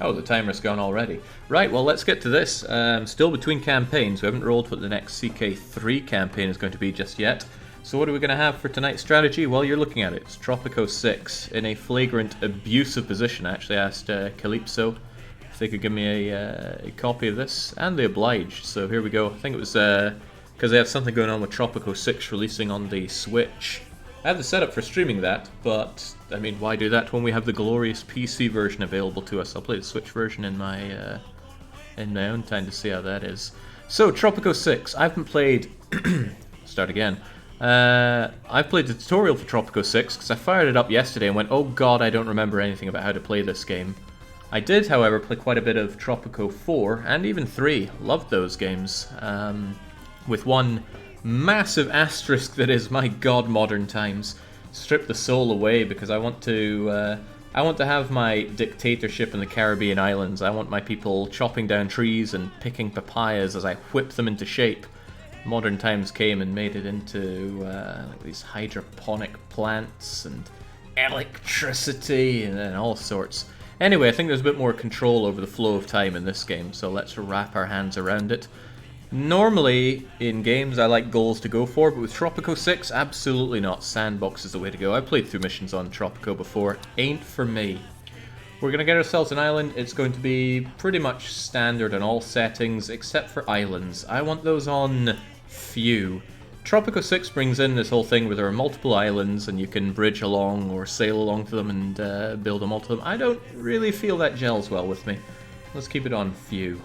Oh, the timer's gone already. Right, well, let's get to this. Still between campaigns. We haven't rolled what the next CK3 campaign is going to be just yet. So what are we going to have for tonight's strategy? Well, you're looking at it. It's Tropico 6 in a flagrant abusive position. I actually asked Calypso if they could give me a copy of this, and they obliged. So here we go. I think it was because they have something going on with Tropico 6 releasing on the Switch. I have the setup for streaming that, but I mean, why do that when we have the glorious PC version available to us? I'll play the Switch version in my own time to see how that is. So, Tropico 6. I haven't played... Start again. I've played the tutorial for Tropico 6 because I fired it up yesterday and went, oh god, I don't remember anything about how to play this game. I did, however, play quite a bit of Tropico 4 and even 3. Loved those games. With one massive asterisk that is, my god, modern times. Strip the soul away because I want to have my dictatorship in the Caribbean islands. I want my people chopping down trees and picking papayas as I whip them into shape. Modern times came and made it into like these hydroponic plants and electricity and all sorts. Anyway, I think there's a bit more control over the flow of time in this game, so let's wrap our hands around it. Normally, in games, I like goals to go for, but with Tropico 6, absolutely not. Sandbox is the way to go. I've played through missions on Tropico before. Ain't for me. We're going to get ourselves an island. It's going to be pretty much standard on all settings, except for islands. I want those on few. Tropico 6 brings in this whole thing where there are multiple islands, and you can bridge along or sail along to them and build them all to them. I don't really feel that gels well with me. Let's keep it on few.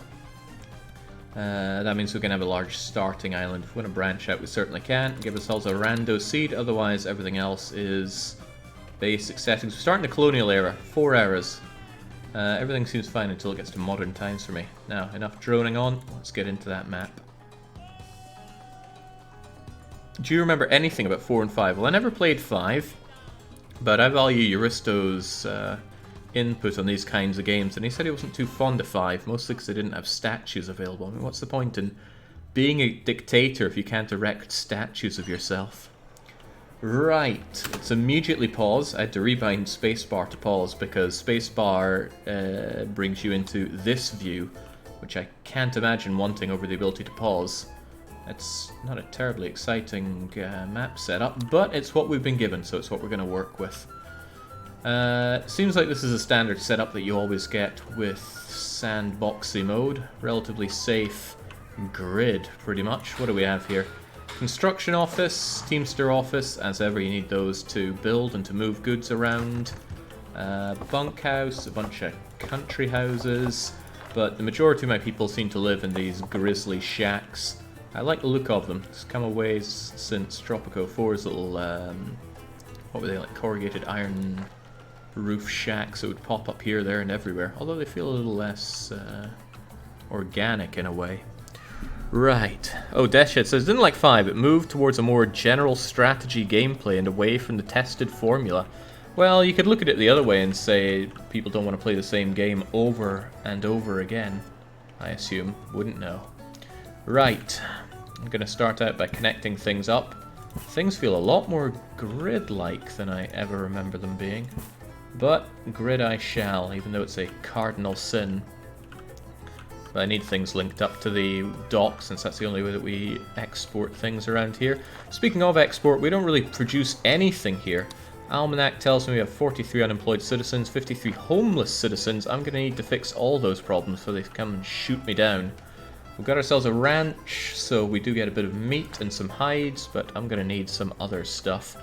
That means we can have a large starting island. If we want to branch out, we certainly can. Give ourselves a rando seed, otherwise everything else is basic settings. We're starting the colonial era, 4 eras. Everything seems fine until it gets to modern times for me. Now, enough droning on, let's get into that map. Do you remember anything about 4 and 5? Well, I never played 5, but I value Euristo's input on these kinds of games, and he said he wasn't too fond of 5, mostly because they didn't have statues available. I mean, what's the point in being a dictator if you can't erect statues of yourself? Right, let's immediately pause. I had to rebind spacebar to pause because spacebar brings you into this view, which I can't imagine wanting over the ability to pause. It's not a terribly exciting map setup, but it's what we've been given, so it's what we're going to work with. Seems like this is a standard setup that you always get with sandboxy mode. Relatively safe grid, pretty much. What do we have here? Construction office, Teamster office. As ever, you need those to build and to move goods around. Bunkhouse, a bunch of country houses. But the majority of my people seem to live in these grisly shacks. I like the look of them. It's come a ways since Tropico 4's little, what were they, like corrugated iron roof shacks that would pop up here, there, and everywhere. Although they feel a little less organic in a way. Right. Oh, Deshed says, didn't like 5. It moved towards a more general strategy gameplay and away from the tested formula. Well, you could look at it the other way and say people don't want to play the same game over and over again. I assume. Wouldn't know. Right. I'm going to start out by connecting things up. Things feel a lot more grid-like than I ever remember them being. But grid I shall, even though it's a cardinal sin. But I need things linked up to the dock, since that's the only way that we export things around here. Speaking of export, we don't really produce anything here. Almanac tells me we have 43 unemployed citizens, 53 homeless citizens. I'm going to need to fix all those problems before they come and shoot me down. We've got ourselves a ranch, so we do get a bit of meat and some hides, but I'm going to need some other stuff.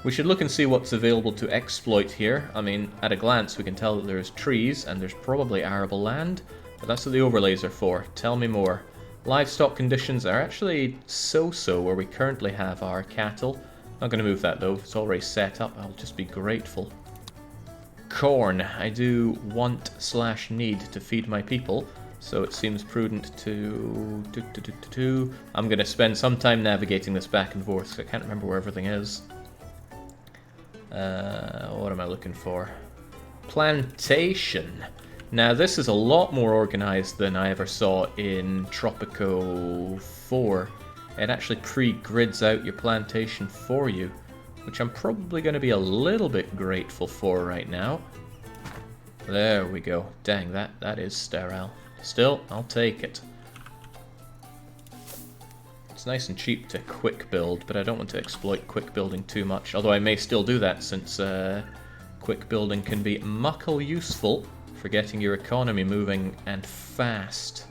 We should look and see what's available to exploit here. I mean, at a glance we can tell that there's trees and there's probably arable land, but that's what the overlays are for. Tell me more. Livestock conditions are actually so-so where we currently have our cattle. Not going to move that though, it's already set up, I'll just be grateful. Corn. I do want/need to feed my people. So it seems prudent to... I'm going to spend some time navigating this back and forth, because I can't remember where everything is. What am I looking for? Plantation. Now this is a lot more organized than I ever saw in Tropico 4. It actually pre-grids out your plantation for you, which I'm probably going to be a little bit grateful for right now. There we go. Dang, that is sterile. Still, I'll take it. It's nice and cheap to quick build, but I don't want to exploit quick building too much. Although I may still do that, since quick building can be muckle useful for getting your economy moving and fast.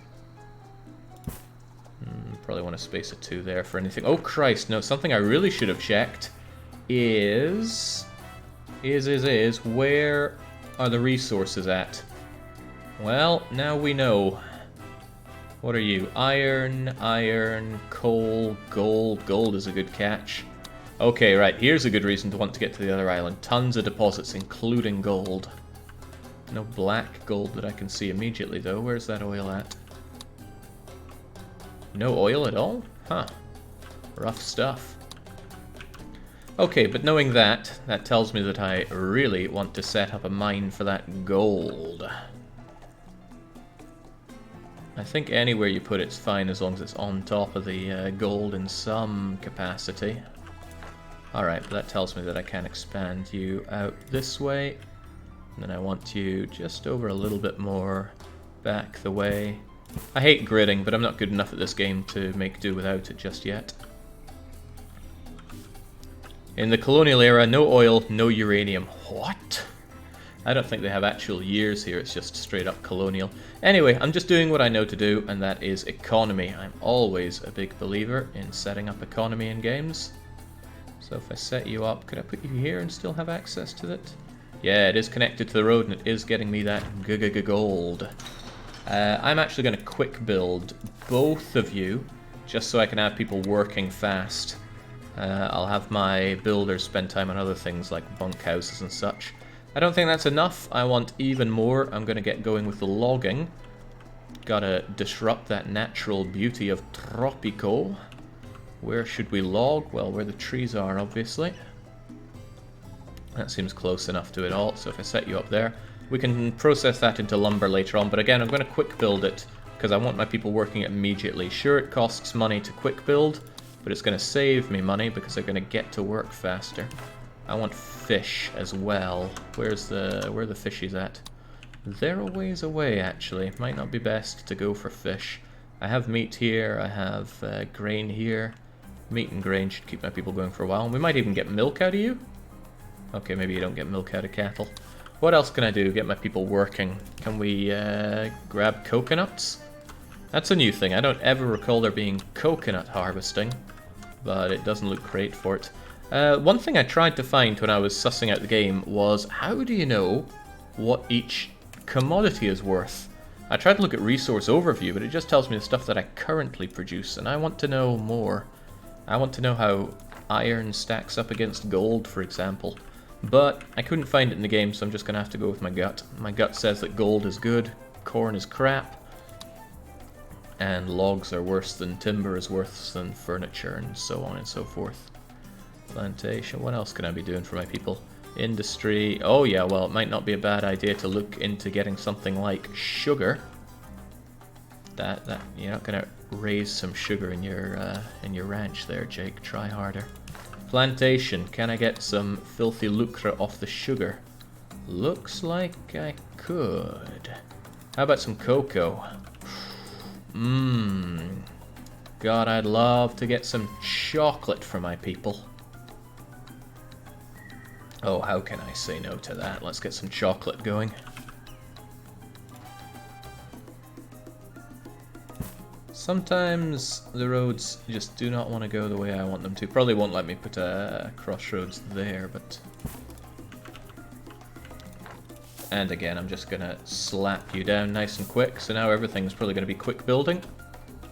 Probably want to space a 2 there for anything. Oh Christ, no, something I really should have checked is where are the resources at? Well, now we know. What are you? Iron, coal, gold. Gold is a good catch. Okay, right, here's a good reason to want to get to the other island. Tons of deposits, including gold. No black gold that I can see immediately, though. Where's that oil at? No oil at all? Huh. Rough stuff. Okay, but knowing that, that tells me that I really want to set up a mine for that gold. I think anywhere you put it's fine as long as it's on top of the gold in some capacity. Alright, but that tells me that I can expand you out this way. And then I want you just over a little bit more back the way. I hate gridding, but I'm not good enough at this game to make do without it just yet. In the colonial era, no oil, no uranium. What? I don't think they have actual years here, it's just straight up colonial. Anyway, I'm just doing what I know to do, and that is economy. I'm always a big believer in setting up economy in games. So if I set you up, could I put you here and still have access to it? Yeah, it is connected to the road, and it is getting me that gold. I'm actually going to quick build both of you, just so I can have people working fast. I'll have my builders spend time on other things like bunkhouses and such. I don't think that's enough. I want even more. I'm going to get going with the logging. Gotta disrupt that natural beauty of Tropico. Where should we log? Well, where the trees are, obviously. That seems close enough to it all, so if I set you up there, we can process that into lumber later on, but again, I'm going to quick build it, because I want my people working immediately. Sure, it costs money to quick build, but it's going to save me money, because they're going to get to work faster. I want fish as well. Where the fishies at? They're a ways away, actually. Might not be best to go for fish. I have meat here, I have grain here. Meat and grain should keep my people going for a while. We might even get milk out of you. Okay, maybe you don't get milk out of cattle. What else can I do to get my people working? Can we grab coconuts? That's a new thing. I don't ever recall there being coconut harvesting, but it doesn't look great for it. One thing I tried to find when I was sussing out the game was, how do you know what each commodity is worth? I tried to look at resource overview, but it just tells me the stuff that I currently produce, and I want to know more. I want to know how iron stacks up against gold, for example. But I couldn't find it in the game, so I'm just going to have to go with my gut. My gut says that gold is good, corn is crap, and logs are worse than timber is worse than furniture, and so on and so forth. Plantation, what else can I be doing for my people? Industry, oh yeah, well it might not be a bad idea to look into getting something like sugar. That you're not going to raise some sugar in your ranch there, Jake. Try harder. Plantation, can I get some filthy lucre off the sugar? Looks like I could. How about some cocoa? God, I'd love to get some chocolate for my people. Oh, how can I say no to that? Let's get some chocolate going. Sometimes the roads just do not want to go the way I want them to. Probably won't let me put a crossroads there, but... And again, I'm just going to slap you down nice and quick, so now everything's probably going to be quick building.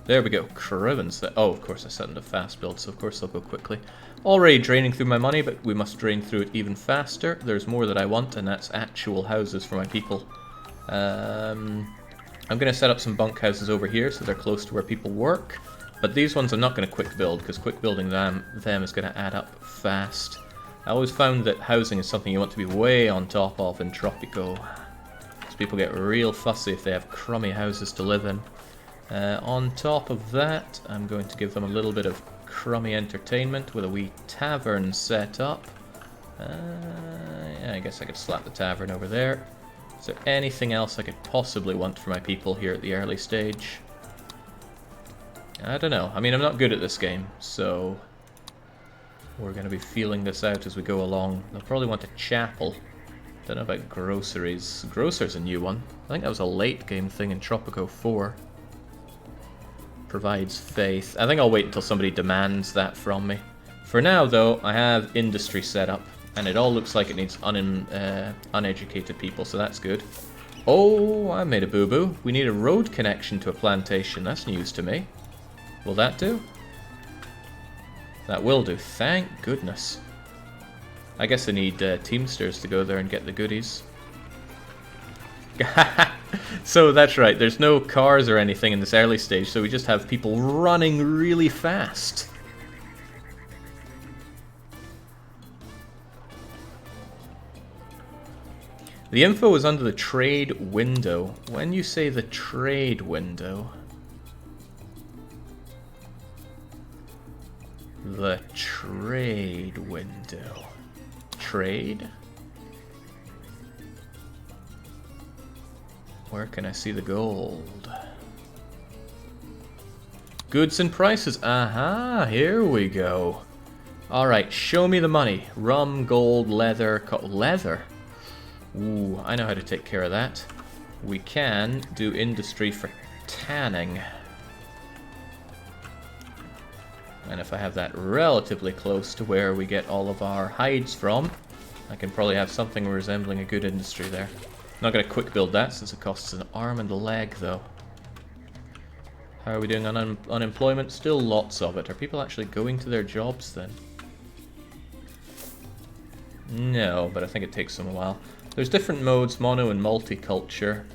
There we go, Crivens. Oh, of course I set them to fast build, so of course they'll go quickly. Already draining through my money, but we must drain through it even faster. There's more that I want, and that's actual houses for my people. I'm going to set up some bunkhouses over here, so they're close to where people work. But these ones I'm not going to quick build, because quick building them is going to add up fast. I always found that housing is something you want to be way on top of in Tropico. Because people get real fussy if they have crummy houses to live in. On top of that, I'm going to give them a little bit of crummy entertainment with a wee tavern set up. Yeah, I guess I could slap the tavern over there. Is there anything else I could possibly want for my people here at the early stage? I don't know. I mean, I'm not good at this game, so we're going to be feeling this out as we go along. They'll probably want a chapel. Don't know about groceries. Grocer's a new one. I think that was a late game thing in Tropico 4. Provides faith. I think I'll wait until somebody demands that from me. For now, though, I have industry set up, and it all looks like it needs uneducated people, so that's good. Oh, I made a boo-boo. We need a road connection to a plantation. That's news to me. Will that do? That will do. Thank goodness. I guess I need Teamsters to go there and get the goodies. So that's right, there's no cars or anything in this early stage, so we just have people running really fast. The info is under the trade window. When you say the trade window... The trade window. Trade? Where can I see the gold? Goods and prices. Aha, here we go. Alright, show me the money. Rum, gold, leather. Leather? Ooh, I know how to take care of that. We can do industry for tanning. And if I have that relatively close to where we get all of our hides from, I can probably have something resembling a good industry there. Not going to quick build that since it costs an arm and a leg, though. How are we doing on unemployment? Still lots of it. Are people actually going to their jobs then? No, but I think it takes them a while. There's different modes, mono and multiculture.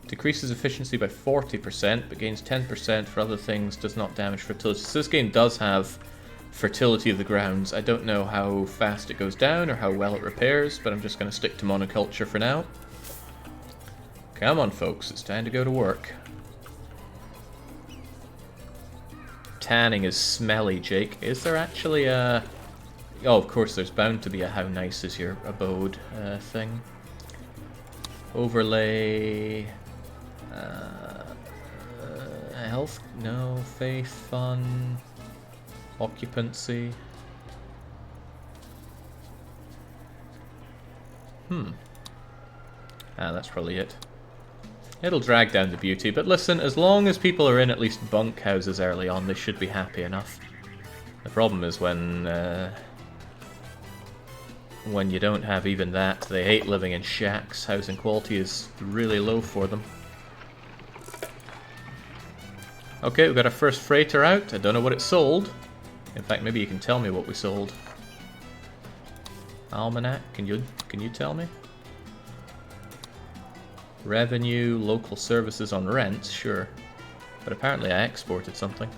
Decreases efficiency by 40%, but gains 10% for other things, does not damage fertility. So this game does have fertility of the grounds. I don't know how fast it goes down or how well it repairs, but I'm just going to stick to monoculture for now. Come on, folks, it's time to go to work. Tanning is smelly, Jake. Is there actually a... Oh, of course, there's bound to be a how nice is your abode thing. Overlay... health? No. Faith, fun... Occupancy. That's probably it. It'll drag down the beauty, but listen, as long as people are in at least bunk houses early on, they should be happy enough. The problem is when you don't have even that. They hate living in shacks. Housing quality is really low for them. Okay, we've got our first freighter out. I don't know what it sold. In fact, maybe you can tell me what we sold. Almanac, can you tell me? Revenue, local services on rents, sure. But apparently I exported something.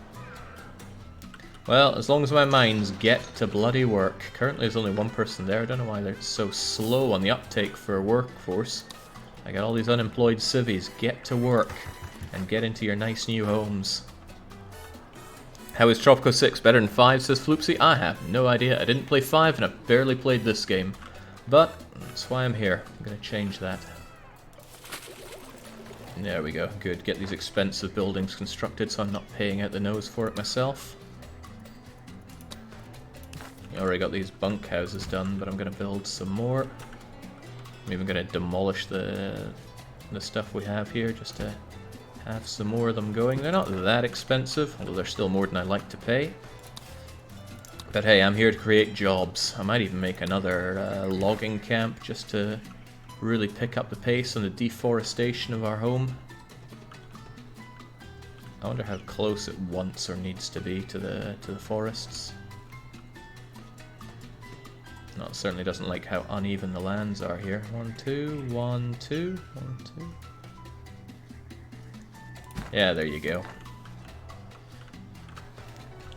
Well, as long as my mines get to bloody work. Currently there's only one person there. I don't know why they're so slow on the uptake for a workforce. I got all these unemployed civvies. Get to work and get into your nice new homes. How is Tropico 6 better than 5, says Floopsy? I have no idea. I didn't play 5 and I've barely played this game. But that's why I'm here. I'm going to change that. There we go. Good. Get these expensive buildings constructed so I'm not paying out the nose for it myself. I already got these bunk houses done, but I'm going to build some more. I'm even going to demolish the stuff we have here just to have some more of them going. They're not that expensive, although they're still more than I like to pay. But hey, I'm here to create jobs. I might even make another logging camp just to really pick up the pace on the deforestation of our home. I wonder how close it wants or needs to be to the forests. No, it certainly doesn't like how uneven the lands are here. 1, 2, 1, 2, 1, 2. Yeah, there you go.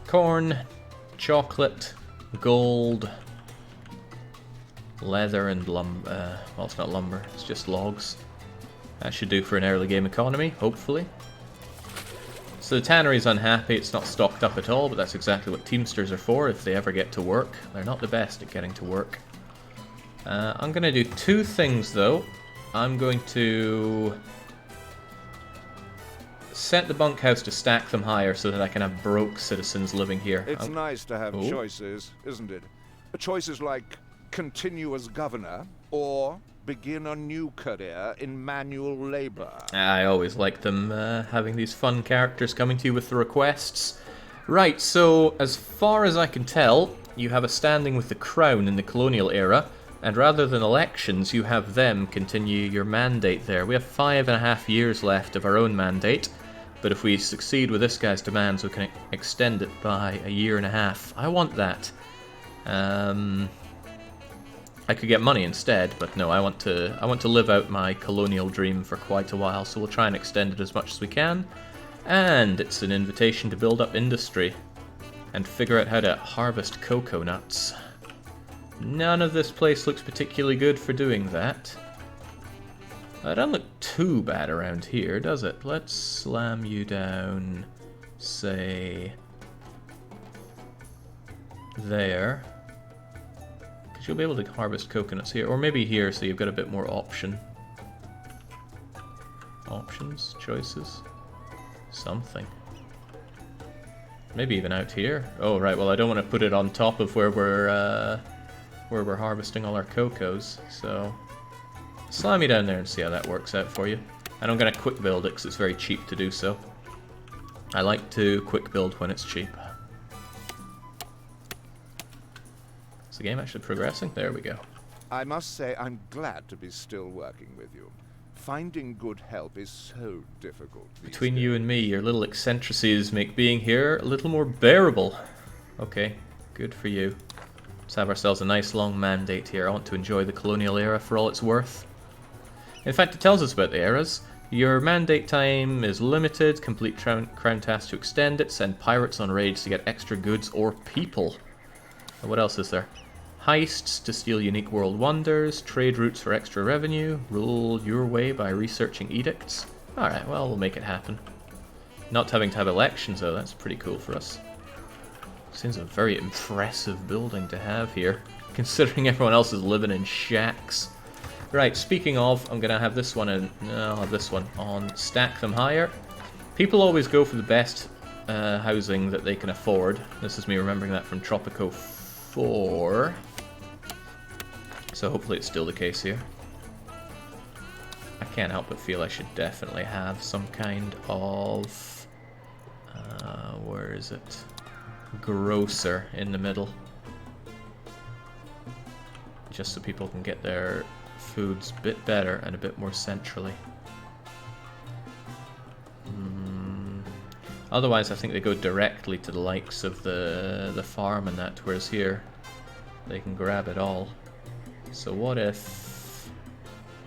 Corn, chocolate, gold, leather, and lumber. Well, it's not lumber, it's just logs. That should do for an early game economy, hopefully. So the tannery's unhappy, it's not stocked up at all, but that's exactly what Teamsters are for if they ever get to work. They're not the best at getting to work. I'm going to do two things, though. I'm going to set the bunkhouse to stack them higher so that I can have broke citizens living here. It's nice to have choices, isn't it? Choices like continue as governor or begin a new career in manual labor. I always like them having these fun characters coming to you with the requests. Right, so as far as I can tell, you have a standing with the crown in the colonial era, and rather than elections, you have them continue your mandate there. We have 5.5 years left of our own mandate, but if we succeed with this guy's demands, we can extend it by 1.5 years. I want that. I could get money instead, but no, I want to live out my colonial dream for quite a while, so we'll try and extend it as much as we can. And it's an invitation to build up industry and figure out how to harvest cocoa nuts. None of this place looks particularly good for doing that. It doesn't look too bad around here, does it? Let's slam you down, say, there. Because you'll be able to harvest coconuts here, or maybe here, so you've got a bit more option. Options, choices, something. Maybe even out here. Oh, right, well I don't want to put it on top of where we're harvesting all our cocos, so slam me down there and see how that works out for you. And I'm going to quick build it because it's very cheap to do so. I like to quick build when it's cheap. Is the game actually progressing? There we go. I must say I'm glad to be still working with you. Finding good help is so difficult. Between you and me, your little eccentricities make being here a little more bearable. Okay, good for you. Let's have ourselves a nice long mandate here. I want to enjoy the colonial era for all it's worth. In fact, it tells us about the eras. Your mandate time is limited. Complete crown task to extend it. Send pirates on raids to get extra goods or people. And what else is there? Heists to steal unique world wonders. Trade routes for extra revenue. Rule your way by researching edicts. Alright, well, we'll make it happen. Not having to have elections, though. That's pretty cool for us. Seems a very impressive building to have here, considering everyone else is living in shacks. Right, speaking of, I'm going to have this one and I'll have this one on stack them higher. People always go for the best housing that they can afford. This is me remembering that from Tropico 4. So hopefully it's still the case here. I can't help but feel I should definitely have some kind of... where is it? Grocer in the middle. Just so people can get their foods a bit better and a bit more centrally. Otherwise I think they go directly to the likes of the farm and that, whereas here they can grab it all. So what if...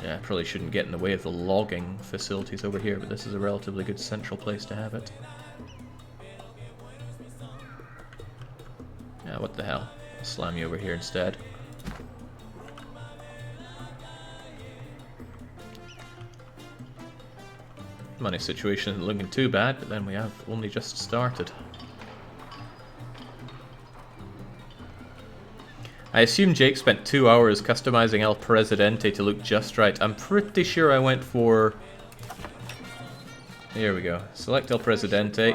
yeah, I probably shouldn't get in the way of the logging facilities over here, but this is a relatively good central place to have it. Yeah, what the hell. I'll slam you over here instead. Money situation isn't looking too bad, but then we have only just started. I assume Jake spent 2 hours customizing El Presidente to look just right. I'm pretty sure I went for... here we go. Select El Presidente.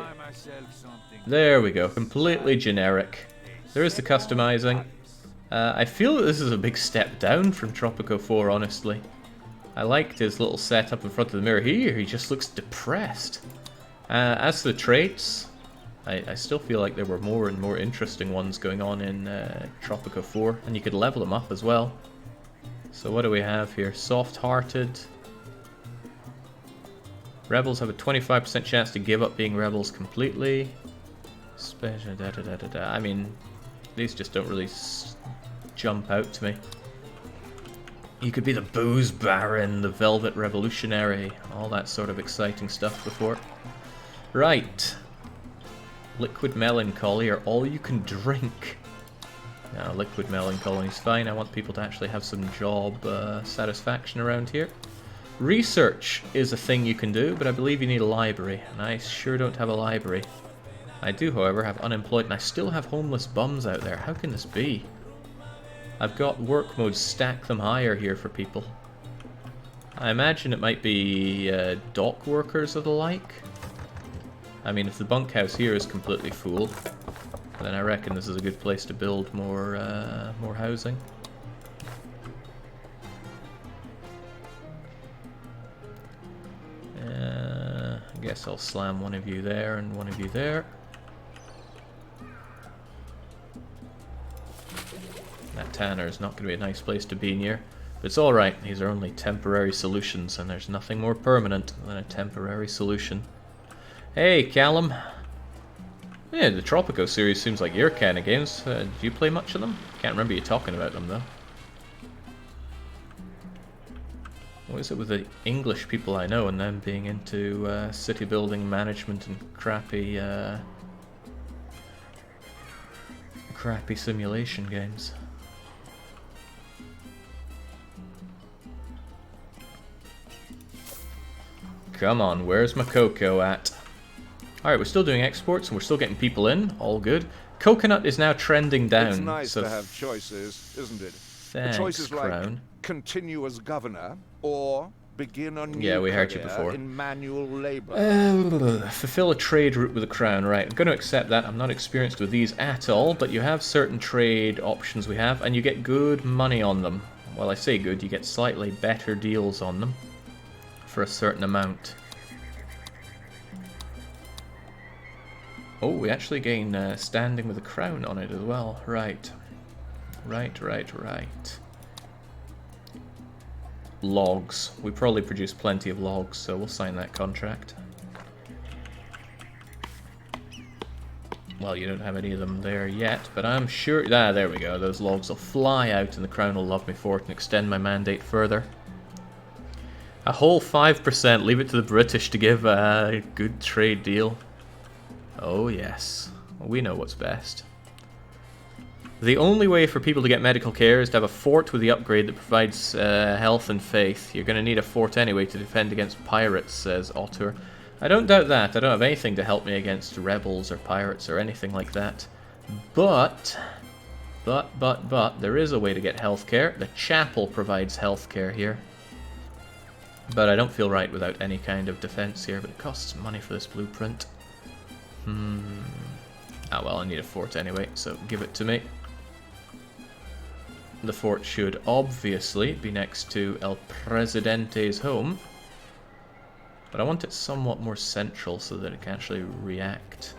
There we go. Completely generic. There is the customizing. I feel that this is a big step down from Tropico 4, honestly. I liked his little setup in front of the mirror. Here, he just looks depressed. As for the traits, I still feel like there were more and more interesting ones going on in Tropico 4, and you could level them up as well. So what do we have here? Soft-hearted. Rebels have a 25% chance to give up being rebels completely. Special da-da-da-da-da. I mean, these just don't really jump out to me. You could be the Booze Baron, the Velvet Revolutionary, all that sort of exciting stuff before. Right. Liquid Melancholy are all you can drink. Now, Liquid Melancholy is fine. I want people to actually have some job satisfaction around here. Research is a thing you can do, but I believe you need a library, and I sure don't have a library. I do, however, have unemployed, and I still have homeless bums out there. How can this be? I've got work modes stack them higher here for people. I imagine it might be dock workers or the like. I mean, if the bunkhouse here is completely full, then I reckon this is a good place to build more housing. I guess I'll slam one of you there and one of you there. That Tanner is not going to be a nice place to be near. But it's alright, these are only temporary solutions, and there's nothing more permanent than a temporary solution. Hey, Callum. Yeah, the Tropico series seems like your kind of games. Do you play much of them? Can't remember you talking about them, though. What is it with the English people I know and them being into city building management and crappy simulation games? Come on, where's my cocoa at? Alright, we're still doing exports and we're still getting people in. All good. Coconut is now trending down. It's nice so to have choices, isn't it? Thanks, the choices Crown. like continue as governor or begin a new we heard you career before. in manual labor. Fulfill a trade route with the Crown. Right, I'm going to accept that. I'm not experienced with these at all, but you have certain trade options we have, and you get good money on them. Well, I say good, you get slightly better deals on them for a certain amount. Oh, we actually gain standing with the Crown on it as well. Right. Right. Logs. We probably produce plenty of logs, so we'll sign that contract. Well, you don't have any of them there yet, but I'm sure... Ah, there we go. Those logs will fly out and the Crown will love me for it and extend my mandate further. A whole 5%. Leave it to the British to give a good trade deal. Oh, yes. We know what's best. The only way for people to get medical care is to have a fort with the upgrade that provides health and faith. You're going to need a fort anyway to defend against pirates, says Otter. I don't doubt that. I don't have anything to help me against rebels or pirates or anything like that. But, there is a way to get healthcare. The chapel provides healthcare here. But I don't feel right without any kind of defense here, but it costs money for this blueprint. Ah, well, I need a fort anyway, so give it to me. The fort should obviously be next to El Presidente's home. But I want it somewhat more central so that it can actually react.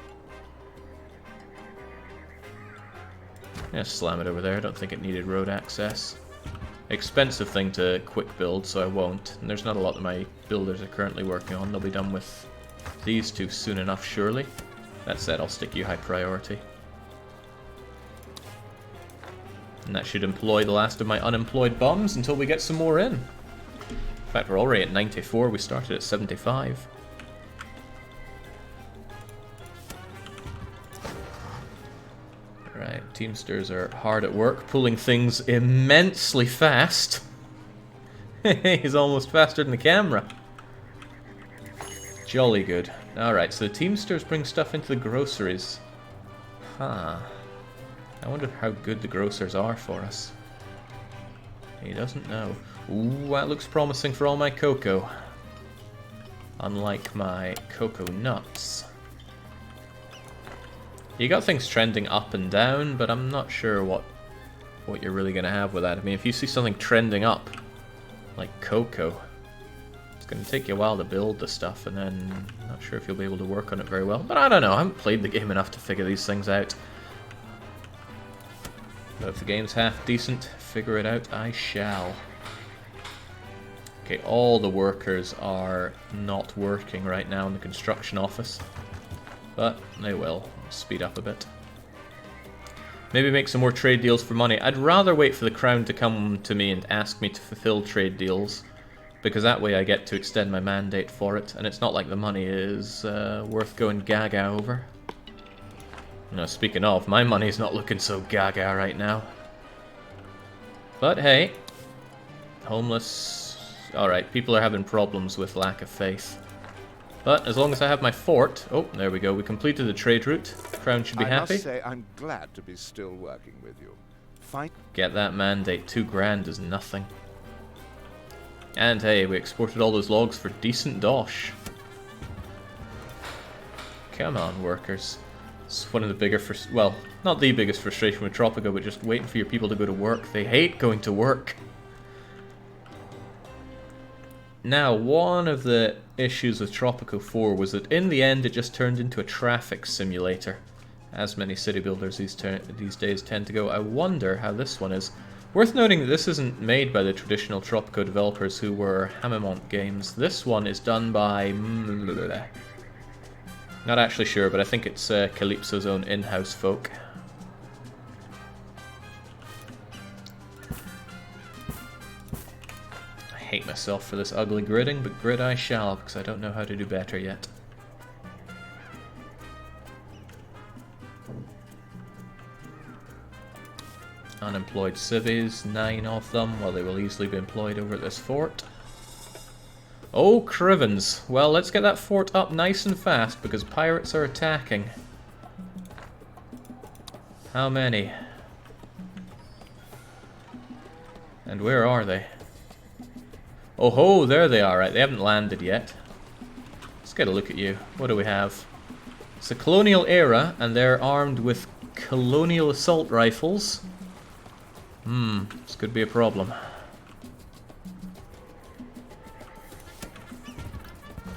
Yeah, slam it over there. I don't think it needed road access. Expensive thing to quick build, so I won't. And there's not a lot that my builders are currently working on. They'll be done with these two soon enough, surely. That said, I'll stick you high priority. And that should employ the last of my unemployed bums until we get some more in. In fact, we're already at 94. We started at 75. Right, Teamsters are hard at work, pulling things immensely fast. He's almost faster than the camera. Jolly good. Alright, so the Teamsters bring stuff into the groceries. Huh. I wonder how good the grocers are for us. He doesn't know. Ooh, that looks promising for all my cocoa. Unlike my cocoa nuts. You got things trending up and down, but I'm not sure what you're really going to have with that. I mean, if you see something trending up, like cocoa, it's going to take you a while to build the stuff, and then I'm not sure if you'll be able to work on it very well. But I don't know, I haven't played the game enough to figure these things out. But if the game's half decent, figure it out I shall. Okay, all the workers are not working right now in the construction office. But they will. Speed up a bit. Maybe make some more trade deals for money. I'd rather wait for the Crown to come to me and ask me to fulfill trade deals, because that way I get to extend my mandate for it, and it's not like the money is worth going gaga over. Now, speaking of, my money's not looking so gaga right now. But hey, homeless... Alright, people are having problems with lack of faith. But as long as I have my fort... Oh, there we go. We completed the trade route. Crown should be happy. I must say I'm glad to be still working with you. Fight. Get that mandate. 2 grand is nothing. And hey, we exported all those logs for decent dosh. Come on, workers. It's one of the bigger, well, not the biggest frustration with Tropico, but just waiting for your people to go to work. They hate going to work. Now, one of the issues with Tropico 4 was that in the end it just turned into a traffic simulator, as many city builders these days tend to go. I wonder how this one is. Worth noting that this isn't made by the traditional Tropico developers who were Hammermont Games. This one is done by... not actually sure, but I think it's Calypso's own in-house folk. I hate myself for this ugly gridding, but grid I shall, because I don't know how to do better yet. Unemployed civvies, 9 of them. Well, they will easily be employed over at this fort. Oh, Crivens. Well, let's get that fort up nice and fast, because pirates are attacking. How many? And where are they? Oh ho, there they are, right. They haven't landed yet. Let's get a look at you. What do we have? It's the colonial era, and they're armed with colonial assault rifles. This could be a problem.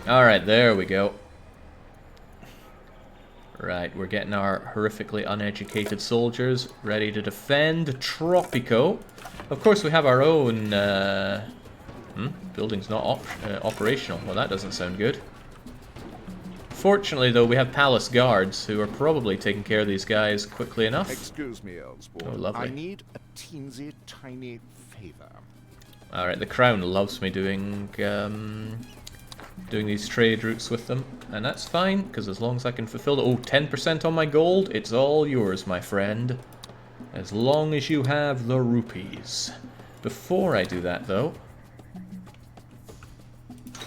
Alright, there we go. Right, we're getting our horrifically uneducated soldiers ready to defend Tropico. Of course, we have our own... building's not operational. Well, that doesn't sound good. Fortunately, though, we have palace guards who are probably taking care of these guys quickly enough. Excuse me, Elsborn. Oh, lovely. I need a teensy tiny favor. Alright, the Crown loves me doing these trade routes with them. And that's fine, because as long as I can fulfill the... Oh, 10% on my gold, it's all yours, my friend. As long as you have the rupees. Before I do that, though...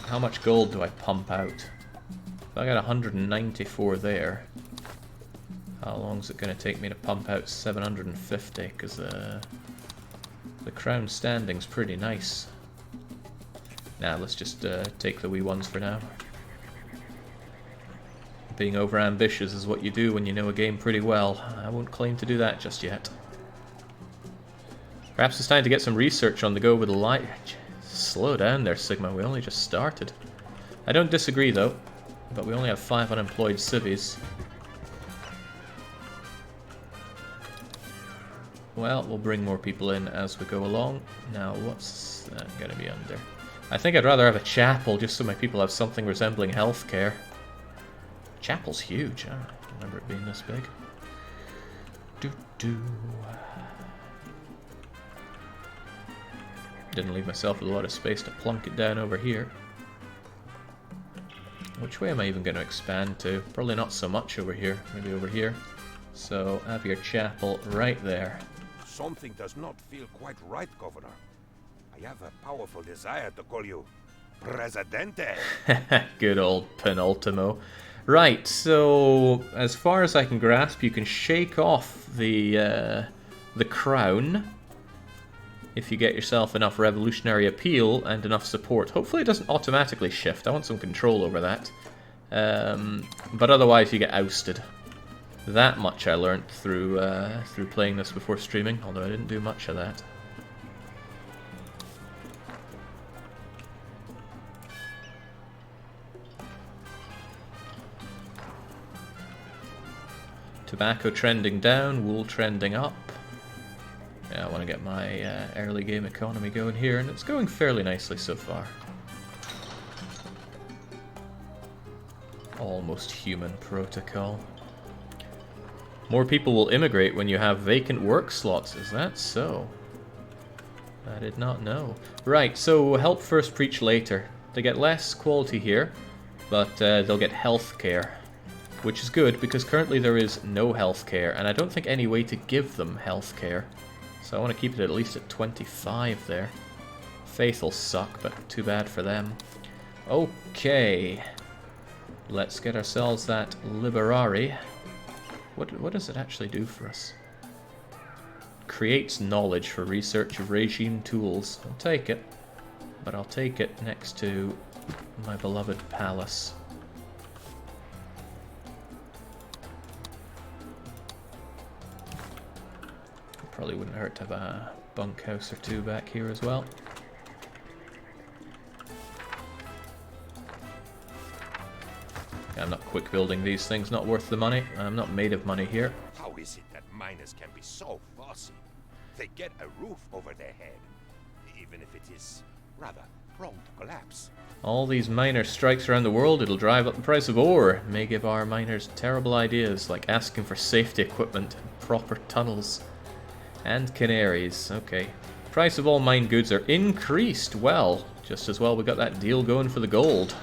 How much gold do I pump out? I got 194 there. How long is it going to take me to pump out 750? Because the crown standing's pretty nice. Nah, let's just take the wee ones for now. Being overambitious is what you do when you know a game pretty well. I won't claim to do that just yet. Perhaps it's time to get some research on the go with the light. Slow down there, Sigma. We only just started. I don't disagree, though. But we only have 5 unemployed civvies. Well, we'll bring more people in as we go along. Now, what's that going to be under? I think I'd rather have a chapel just so my people have something resembling healthcare. Chapel's huge. I don't remember it being this big. Didn't leave myself with a lot of space to plunk it down over here. Which way am I even going to expand to? Probably not so much over here. Maybe over here. So, have your chapel right there. Something does not feel quite right, Governor. I have a powerful desire to call you Presidente. Good old Penultimo. Right, so as far as I can grasp, you can shake off the crown if you get yourself enough revolutionary appeal and enough support. Hopefully it doesn't automatically shift. I want some control over that. But otherwise you get ousted. That much I learnt through playing this before streaming, although I didn't do much of that. Tobacco trending down, wool trending up. Yeah, I want to get my early game economy going here, and it's going fairly nicely so far. Almost human protocol. More people will immigrate when you have vacant work slots. Is that so? I did not know. Right, so help first, preach later. They get less quality here, but they'll get health care. Which is good, because currently there is no health care, and I don't think any way to give them health care. So I want to keep it at least at 25 there. Faith will suck, but too bad for them. Okay. Let's get ourselves that Liberari. What does it actually do for us? creates knowledge for research of regime tools. I'll take it. But I'll take it next to my beloved palace. Probably wouldn't hurt to have a bunkhouse or two back here as well. I'm not quick building these things, not worth the money. I'm not made of money here. How is it that miners can be so bossy? They get a roof over their head, even if it is rather prone to collapse. All these miner strikes around the world, it'll drive up the price of ore. May give our miners terrible ideas, like asking for safety equipment and proper tunnels. And canaries, okay. Price of all mine goods are increased. Well, just as well we got that deal going for the gold.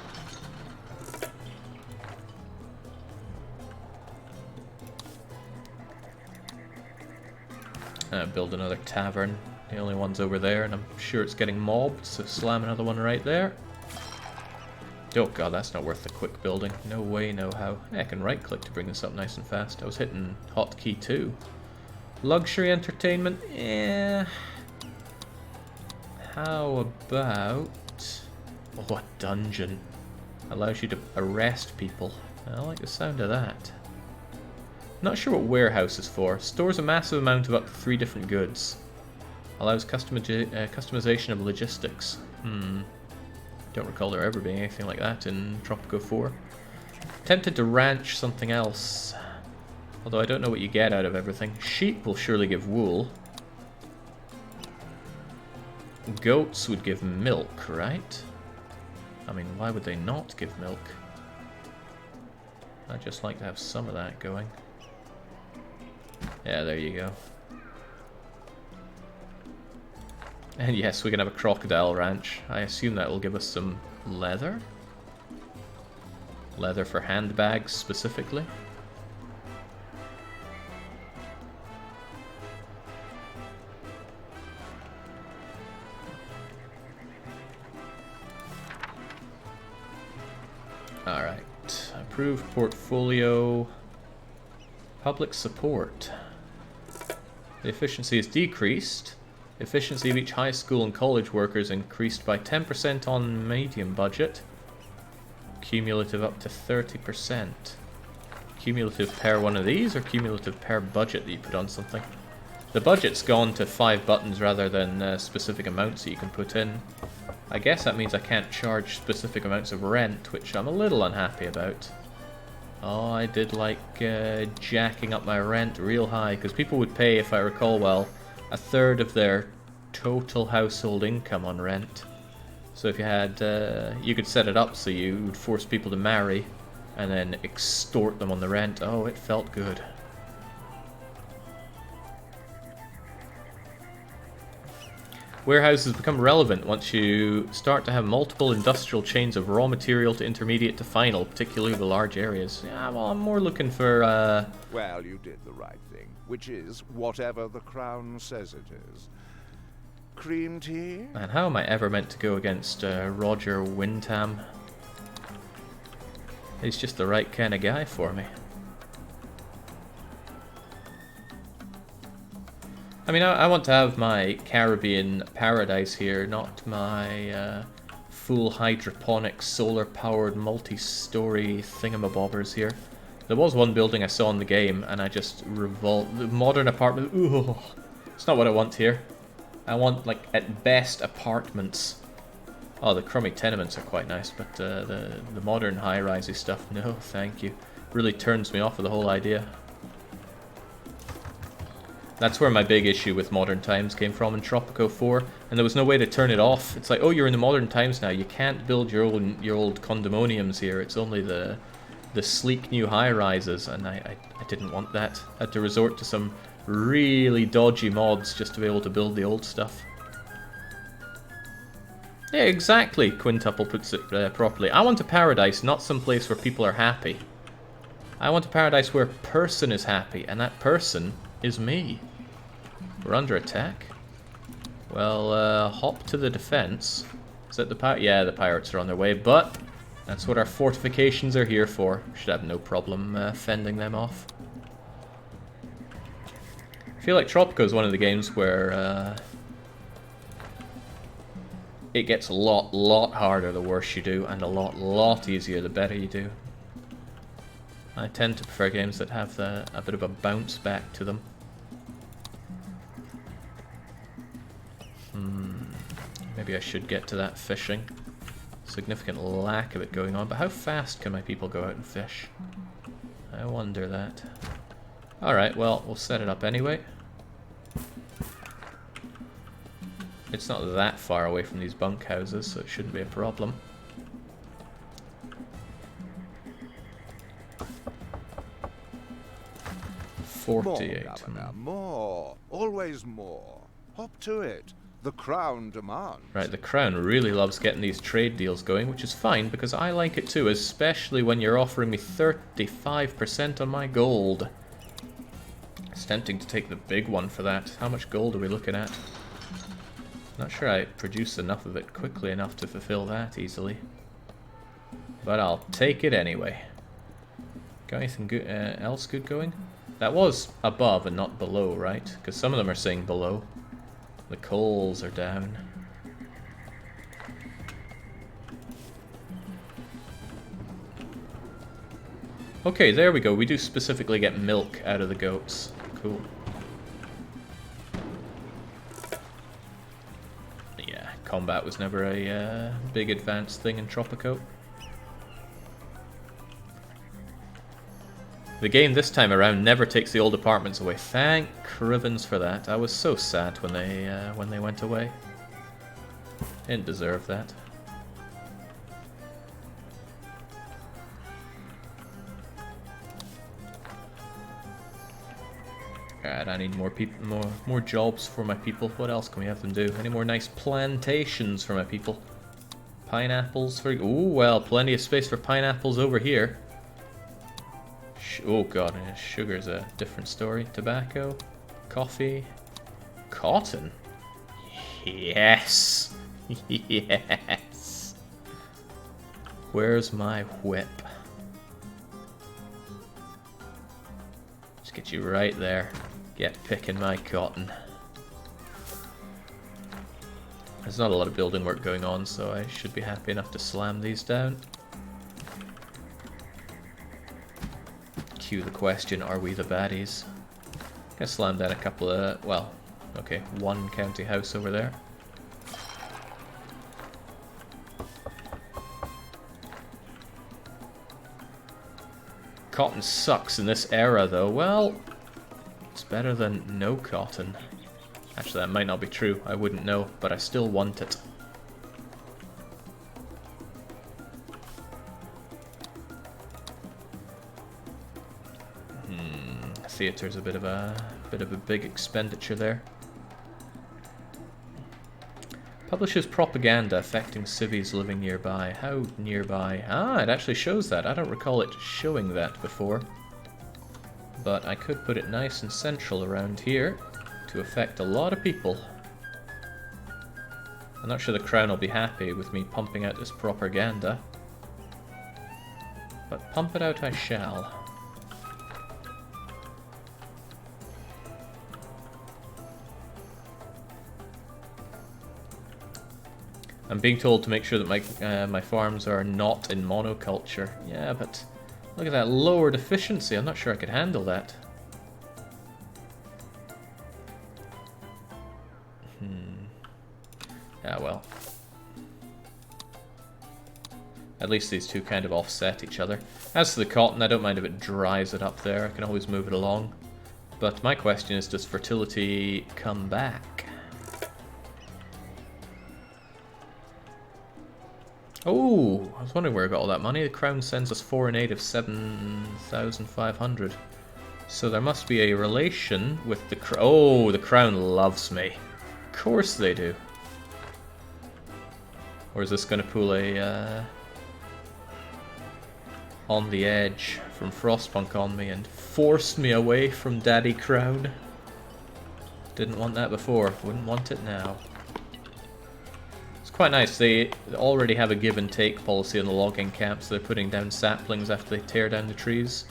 Build another tavern. The only one's over there, and I'm sure it's getting mobbed, so slam another one right there. Oh god, that's not worth the quick building. No way, no how. Yeah, I can right click to bring this up nice and fast. I was hitting hotkey 2. Luxury entertainment? Yeah. How about... Oh, a dungeon. Allows you to arrest people. I like the sound of that. Not sure what warehouse is for. Stores a massive amount of up to 3 different goods. Allows customization of logistics. Don't recall there ever being anything like that in Tropico 4. Tempted to ranch something else. Although I don't know what you get out of everything. Sheep will surely give wool. Goats would give milk, right? I mean, why would they not give milk? I'd just like to have some of that going. Yeah, there you go. And yes, we can have a crocodile ranch. I assume that will give us some leather? Leather for handbags, specifically. Alright. Approved portfolio. Public support. The efficiency is decreased. Efficiency of each high school and college workers increased by 10% on medium budget. Cumulative up to 30%. Cumulative per one of these, or cumulative per budget that you put on something? The budget's gone to 5 buttons rather than specific amounts that you can put in. I guess that means I can't charge specific amounts of rent, which I'm a little unhappy about. Oh, I did like jacking up my rent real high, because people would pay, if I recall well, 1/3 of their total household income on rent. So if you had, you could set it up so you would force people to marry and then extort them on the rent. Oh, it felt good. Warehouses become relevant once you start to have multiple industrial chains of raw material to intermediate to final, particularly the large areas. Yeah, well, I'm more looking for, Well, you did the right thing, which is whatever the crown says it is. Cream tea? Man, how am I ever meant to go against Roger Windham? He's just the right kind of guy for me. I mean, I want to have my Caribbean paradise here, not my full hydroponic, solar-powered, multi-story thingamabobbers here. There was one building I saw in the game, and I just revolt. The modern apartment, ooh, it's not what I want here. I want, like, at best, apartments. Oh, the crummy tenements are quite nice, but the modern high-risey stuff, no, thank you. Really turns me off of the whole idea. That's where my big issue with modern times came from in Tropico 4, and there was no way to turn it off. It's like, oh, you're in the modern times now. You can't build your old condominiums here. It's only the sleek new high-rises, and I didn't want that. I had to resort to some really dodgy mods just to be able to build the old stuff. Yeah, exactly, Quintuple puts it properly. I want a paradise, not some place where people are happy. I want a paradise where a person is happy, and that person is me. We're under attack. Well, hop to the defense. Is that the pirate? Yeah, the pirates are on their way, but that's what our fortifications are here for. Should have no problem fending them off. I feel like Tropico is one of the games where it gets a lot harder the worse you do, and a lot easier the better you do. I tend to prefer games that have a bit of a bounce back to them. Maybe I should get to that fishing. Significant lack of it going on, but how fast can my people go out and fish? I wonder that. Alright, well, we'll set it up anyway. It's not that far away from these bunkhouses, so it shouldn't be a problem. More, 48. Governor, more. Always more. Hop to it. The Crown demands. Right, the Crown really loves getting these trade deals going, which is fine, because I like it too, especially when you're offering me 35% on my gold. It's tempting to take the big one for that. How much gold are we looking at? Not sure I produce enough of it quickly enough to fulfill that easily. But I'll take it anyway. Got anything good, else good going? That was above and not below, right? Because some of them are saying below. The coals are down. Okay, there we go. We do specifically get milk out of the goats. Cool. Yeah, combat was never a big advanced thing in Tropico. The game this time around never takes the old apartments away. Thank Crivens for that. I was so sad when they went away. Didn't deserve that. Alright, I need more people, more jobs for my people. What else can we have them do? Any more nice plantations for my people? Pineapples for... Ooh, well, plenty of space for pineapples over here. Oh god, sugar's a different story. Tobacco, coffee, cotton. Yes, yes. Where's my whip? Just get you right there. Get picking my cotton. There's not a lot of building work going on, so I should be happy enough to slam these down. Cue the question, are we the baddies? Gonna slam down a couple of, well, okay, one county house over there. Cotton sucks in this era though. Well, it's better than no cotton. Actually, that might not be true. I wouldn't know, but I still want it. Theatre's a bit of a big expenditure there. Publishes propaganda affecting civvies living nearby. How nearby? Ah, it actually shows that. I don't recall it showing that before. But I could put it nice and central around here to affect a lot of people. I'm not sure the Crown will be happy with me pumping out this propaganda. But pump it out I shall. I'm being told to make sure that my farms are not in monoculture. Yeah, but look at that lowered efficiency. I'm not sure I could handle that. Yeah, well. At least these two kind of offset each other. As to the cotton, I don't mind if it dries it up there. I can always move it along. But my question is, does fertility come back? Oh, I was wondering where I got all that money. The Crown sends us 4 and 8 of 7,500. So there must be a relation with the Crown. Oh, the Crown loves me. Of course they do. Or is this going to pull a on the edge from Frostpunk on me and force me away from Daddy Crown? Didn't want that before. Wouldn't want it now. Quite nice. They already have a give and take policy in the logging camps. They're putting down saplings after they tear down the trees.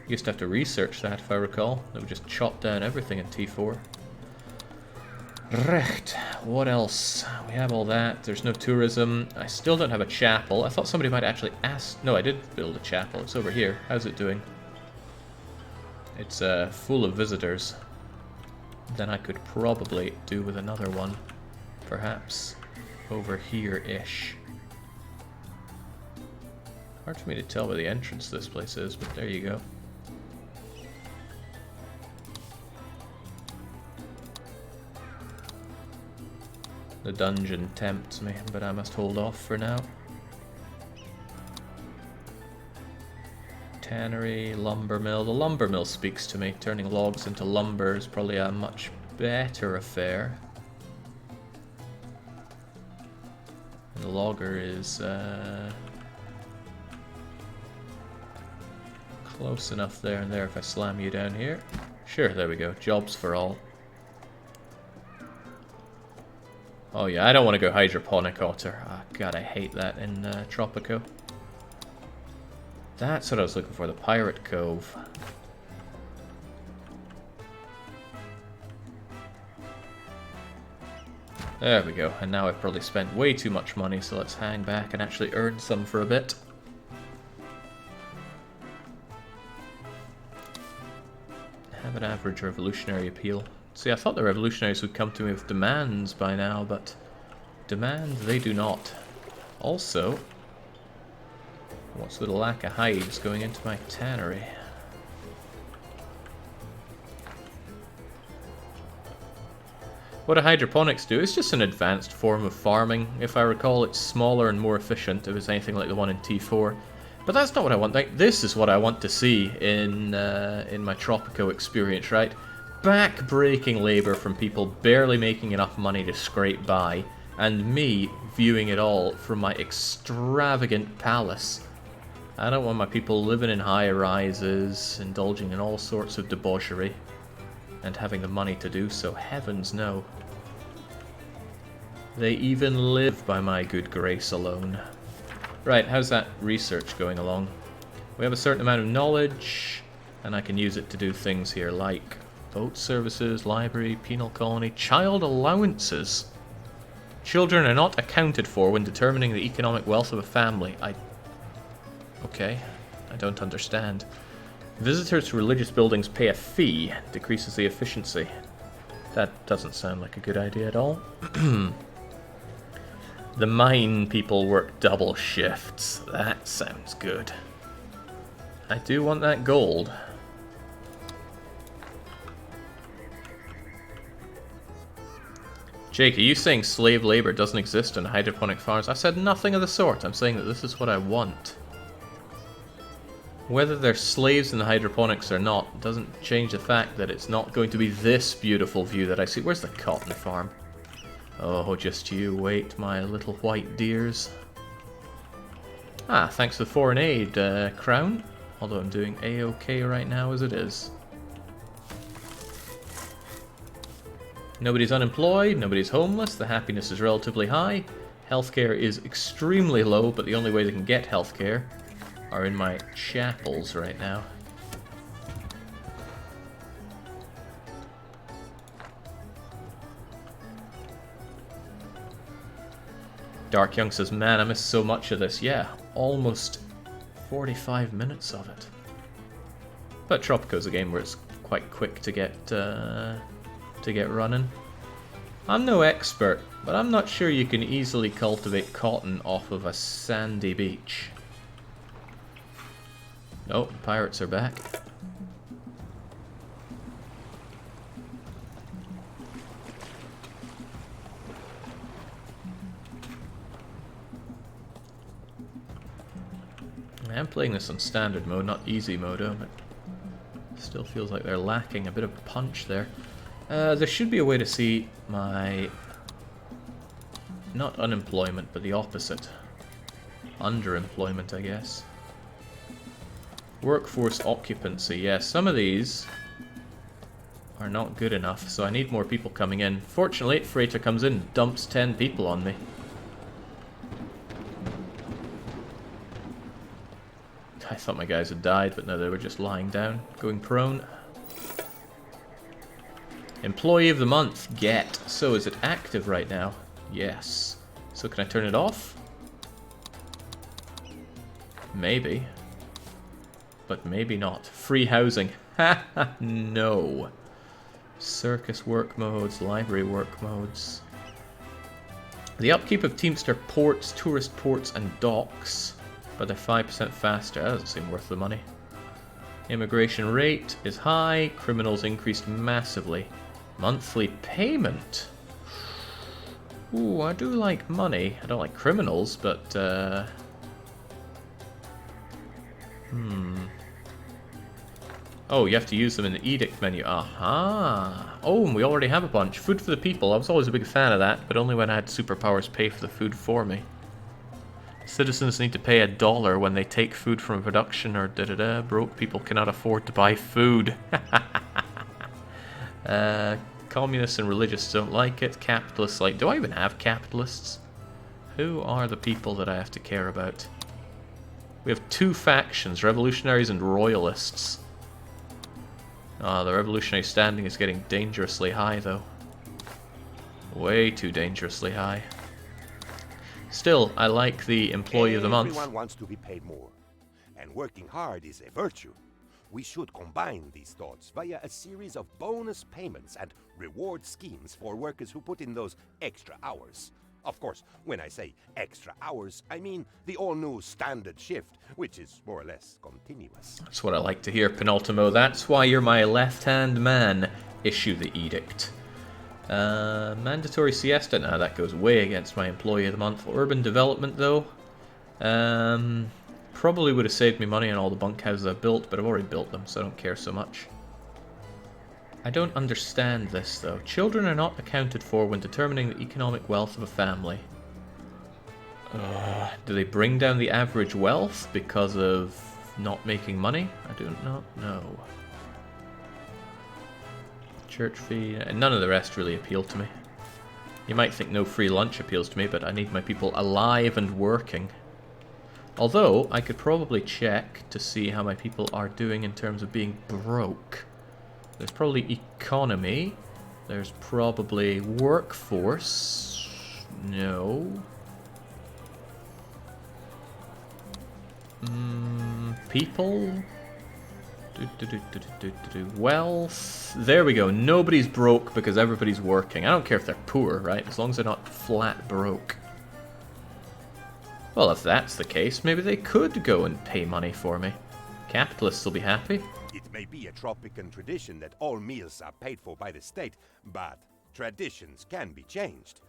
You used to have to research that, if I recall. They would just chop down everything in T4. Recht. What else? We have all that. There's no tourism. I still don't have a chapel. I thought somebody might actually ask... No, I did build a chapel. It's over here. How's it doing? It's full of visitors. Then I could probably do with another one. Perhaps over here-ish. Hard for me to tell where the entrance to this place is, but there you go. The dungeon tempts me, but I must hold off for now. Tannery, lumber mill. The lumber mill speaks to me. Turning logs into lumber is probably a much better affair. And the logger is close enough there and there if I slam you down here. Sure, there we go. Jobs for all. Oh yeah, I don't want to go hydroponic otter. Oh, God, I hate that in Tropico. That's what I was looking for, the Pirate Cove. There we go, and now I've probably spent way too much money, so let's hang back and actually earn some for a bit. Have an average revolutionary appeal. See, I thought the revolutionaries would come to me with demands by now, but demands they do not. Also, what's with the lack of hives going into my tannery? What do hydroponics do? It's just an advanced form of farming. If I recall, it's smaller and more efficient if it's anything like the one in T4. But that's not what I want. Like, this is what I want to see in my Tropico experience, right? Back-breaking labor from people barely making enough money to scrape by, and me viewing it all from my extravagant palace. I don't want my people living in high-rises, indulging in all sorts of debauchery, and having the money to do so. Heavens no. They even live by my good grace alone. Right, how's that research going along? We have a certain amount of knowledge, and I can use it to do things here like boat services, library, penal colony, child allowances. Children are not accounted for when determining the economic wealth of a family. Okay, I don't understand. Visitors to religious buildings pay a fee, decreases the efficiency. That doesn't sound like a good idea at all. The mine people work double shifts. That sounds good. I do want that gold. Jake, are you saying slave labor doesn't exist in hydroponic farms? I said nothing of the sort. I'm saying that this is what I want. Whether they're slaves in the hydroponics or not doesn't change the fact that it's not going to be this beautiful view that I see. Where's the cotton farm? Oh, just you wait, my little white dears. Ah, thanks for the foreign aid, Crown. Although I'm doing A-OK right now as it is. Nobody's unemployed, nobody's homeless, the happiness is relatively high. Healthcare is extremely low, but the only way they can get healthcare are in my chapels right now. Dark Young says, man, I missed so much of this. Yeah, almost 45 minutes of it. But Tropico's a game where it's quite quick to get running. I'm no expert, but I'm not sure you can easily cultivate cotton off of a sandy beach. Oh, pirates are back. I'm playing this on standard mode, not easy mode, but still feels like they're lacking a bit of punch there. There should be a way to see my... not unemployment, but the opposite. Underemployment, I guess. Workforce occupancy, yes, some of these are not good enough, so I need more people coming in. Fortunately, Freighter comes in and dumps 10 people on me. I thought my guys had died, but no, they were just lying down, going prone. Employee of the month, get. So is it active right now? Yes. So can I turn it off? Maybe. But maybe not. Free housing. Haha, no. Circus work modes, library work modes. The upkeep of Teamster ports, tourist ports, and docks, but they're 5% faster. That doesn't seem worth the money. Immigration rate is high. Criminals increased massively. Monthly payment. Ooh, I do like money. I don't like criminals, but Oh, you have to use them in the edict menu. Aha! Oh, and we already have a bunch. Food for the people. I was always a big fan of that, but only when I had superpowers pay for the food for me. Citizens need to pay $1 when they take food from production or da-da-da. Broke people cannot afford to buy food. Communists and religious don't like it. Capitalists like... Do I even have capitalists? Who are the people that I have to care about? We have two factions, revolutionaries and royalists. The revolutionary standing is getting dangerously high, though. Way too dangerously high. Still, I like the employee of the month. Everyone wants to be paid more, and working hard is a virtue. We should combine these thoughts via a series of bonus payments and reward schemes for workers who put in those extra hours. Of course, when I say extra hours, I mean the all-new standard shift, which is more or less continuous. That's what I like to hear, Penultimo. That's why you're my left-hand man. Issue the edict. Mandatory siesta. Now that goes way against my employee of the month. Urban development, though. Probably would have saved me money on all the bunkhouses I've built, but I've already built them, so I don't care so much. I don't understand this, though. Children are not accounted for when determining the economic wealth of a family. Do they bring down the average wealth because of not making money? I do not know. Church fee... None of the rest really appeal to me. You might think no free lunch appeals to me, but I need my people alive and working. Although, I could probably check to see how my people are doing in terms of being broke. There's probably economy. There's probably workforce. No. People. Wealth. There we go. Nobody's broke because everybody's working. I don't care if they're poor, right? As long as they're not flat broke. Well, if that's the case, maybe they could go and pay money for me. Capitalists will be happy. It may be a Tropican tradition that all meals are paid for by the state, but traditions can be changed.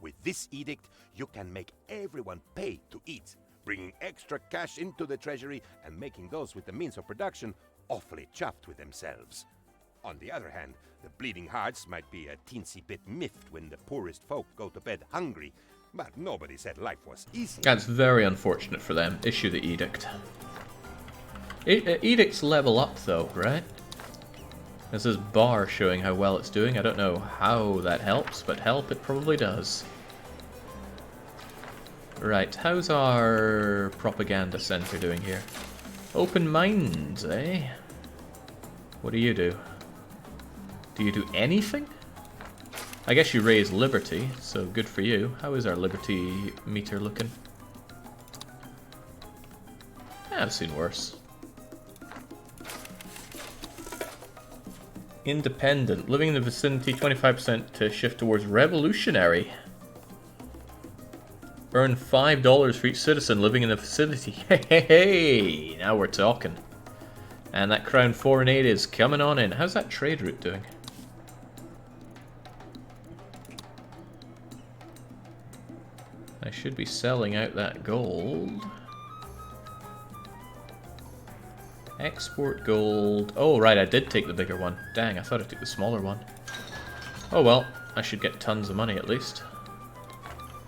With this edict, you can make everyone pay to eat, bringing extra cash into the treasury and making those with the means of production awfully chuffed with themselves. On the other hand, the bleeding hearts might be a teensy bit miffed when the poorest folk go to bed hungry, but nobody said life was easy. That's very unfortunate for them. Issue the edict. Edicts level up, though, right? There's this bar showing how well it's doing. I don't know how that helps, but help it probably does. Right, how's our propaganda center doing here? Open minds, eh? What do you do? Do you do anything? I guess you raise liberty, so good for you. How is our liberty meter looking? I've seen worse. Independent. Living in the vicinity, 25% to shift towards revolutionary. Earn $5 for each citizen living in the vicinity. Hey, now we're talking. And that Crown Foreign Aid is coming on in. How's that trade route doing? I should be selling out that gold. Export gold. Oh, right, I did take the bigger one. Dang, I thought I took the smaller one. Oh well, I should get tons of money at least.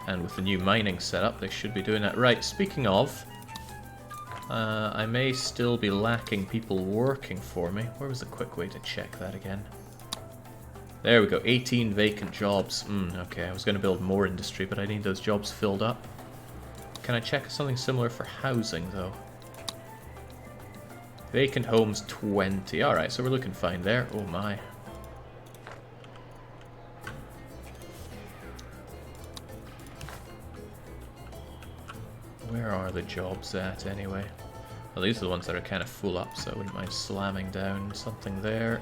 And with the new mining setup, they should be doing that. Right, speaking of, I may still be lacking people working for me. Where was the quick way to check that again? There we go, 18 vacant jobs. Okay, I was going to build more industry, but I need those jobs filled up. Can I check something similar for housing, though? Vacant homes 20. Alright, so we're looking fine there. Oh my. Where are the jobs at anyway? Well, these are the ones that are kind of full up, so I wouldn't mind slamming down something there,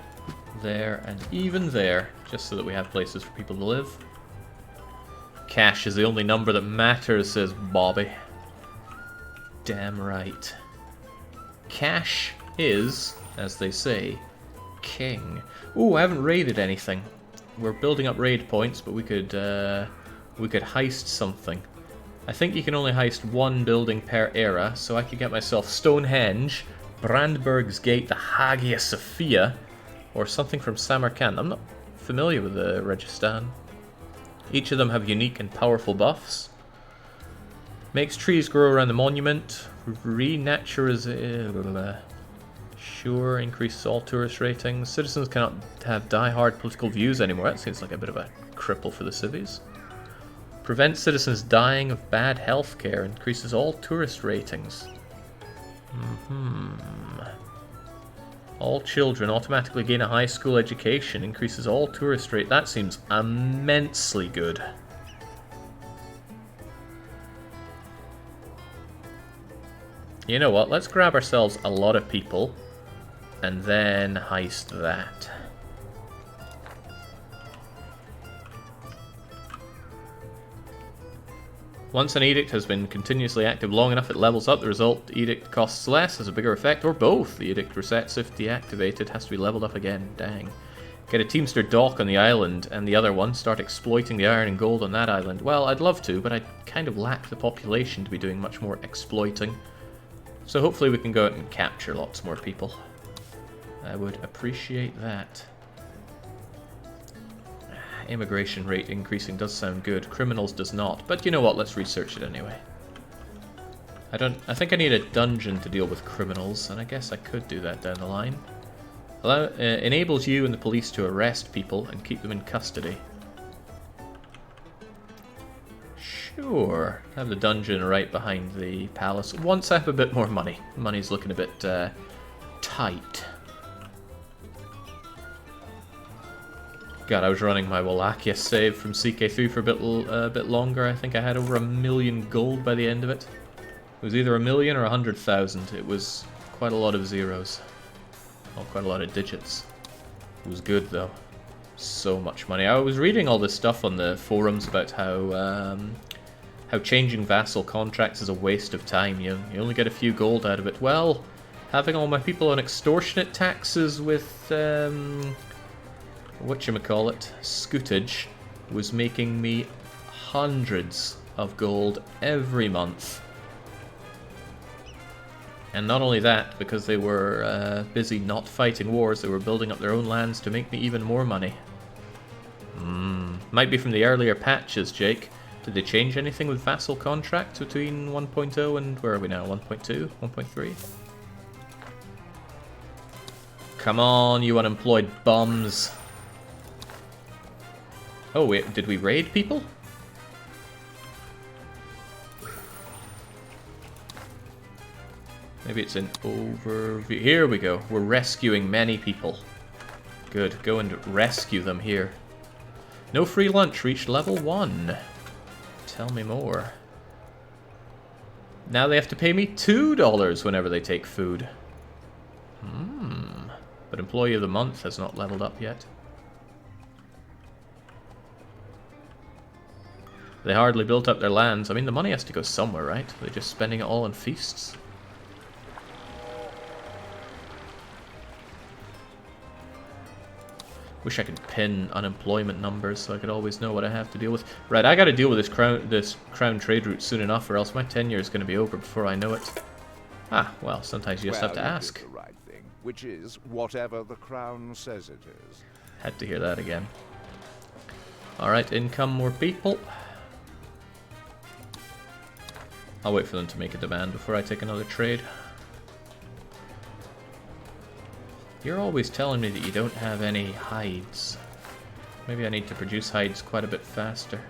there, and even there, just so that we have places for people to live. Cash is the only number that matters, says Bobby. Damn right. Cash is, as they say, king. Ooh, I haven't raided anything. We're building up raid points, but we could heist something. I think you can only heist one building per era, so I could get myself Stonehenge, Brandberg's Gate, the Hagia Sophia, or something from Samarkand. I'm not familiar with the Registan. Each of them have unique and powerful buffs. Makes trees grow around the monument. Renatures... Sure, increases all tourist ratings. Citizens cannot have die-hard political views anymore. That seems like a bit of a cripple for the civies. Prevents citizens dying of bad health care. Increases all tourist ratings. All children automatically gain a high school education. Increases all tourist rate. That seems immensely good. You know what? Let's grab ourselves a lot of people and then heist that. Once an edict has been continuously active long enough, it levels up. The result, the edict costs less, has a bigger effect, or both. The edict resets if deactivated, has to be leveled up again. Dang. Get a Teamster dock on the island, and the other one, start exploiting the iron and gold on that island. Well, I'd love to, but I kind of lack the population to be doing much more exploiting. So hopefully we can go out and capture lots more people. I would appreciate that. Immigration rate increasing does sound good. Criminals does not. But you know what? Let's research it anyway. I think I need a dungeon to deal with criminals, and I guess I could do that down the line. Enables you and the police to arrest people and keep them in custody. Sure. Have the dungeon right behind the palace. Once I have a bit more money. Money's looking a bit tight. God, I was running my Wallachia save from CK3 for a bit longer. I think I had over 1 million gold by the end of it. It was either 1 million or 100,000. It was quite a lot of zeros. Well, quite a lot of digits. It was good though. So much money. I was reading all this stuff on the forums about how changing vassal contracts is a waste of time. You only get a few gold out of it. Well, having all my people on extortionate taxes with whatchamacallit, scootage, was making me hundreds of gold every month. And not only that, because they were busy not fighting wars, they were building up their own lands to make me even more money. Might be from the earlier patches, Jake. Did they change anything with vassal contracts between 1.0 and where are we now? 1.2? 1.3? Come on, you unemployed bums. Oh wait, did we raid people? Maybe it's an overview. Here we go. We're rescuing many people. Good. Go and rescue them here. No free lunch. Reached level 1. Tell me more. Now they have to pay me $2 whenever they take food. But Employee of the Month has not leveled up yet. They hardly built up their lands. I mean, the money has to go somewhere, right? They're just spending it all on feasts. Wish I could pin unemployment numbers so I could always know what I have to deal with. Right, I gotta deal with this crown trade route soon enough, or else my tenure is gonna be over before I know it. Ah, well, sometimes you just have to ask. The right thing, which is whatever the crown says it is. Had to hear that again. Alright, in come more people. I'll wait for them to make a demand before I take another trade. You're always telling me that you don't have any hides. Maybe I need to produce hides quite a bit faster.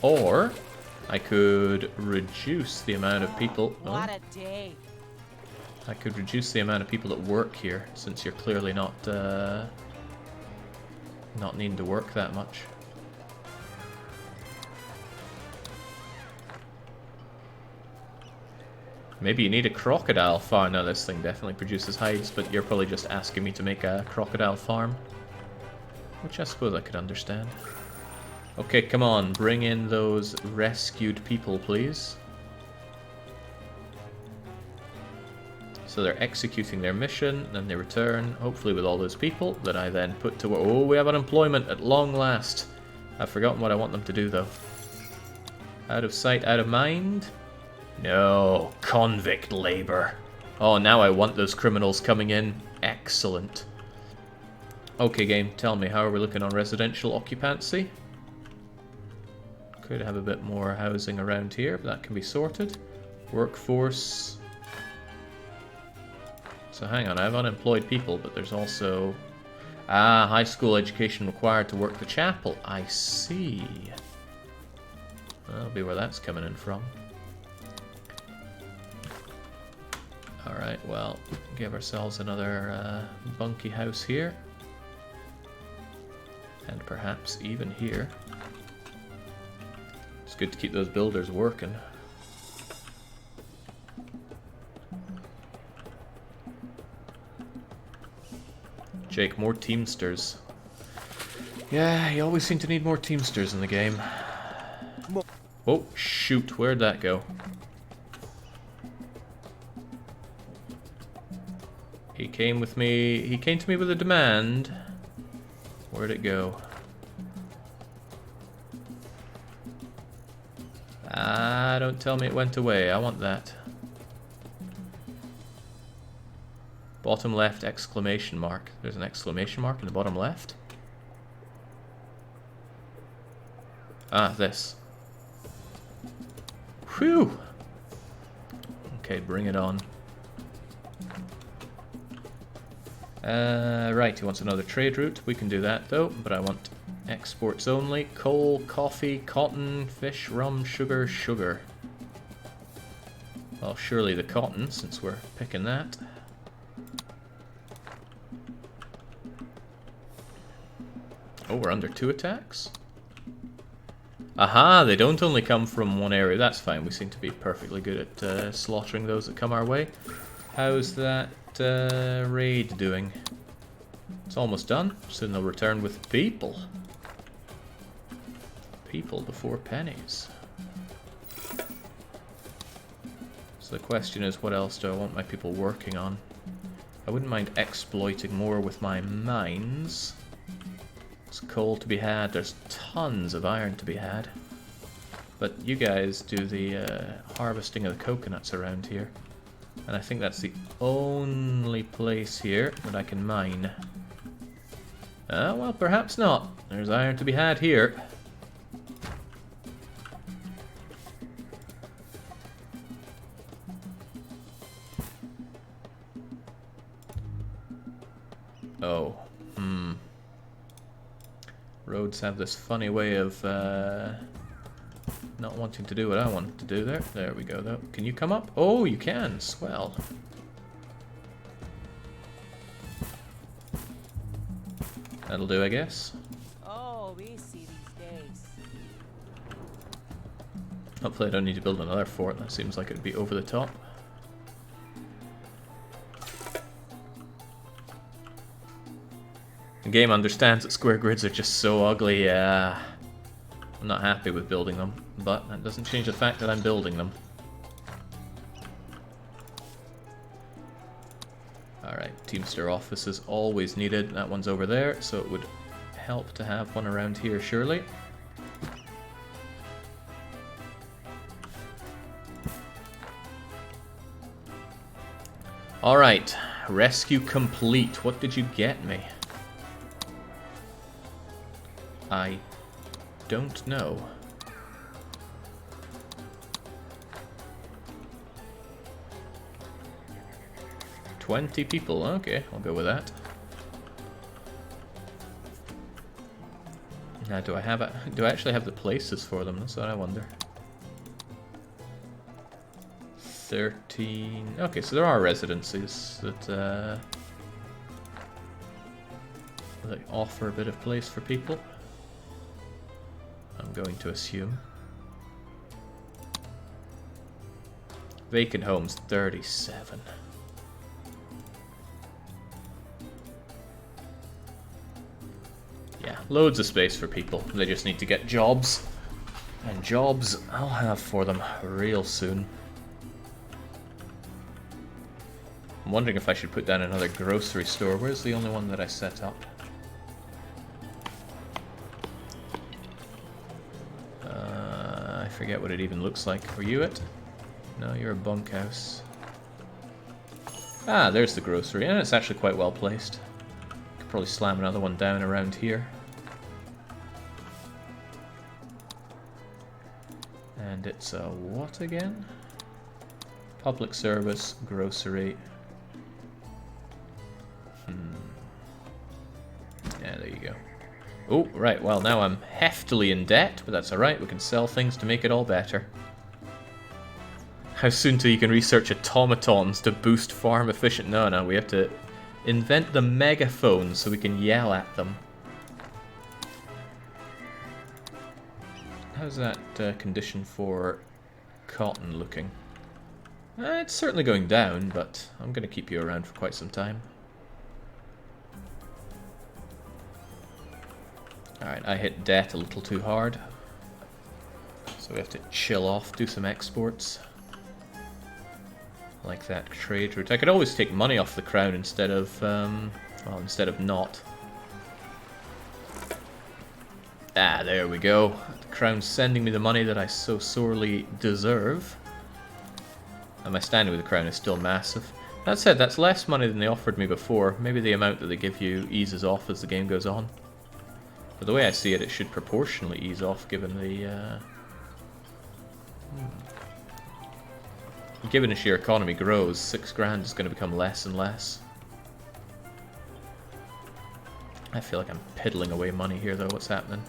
Or I could reduce the amount of people. What a day. I could reduce the amount of people that work here, since you're clearly not needing to work that much. Maybe you need a crocodile farm. No, this thing definitely produces hides, but you're probably just asking me to make a crocodile farm. Which I suppose I could understand. Okay, come on, bring in those rescued people, please. So they're executing their mission, then they return, hopefully with all those people that I then put to work. Oh, we have unemployment at long last. I've forgotten what I want them to do, though. Out of sight, out of mind? No, convict labor. Oh, now I want those criminals coming in. Excellent. Okay, game, tell me, how are we looking on residential occupancy? Could have a bit more housing around here, but that can be sorted. Workforce. So hang on, I have unemployed people, but there's also... Ah, high school education required to work the chapel. I see. That'll be where that's coming in from. Alright, well, give ourselves another bunky house here. And perhaps even here. It's good to keep those builders working. Jake, more Teamsters. Yeah, you always seem to need more Teamsters in the game. Oh, shoot, where'd that go? He came with me, he came to me with a demand. Where'd it go? Ah, don't tell me it went away, I want that. Bottom left exclamation mark. There's an exclamation mark in the bottom left. Ah, this. Whew! Okay, bring it on. Right, he wants another trade route. We can do that though, but I want exports only. Coal, coffee, cotton, fish, rum, sugar, sugar. Well, surely the cotton, since we're picking that. Oh, we're under 2 attacks? Aha, they don't only come from one area. That's fine, we seem to be perfectly good at slaughtering those that come our way. How's that raid doing? It's almost done. Soon they'll return with people. People before pennies. So the question is, what else do I want my people working on? I wouldn't mind exploiting more with my mines. There's coal to be had. There's tons of iron to be had. But you guys do the harvesting of the coconuts around here. And I think that's the only place here that I can mine. Well, perhaps not. There's iron to be had here. Oh. Roads have this funny way of not wanting to do what I want to do there. There we go, though. Can you come up? Oh, you can. Swell. That'll do, I guess. Oh, we see these days. Hopefully I don't need to build another fort. That seems like it'd be over the top. The game understands that square grids are just so ugly. I'm not happy with building them, but that doesn't change the fact that I'm building them. Alright, Teamster office is always needed. That one's over there, so it would help to have one around here, surely. Alright, rescue complete. What did you get me? I don't know. $20 people, okay, I'll go with that. Now, do I actually have the places for them? That's what I wonder. 13. Okay, so there are residencies that offer a bit of place for people. I'm going to assume. Vacant homes, 37. Yeah, loads of space for people. They just need to get jobs. And jobs I'll have for them real soon. I'm wondering if I should put down another grocery store. Where's the only one that I set up? I forget what it even looks like. Were you it? No, you're a bunkhouse. Ah, there's the grocery, and it's actually quite well placed. Could probably slam another one down around here. And it's a what again? Public service, grocery. Yeah, there you go. Oh, right, well now I'm heftily in debt, but that's alright, we can sell things to make it all better. How soon till you can research automatons to boost farm efficient? No, we have to invent the megaphone so we can yell at them. How's that condition for cotton looking? It's certainly going down, but I'm going to keep you around for quite some time. Alright, I hit debt a little too hard. So we have to chill off, do some exports. Like that trade route. I could always take money off the crown instead of, well, instead of not. Ah, there we go. The crown's sending me the money that I so sorely deserve. And my standing with the crown is still massive. That said, that's less money than they offered me before. Maybe the amount that they give you eases off as the game goes on. But the way I see it, it should proportionally ease off given the... Given the sheer economy grows, 6 grand is going to become less and less. I feel like I'm piddling away money here though, what's happening?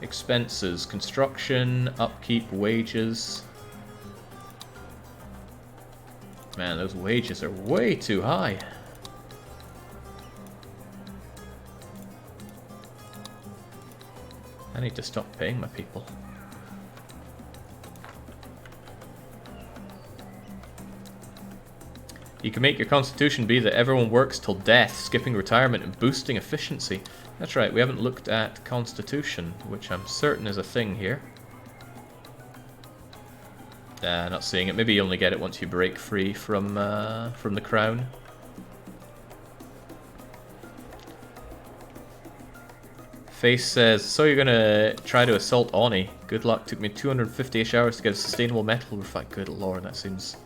Expenses, construction, upkeep, wages. Man, those wages are way too high. I need to stop paying my people. You can make your constitution be that everyone works till death, skipping retirement and boosting efficiency. That's right, we haven't looked at constitution, which I'm certain is a thing here. Not seeing it. Maybe you only get it once you break free from the crown. Face says, so you're gonna try to assault Oni. Good luck, took me 250-ish hours to get a sustainable metal refight. Good lord, that seems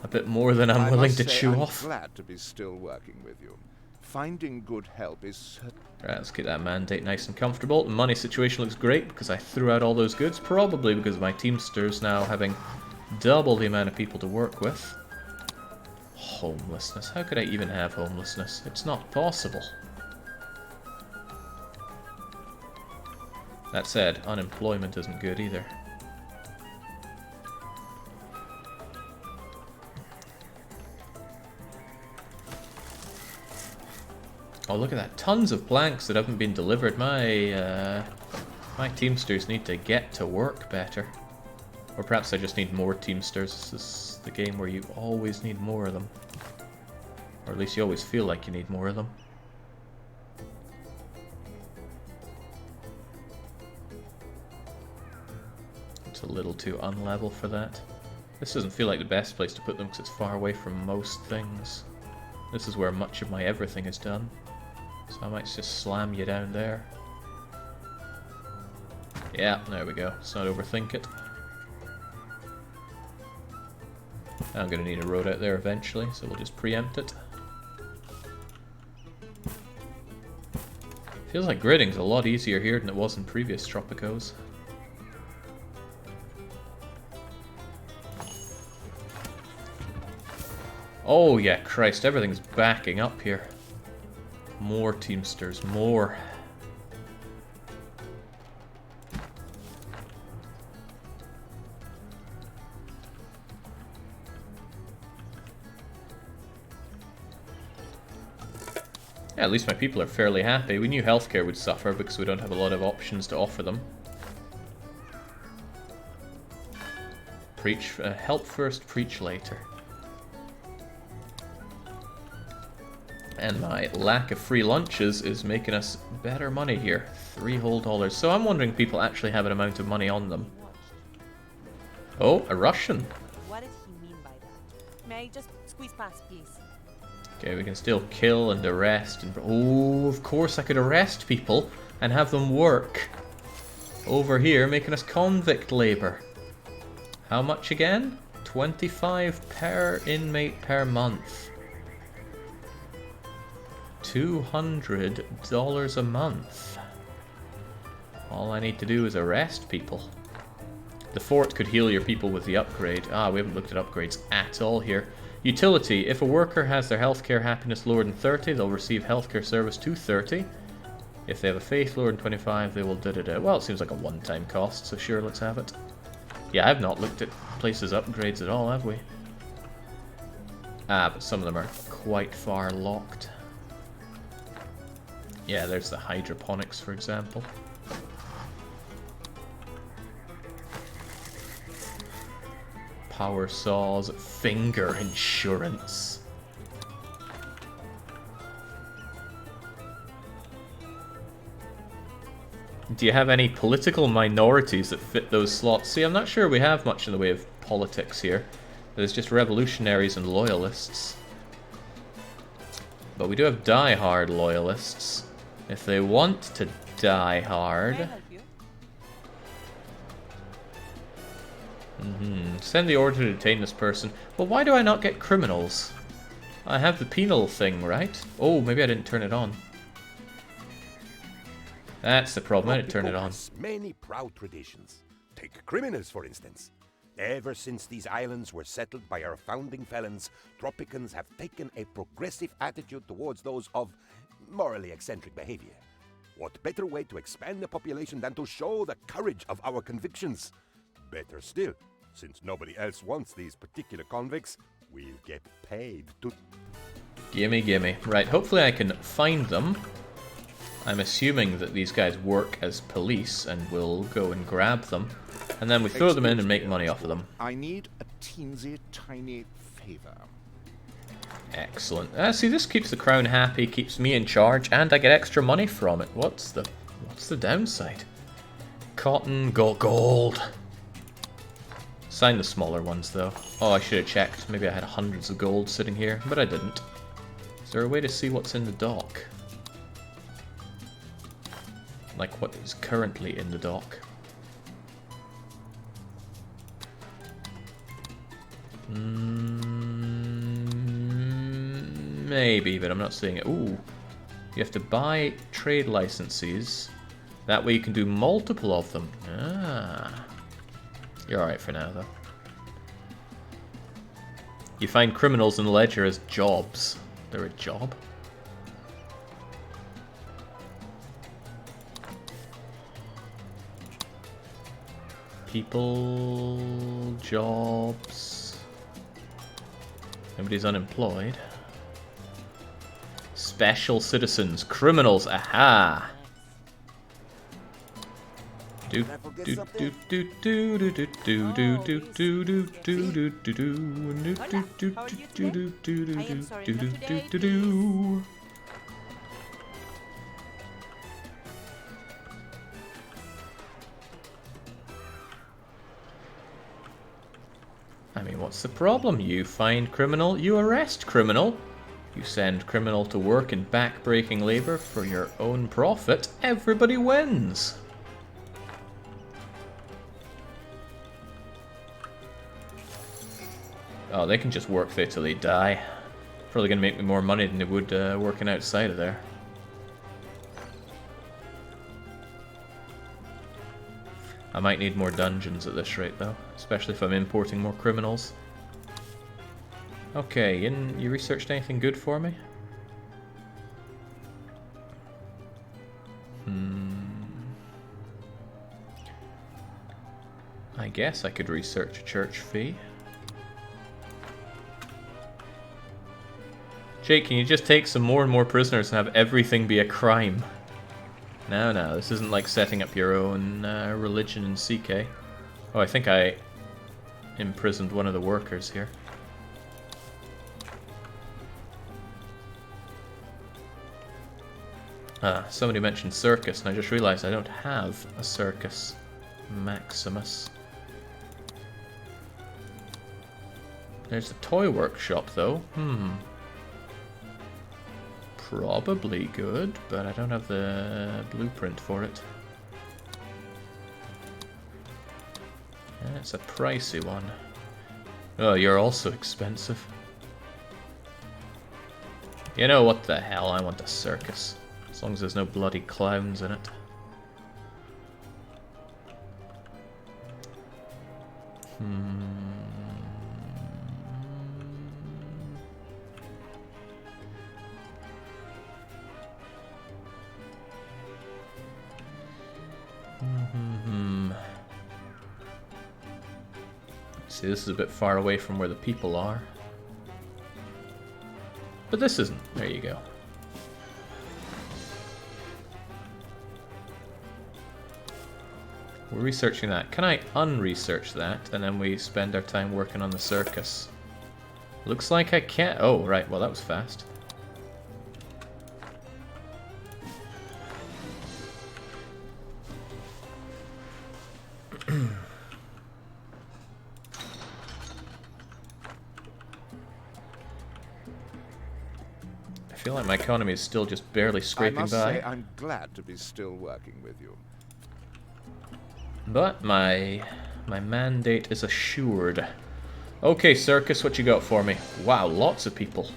a bit more than I'm willing to chew off. I'm glad to be still working with you. Finding good help is... Right, let's keep that mandate nice and comfortable. The money situation looks great because I threw out all those goods, probably because of my Teamsters now having double the amount of people to work with. Homelessness. How could I even have homelessness? It's not possible. That said, unemployment isn't good either. Oh, look at that. Tons of planks that haven't been delivered. My Teamsters need to get to work better. Or perhaps I just need more Teamsters. This is the game where you always need more of them. Or at least you always feel like you need more of them. It's a little too unlevel for that. This doesn't feel like the best place to put them because it's far away from most things. This is where much of my everything is done. So I might just slam you down there. Yeah, there we go. Let's not overthink it. I'm going to need a road out there eventually, so we'll just preempt it. Feels like gridding's a lot easier here than it was in previous Tropicos. Oh yeah, Christ, everything's backing up here. More Teamsters, more. Yeah, at least my people are fairly happy. We knew healthcare would suffer because we don't have a lot of options to offer them. Preach, help first, preach later. And my lack of free lunches is making us better money here. $3 whole. So I'm wondering if people actually have an amount of money on them. Oh, a Russian. What does he mean by that? May I just squeeze past, please? Okay, we can still kill and arrest. And oh, of course I could arrest people and have them work over here, making us convict labor. How much again? 25 per inmate per month. $200 a month. All I need to do is arrest people. The fort could heal your people with the upgrade. Ah, we haven't looked at upgrades at all here. Utility. If a worker has their healthcare happiness lower than 30, they'll receive healthcare service to 30. If they have a faith lower than 25, they will da-da-da. Well, it seems like a one-time cost, so sure, let's have it. Yeah, I've not looked at places upgrades at all, have we? Ah, but some of them are quite far locked. Yeah, there's the hydroponics, for example. Power saws, finger insurance. Do you have any political minorities that fit those slots? See, I'm not sure we have much in the way of politics here. There's just revolutionaries and loyalists. But we do have die-hard loyalists. If they want to die hard... May I help you? Send the order to detain this person. Well, why do I not get criminals? I have the penal thing, right? Oh, maybe I didn't turn it on. That's the problem, I didn't turn it on. Has many proud traditions. Take criminals, for instance. Ever since these islands were settled by our founding felons, Tropicans have taken a progressive attitude towards those of morally eccentric behavior. What better way to expand the population than to show the courage of our convictions? Better still, since nobody else wants these particular convicts, we'll get paid to... Gimme, gimme. Right, hopefully I can find them. I'm assuming that these guys work as police, and we'll go and grab them. And then we throw them in and make money off of them. I need a teensy tiny favor. Excellent. See, this keeps the crown happy, keeps me in charge, and I get extra money from it. What's the downside? Cotton, gold. Sign the smaller ones, though. Oh, I should have checked. Maybe I had hundreds of gold sitting here, but I didn't. Is there a way to see what's in the dock? Like what is currently in the dock? Maybe, but I'm not seeing it. Ooh. You have to buy trade licenses. That way you can do multiple of them. Ah. You're alright for now, though. You find criminals in the ledger as jobs. They're a job? People, jobs. Nobody's unemployed. Special citizens, criminals, aha! Do do do do do do do do do do do do do do do do do. I mean, what's the problem? You find criminal, you arrest criminal. You send criminal to work in back-breaking labor for your own profit. Everybody wins. Oh, they can just work there till they die. Probably gonna make me more money than they would working outside of there. I might need more dungeons at this rate, though, especially if I'm importing more criminals. Okay, you researched anything good for me? I guess I could research a church fee. Jake, can you just take some more and more prisoners and have everything be a crime? No, no, this isn't like setting up your own religion in CK. Oh, I think I imprisoned one of the workers here. Somebody mentioned circus, and I just realized I don't have a circus Maximus. There's a toy workshop, though. Probably good, but I don't have the blueprint for it. Yeah, it's a pricey one. Oh, you're also expensive. You know what the hell, I want a circus. As long as there's no bloody clowns in it. See, this is a bit far away from where the people are. But this isn't. There you go. We're researching that. Can I unresearch that, and then we spend our time working on the circus? Looks like I can't. Oh, right. Well, that was fast. I feel like my economy is still just barely scraping I must by. say, I'm glad to be still working with you. But my mandate is assured. Okay, circus, what you got for me? Wow, lots of people.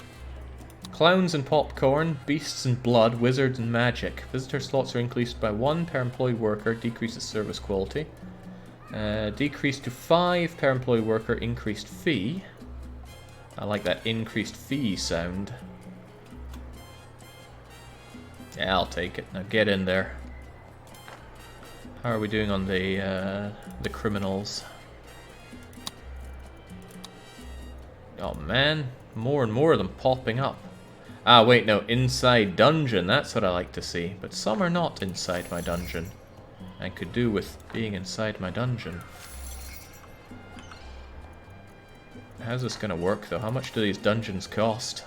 Clowns and popcorn, beasts and blood, wizards and magic. Visitor slots are increased by 1 per employed worker, decreases service quality. Decreased to 5 per employed worker, increased fee. I like that increased fee sound. Yeah, I'll take it. Now get in there. How are we doing on the criminals? Oh man, more and more of them popping up. Ah wait, no, inside dungeon, that's what I like to see. But some are not inside my dungeon. And could do with being inside my dungeon. How's this gonna work though? How much do these dungeons cost?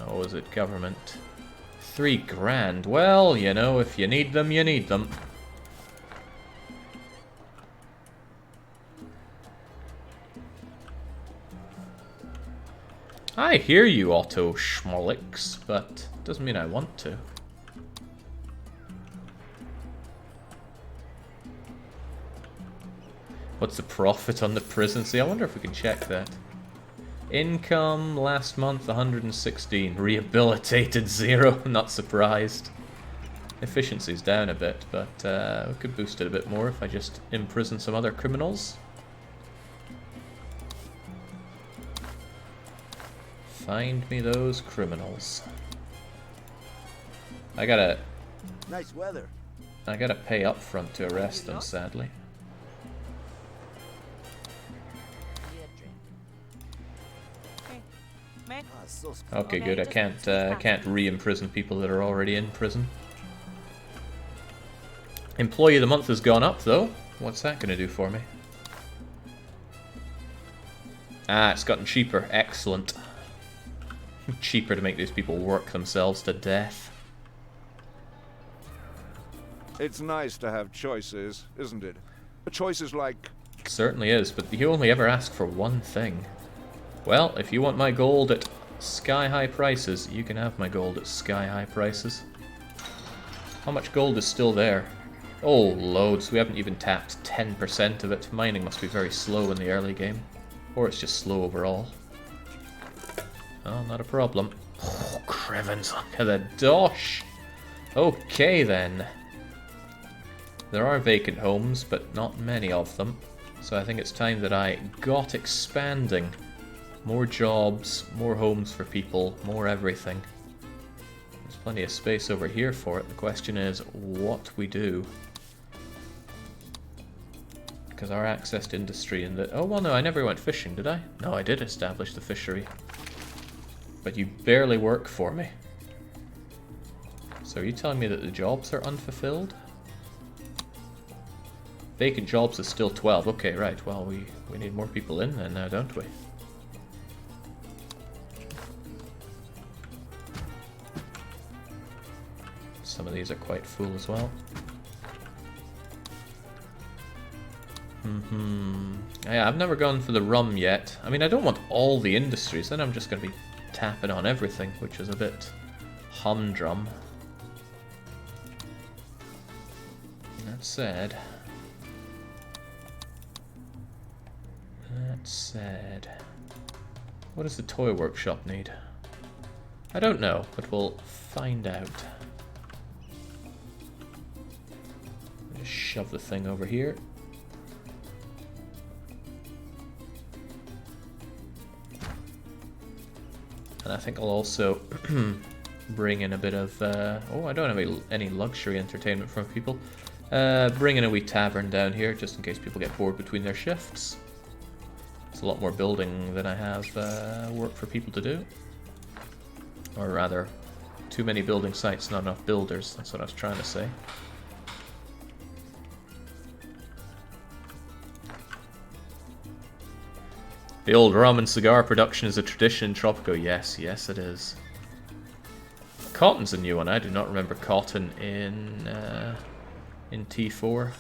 What was it? Government. 3 grand. Well, you know, if you need them, you need them. I hear you, Otto Schmolix, but doesn't mean I want to. What's the profit on the prison? See, I wonder if we can check that. Income last month 116. Rehabilitated 0. Not surprised. Efficiency's down a bit, but we could boost it a bit more if I just imprison some other criminals. Find me those criminals. I gotta Nice weather. pay up front to arrest them, sadly. Okay, good. I can't re-imprison people that are already in prison. Employee of the month has gone up, though. What's that going to do for me? Ah, it's gotten cheaper. Excellent. Cheaper to make these people work themselves to death. It's nice to have choices, isn't it? Choices like... It certainly is, but you only ever ask for one thing. Well, if you want my gold at sky-high prices, you can have my gold at sky-high prices. How much gold is still there? Oh, loads. We haven't even tapped 10% of it. Mining must be very slow in the early game. Or it's just slow overall. Oh, not a problem. Oh, Crevens, look at the dosh! Okay, then. There are vacant homes, but not many of them. So I think it's time that I got expanding. More jobs, more homes for people, more everything. There's plenty of space over here for it. The question is what we do. because our access to industry and the... Oh, well, no, I never went fishing, did I? No, I did establish the fishery. But you barely work for me. So are you telling me that the jobs are unfulfilled? Vacant jobs is still 12. Okay, right. Well, we need more people in then now, don't we? Some of these are quite full as well. Yeah, I've never gone for the rum yet. I mean, I don't want all the industries, then I'm just going to be tapping on everything, which is a bit humdrum. That said... What does the toy workshop need? I don't know, but we'll find out. Just shove the thing over here. And I think I'll also bring in a bit of... oh, I don't have any luxury entertainment from people. Bring in a wee tavern down here, just in case people get bored between their shifts. It's a lot more building than I have work for people to do. Or rather, too many building sites, not enough builders. That's what I was trying to say. The old rum and cigar production is a tradition in Tropico. Yes, yes it is. Cotton's a new one. I do not remember cotton in T4.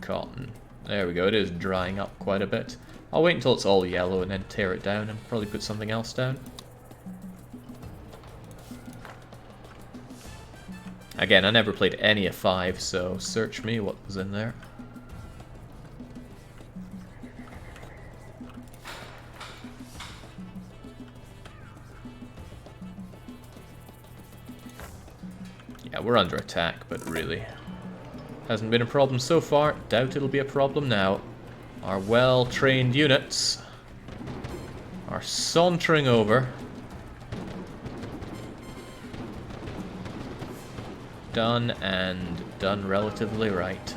Cotton. There we go, it is drying up quite a bit. I'll wait until it's all yellow and then tear it down and probably put something else down. Again, I never played any of 5, so search me what was in there. Yeah, we're under attack, but really... hasn't been a problem so far. Doubt it'll be a problem now. Our well-trained units are sauntering over. Done, and done relatively right.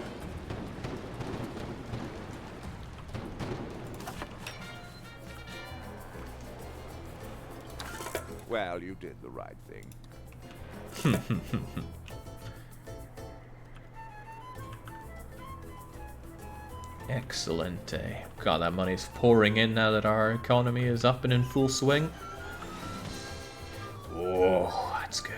Well, you did the right thing. Excellent. God, that money's pouring in now that our economy is up and in full swing. Oh, that's good.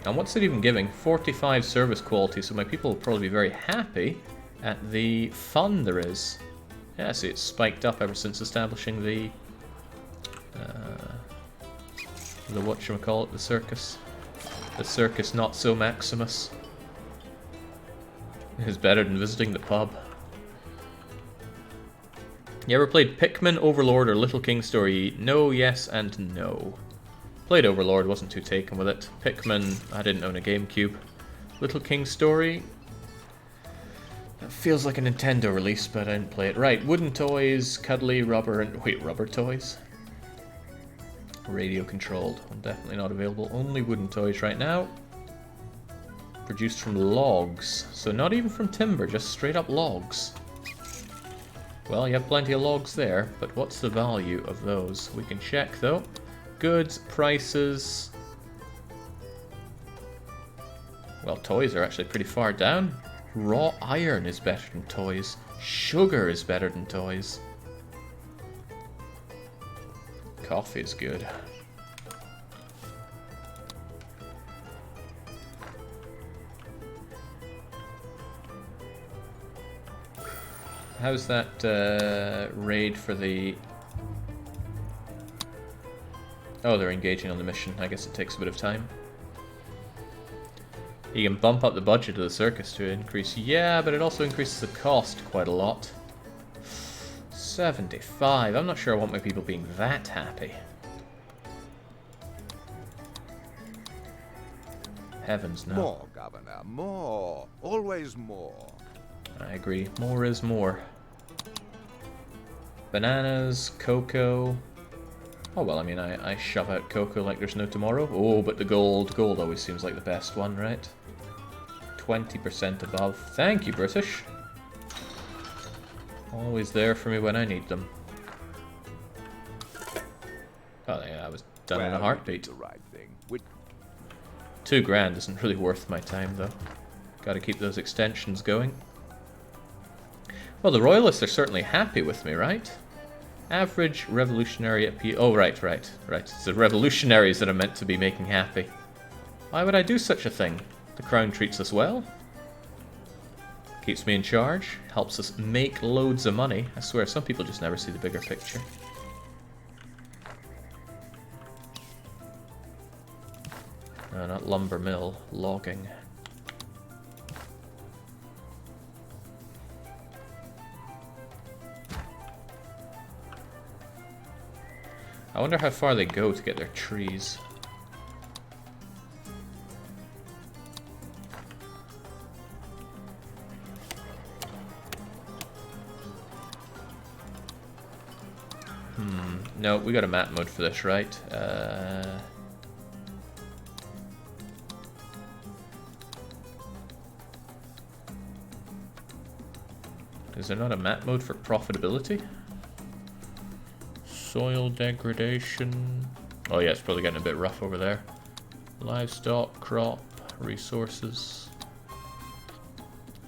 And what's it even giving? 45 service quality, so my people will probably be very happy at the fun there is. Yeah, see, it's spiked up ever since establishing the whatchamacallit, the circus. The circus not so Maximus. Is better than visiting the pub. You ever played Pikmin, Overlord, or Little King Story? No, yes, and no. Played Overlord, wasn't too taken with it. Pikmin, I didn't own a GameCube. Little King Story? That feels like a Nintendo release, but I didn't play it. Right, wooden toys, cuddly, rubber, and... wait, rubber toys? Radio controlled. Definitely not available. Only wooden toys right now. Produced from logs. So not even from timber, just straight up logs. Well, you have plenty of logs there, but what's the value of those? We can check though. Goods, prices... well, toys are actually pretty far down. Raw iron is better than toys. Sugar is better than toys. Coffee is good. How's that raid for the... oh, they're engaging on the mission. I guess it takes a bit of time. You can bump up the budget of the circus to increase... yeah, but it also increases the cost quite a lot. 75. I'm not sure I want my people being that happy. Heavens, no. More, Governor, more. Always more. I agree. More is more. Bananas, cocoa. Oh well, I mean, I shove out cocoa like there's no tomorrow. Oh, but the gold always seems like the best one, right? 20% above. Thank you, British. Always there for me when I need them. Oh yeah, I was done in a heartbeat. The right thing. 2 grand isn't really worth my time, though. Gotta keep those extensions going. Well, the Royalists are certainly happy with me, right? Average revolutionary appeal. Oh, right. It's the revolutionaries that are meant to be making happy. Why would I do such a thing? The crown treats us well. Keeps me in charge. Helps us make loads of money. I swear, some people just never see the bigger picture. No, not lumber mill. Logging. I wonder how far they go to get their trees. No, we got a map mode for this, right? Is there not a map mode for profitability? Soil degradation. Oh yeah, it's probably getting a bit rough over there. Livestock, crop, resources.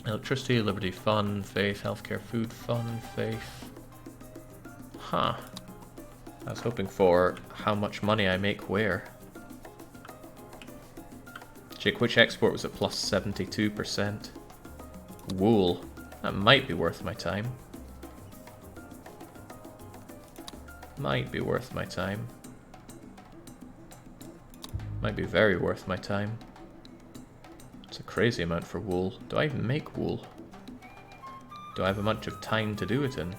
Electricity, liberty, fun, faith, healthcare, food, fun, faith. Huh. I was hoping for how much money I make where. Jake, which export was at plus 72%? Wool. That might be worth my time. Might be worth my time. Might be very worth my time. It's a crazy amount for wool. Do I even make wool? Do I have a bunch of time to do it in?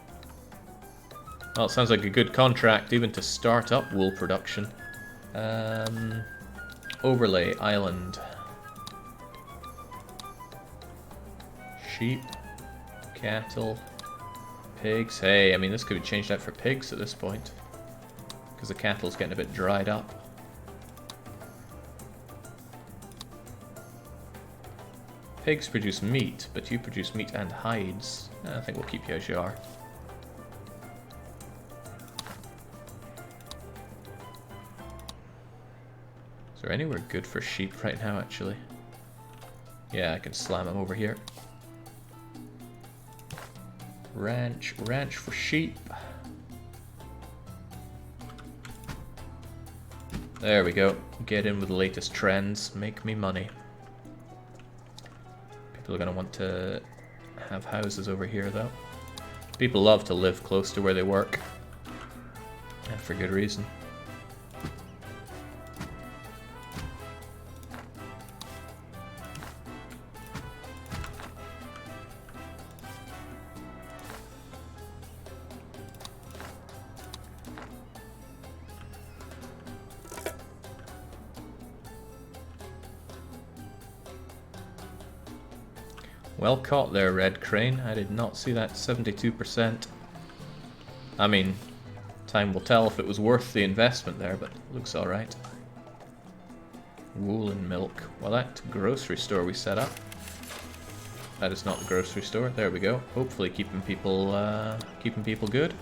Well, it sounds like a good contract even to start up wool production. Overlay island. Sheep. Cattle. Pigs. Hey, I mean, this could be changed out for pigs at this point. Because the cattle's getting a bit dried up. Pigs produce meat, but you produce meat and hides. I think we'll keep you as you are. Is there anywhere good for sheep right now, actually? Yeah, I can slam them over here. Ranch for sheep. There we go. Get in with the latest trends. Make me money. People are going to want to have houses over here, though. People love to live close to where they work. And for good reason. Well caught there, Red Crane. I did not see that 72%. I mean, time will tell if it was worth the investment there, but looks alright. Wool and milk. Well, that grocery store we set up. That is not the grocery store. There we go. Hopefully keeping people good.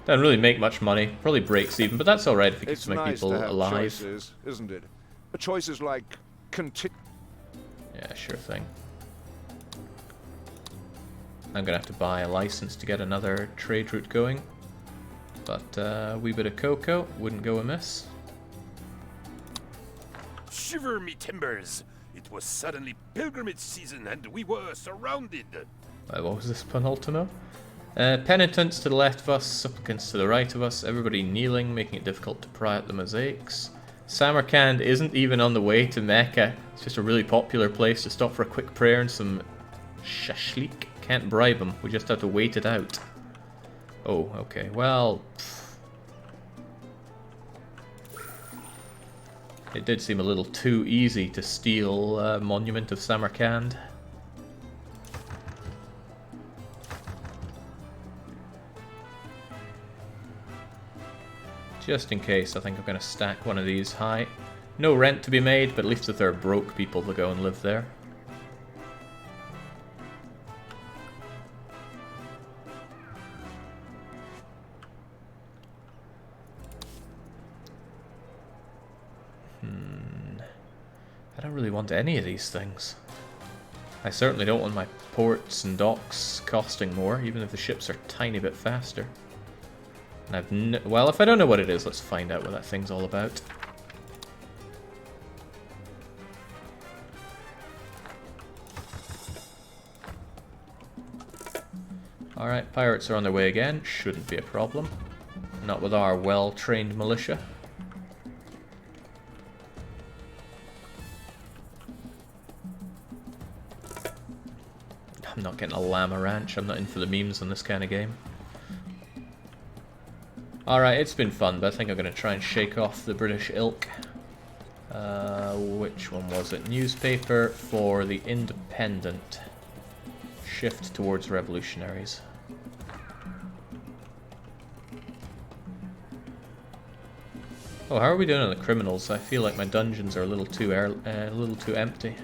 Doesn't really make much money. Probably breaks even, but that's alright if it keeps my people alive. Choices, isn't it? A choice is like Yeah, sure thing. I'm gonna have to buy a license to get another trade route going. But a wee bit of cocoa wouldn't go amiss. Shiver me timbers! It was suddenly pilgrimage season and we were surrounded. What was this, Penultimo? Penitents to the left of us, supplicants to the right of us, everybody kneeling, making it difficult to pry at the mosaics. Samarkand isn't even on the way to Mecca. It's just a really popular place to stop for a quick prayer and some shashlik. Can't bribe them. We just have to wait it out. Oh, okay. Well, it did seem a little too easy to steal Monument of Samarkand. Just in case, I think I'm going to stack one of these high. No rent to be made, but at least if there are broke people to go and live there. I don't really want any of these things. I certainly don't want my ports and docks costing more, even if the ships are a tiny bit faster. And I've well, if I don't know what it is, let's find out what that thing's all about. Alright, pirates are on their way again. Shouldn't be a problem. Not with our well-trained militia. I'm not getting a llama ranch. I'm not in for the memes on this kind of game. Alright, it's been fun, but I think I'm going to try and shake off the British ilk. Which one was it? Newspaper for the Independent. Shift towards revolutionaries. Oh, how are we doing on the criminals? I feel like my dungeons are a little too empty.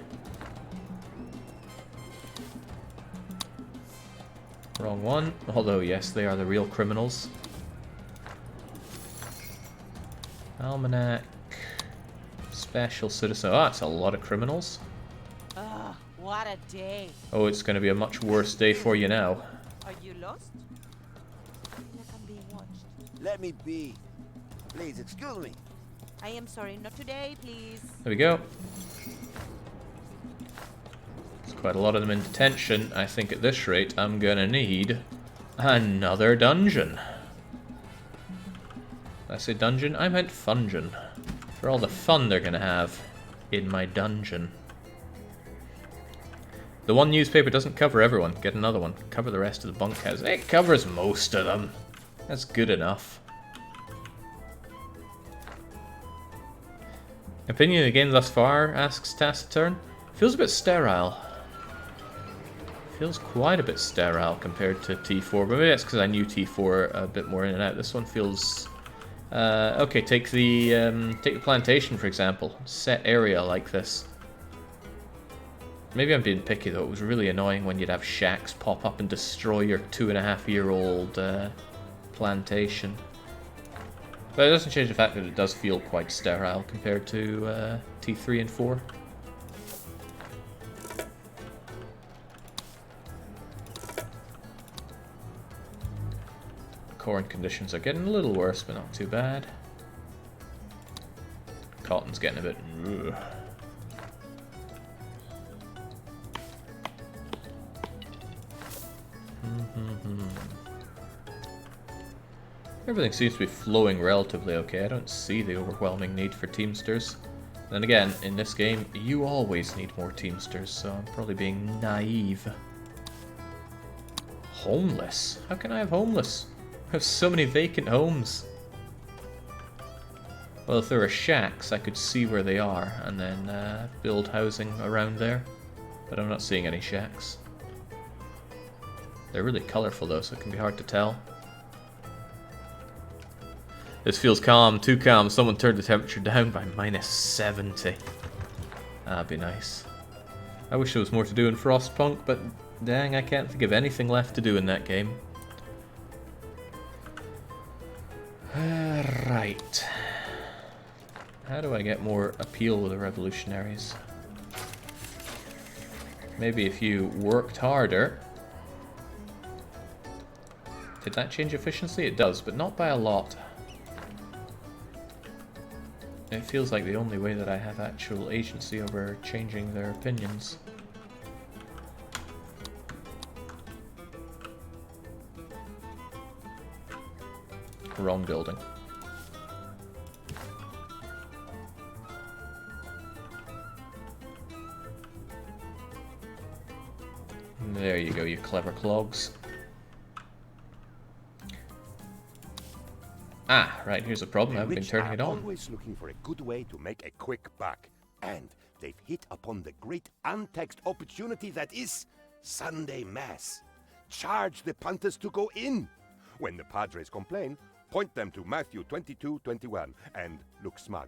Wrong one. Although, yes, they are the real criminals. Almanac. Special citizen. Oh, that's a lot of criminals. Ugh, what a day. Oh, it's going to be a much worse day for you now. Are you lost? I feel like I'm being watched. Let me be. Please, excuse me. I am sorry, not today, please. There we go. There's quite a lot of them in detention. I think at this rate I'm going to need another dungeon. Did I say dungeon? I meant fungeon. For all the fun they're going to have in my dungeon. The one newspaper doesn't cover everyone. Get another one. Cover the rest of the bunkhouse. It covers most of them. That's good enough. Opinion of the game thus far, asks Taciturn. Feels a bit sterile. Feels quite a bit sterile compared to T4, but maybe that's because I knew T4 a bit more in and out. This one feels... okay, take the plantation, for example. Set area like this. Maybe I'm being picky, though. It was really annoying when you'd have shacks pop up and destroy your 2.5-year-old plantation. But it doesn't change the fact that it does feel quite sterile compared to T3 and 4. Corn conditions are getting a little worse, but not too bad. Cotton's getting a bit... Ugh. Everything seems to be flowing relatively okay. I don't see the overwhelming need for Teamsters. Then again, in this game, you always need more Teamsters, so I'm probably being naive. Homeless? How can I have homeless? I have so many vacant homes. Well, if there were shacks, I could see where they are and then build housing around there. But I'm not seeing any shacks. They're really colourful though, so it can be hard to tell. This feels calm, too calm. Someone turned the temperature down by -70. That'd be nice. I wish there was more to do in Frostpunk, but dang, I can't think of anything left to do in that game. Right. How do I get more appeal with the revolutionaries? Maybe if you worked harder. Did that change efficiency? It does, but not by a lot. It feels like the only way that I have actual agency over changing their opinions. Wrong building. There you go, you clever clogs. Ah, right, here's a problem. I haven't been turning it on. Always looking for a good way to make a quick buck. And they've hit upon the great untaxed opportunity that is Sunday Mass. Charge the punters to go in. When the Padres complain, Point them to Matthew 22:21 and look smug.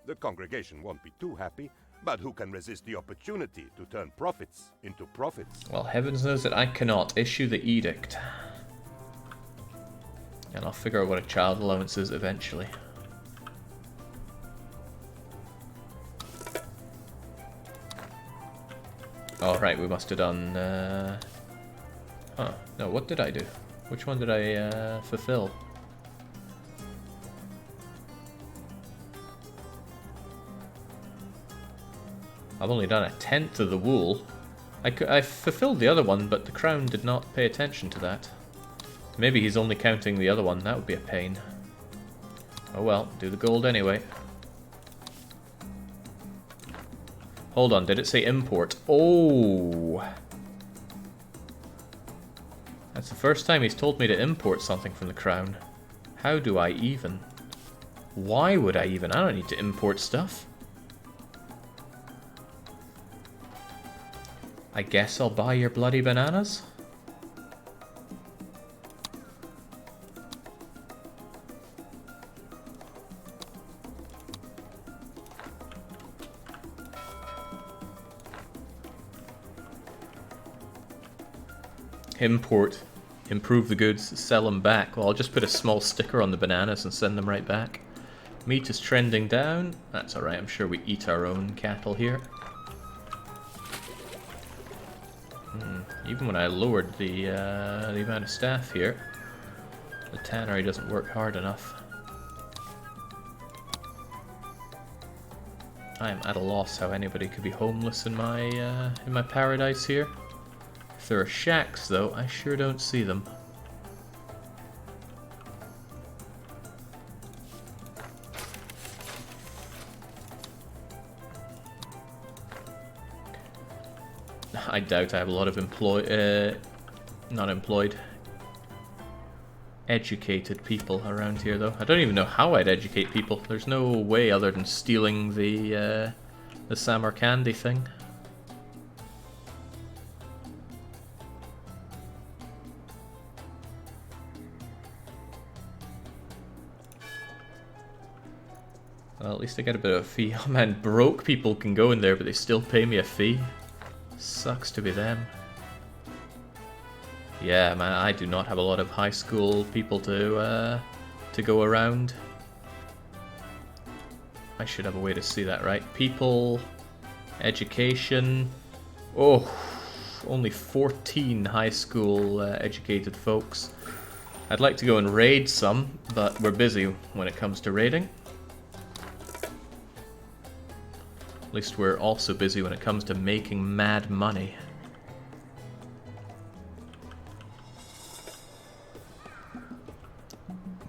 The congregation won't be too happy, but who can resist the opportunity to turn profits into profits? Well, heavens knows that I cannot issue the edict. And I'll figure out what a child allowance is eventually. Oh, right, we must have done... Huh, no, what did I do? Which one did I fulfill? I've only done 1/10 of the wool. I fulfilled the other one, but the crown did not pay attention to that. Maybe he's only counting the other one. That would be a pain. Oh well, do the gold anyway. Hold on, did it say import? Oh! That's the first time he's told me to import something from the crown. How do I even? Why would I even? I don't need to import stuff. I guess I'll buy your bloody bananas. Import, improve the goods, sell them back. Well, I'll just put a small sticker on the bananas and send them right back. Meat is trending down. That's alright, I'm sure we eat our own cattle here. Even when I lowered the amount of staff here, the tannery doesn't work hard enough. I am at a loss how anybody could be homeless in my paradise here. If there are shacks, though, I sure don't see them. I doubt I have a lot of not employed, educated people around here, though. I don't even know how I'd educate people. There's no way other than stealing the Samarkandi thing. Well, at least I get a bit of a fee. Oh man, broke people can go in there, but they still pay me a fee. Sucks to be them. Yeah, man, I do not have a lot of high school people to go around. I should have a way to see that, right? People, education. Oh, only 14 high school educated folks. I'd like to go and raid some, but we're busy when it comes to raiding. At least we're also busy when it comes to making mad money.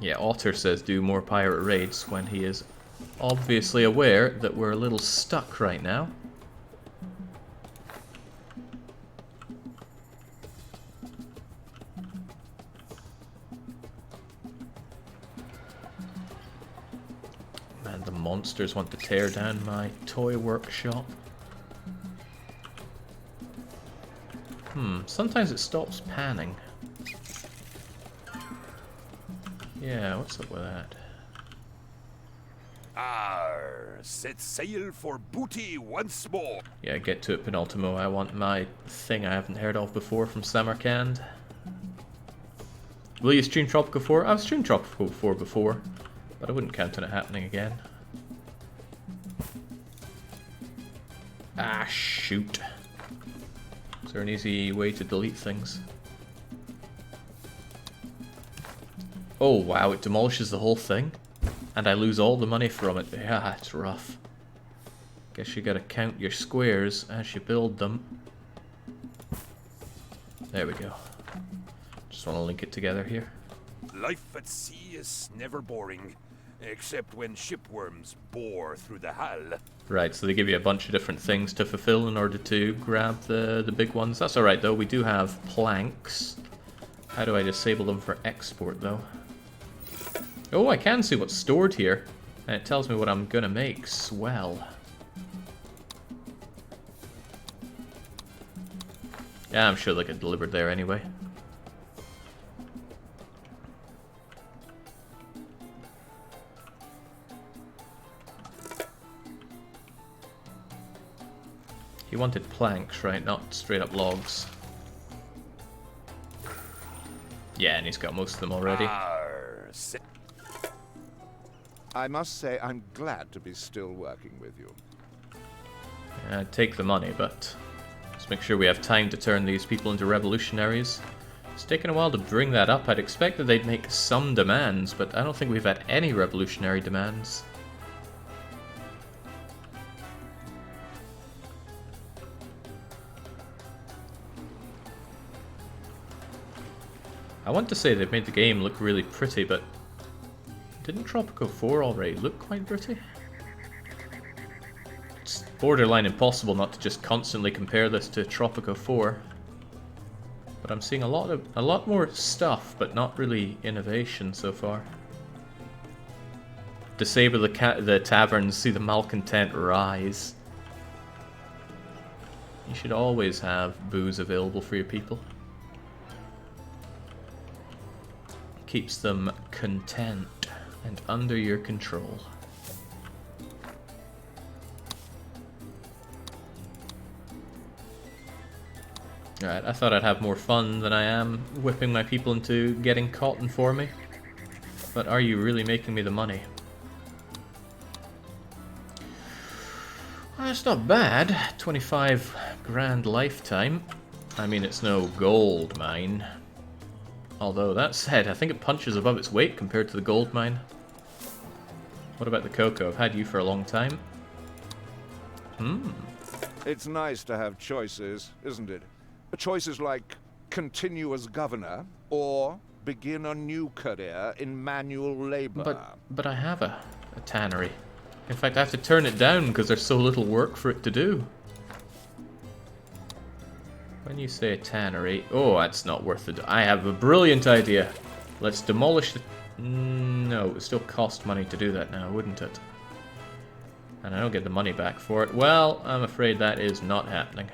Yeah, Otter says do more pirate raids when he is obviously aware that we're a little stuck right now. Man, the monsters want to tear down my toy workshop. Sometimes it stops panning. Yeah, what's up with that? Arr, set sail for booty once more. Yeah, get to it, Penultimo. I want my thing I haven't heard of before from Samarkand. Will you stream Tropico 4? I've streamed Tropico 4 before, but I wouldn't count on it happening again. Ah, shoot. Is there an easy way to delete things? Oh wow, it demolishes the whole thing? And I lose all the money from it. Yeah, it's rough. Guess you gotta count your squares as you build them. There we go. Just want to link it together here. Life at sea is never boring, except when shipworms bore through the hull. Right, so they give you a bunch of different things to fulfill in order to grab the big ones. That's alright though, we do have planks. How do I disable them for export though? Oh, I can see what's stored here. And it tells me what I'm gonna make. Swell. Yeah, I'm sure they'll get delivered there anyway. He wanted planks, right? Not straight up logs. Yeah, and he's got most of them already. I must say I'm glad to be still working with you. I'd take the money, but let's make sure we have time to turn these people into revolutionaries. It's taken a while to bring that up. I'd expect that they'd make some demands, but I don't think we've had any revolutionary demands. I want to say they've made the game look really pretty, but didn't Tropico 4 already look quite pretty? It's borderline impossible not to just constantly compare this to Tropico 4. But I'm seeing a lot more stuff, but not really innovation so far. Disable the taverns, see the malcontent rise. You should always have booze available for your people. Keeps them content and under your control. Alright, I thought I'd have more fun than I am whipping my people into getting cotton for me. But are you really making me the money? Well, that's not bad. 25 grand lifetime. I mean, it's no gold mine. Although, that said, I think it punches above its weight compared to the gold mine. What about the cocoa? I've had you for a long time. It's nice to have choices, isn't it? Choices like continue as governor or begin a new career in manual labor. But I have a tannery. In fact, I have to turn it down because there's so little work for it to do. When you say a tannery... Oh, that's not worth it. I have a brilliant idea. Let's demolish the... No, it would still cost money to do that now, wouldn't it? And I don't get the money back for it. Well, I'm afraid that is not happening.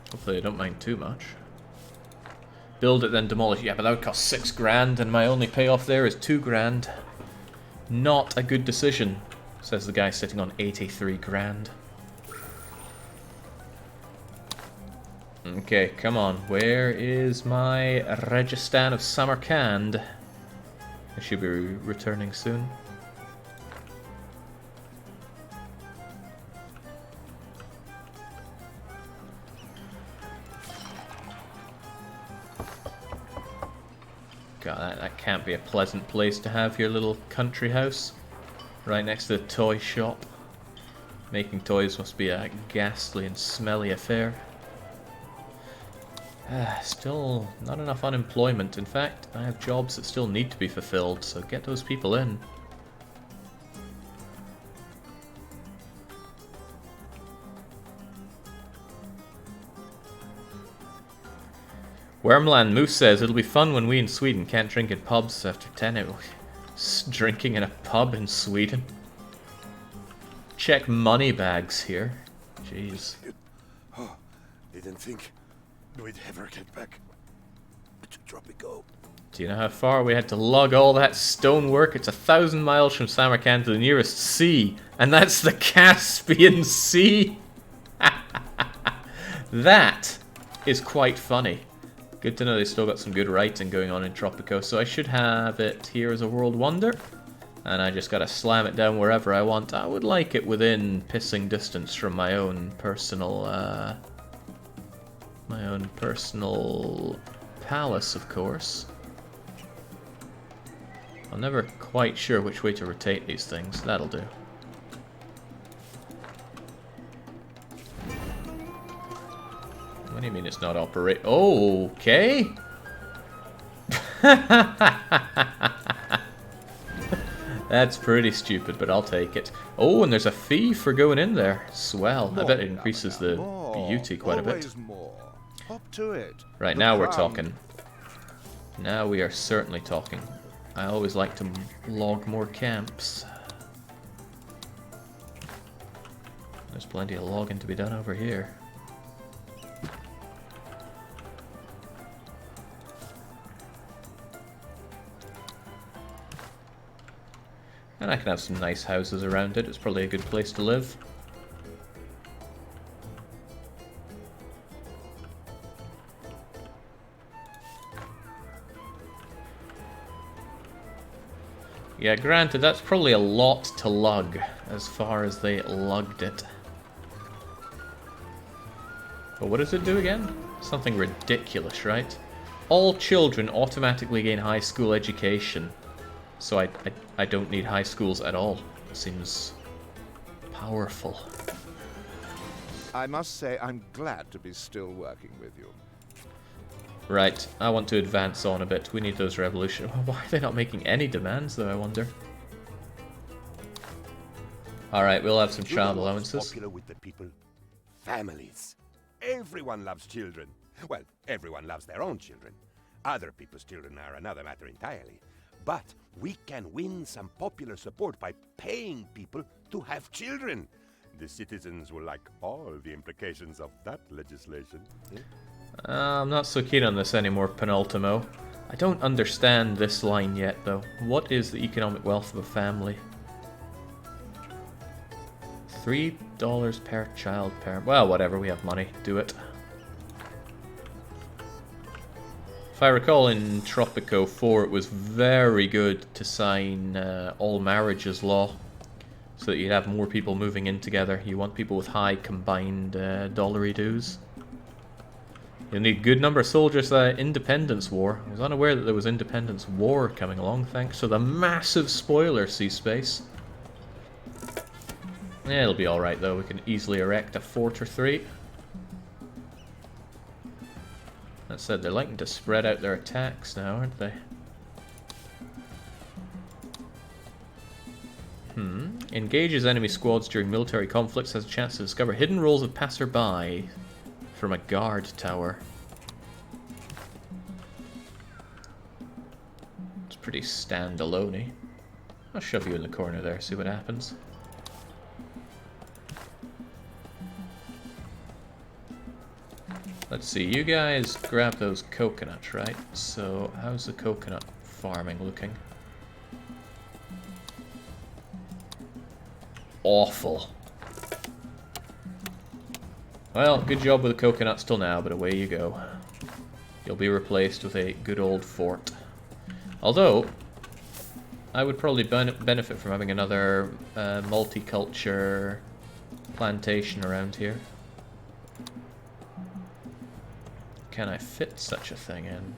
Hopefully I don't mind too much. Build it, then demolish. Yeah, but that would cost 6 grand, and my only payoff there is 2 grand. Not a good decision, says the guy sitting on 83 grand. Okay, come on. Where is my Registan of Samarkand? I should be returning soon. God, that can't be a pleasant place to have your little country house. Right next to the toy shop. Making toys must be a ghastly and smelly affair. Still not enough unemployment. In fact, I have jobs that still need to be fulfilled, so get those people in. Wormland Moose says, it'll be fun when we in Sweden can't drink in pubs after 10. Drinking in a pub in Sweden. Check money bags here. Jeez. Oh, didn't think we'd ever get back to Tropico. Do you know how far we had to lug all that stonework? It's 1,000 miles from Samarkand to the nearest sea, and that's the Caspian Sea. That is quite funny. Good to know they still got some good writing going on in Tropico, so I should have it here as a world wonder. And I just gotta slam it down wherever I want. I would like it within pissing distance from my own personal palace, of course. I'm never quite sure which way to rotate these things. That'll do. What do you mean it's not operate? Oh, okay. That's pretty stupid, but I'll take it. Oh, and there's a fee for going in there. Swell. I bet it increases the beauty quite a bit. More. Up to it. Right, now we're talking. Now we are certainly talking. I always like to log more camps. There's plenty of logging to be done over here. And I can have some nice houses around it. It's probably a good place to live. Yeah, granted, that's probably a lot to lug, as far as they lugged it. But what does it do again? Something ridiculous, right? All children automatically gain high school education. So I don't need high schools at all. Seems powerful. I must say I'm glad to be still working with you. Right, I want to advance on a bit. We need those revolution. Why are they not making any demands, though, I wonder? Alright, we'll have some child allowances. Popular with the people? Families. Everyone loves children. Well, everyone loves their own children. Other people's children are another matter entirely. But we can win some popular support by paying people to have children. The citizens will like all the implications of that legislation. I'm not so keen on this anymore, Penultimo. I don't understand this line yet, though. What is the economic wealth of a family? $3 per child per... Well, whatever, we have money. Do it. If I recall, in Tropico 4, it was very good to sign all marriages law, so that you'd have more people moving in together. You want people with high combined dollary dues. You'll need a good number of soldiers for the Independence War. I was unaware that there was Independence War coming along, thanks to the massive spoiler, Seaspace. Yeah, it'll be alright though, we can easily erect a fort or 3. That said, they're liking to spread out their attacks now, aren't they? Engages enemy squads during military conflicts, has a chance to discover hidden roles of passerby from a guard tower. It's pretty standalone-y. I'll shove you in the corner there, see what happens. Let's see, you guys grab those coconuts, right? So, how's the coconut farming looking? Awful. Well, good job with the coconuts till now, but away you go. You'll be replaced with a good old fort. Although, I would probably benefit from having another multicultural plantation around here. Can I fit such a thing in?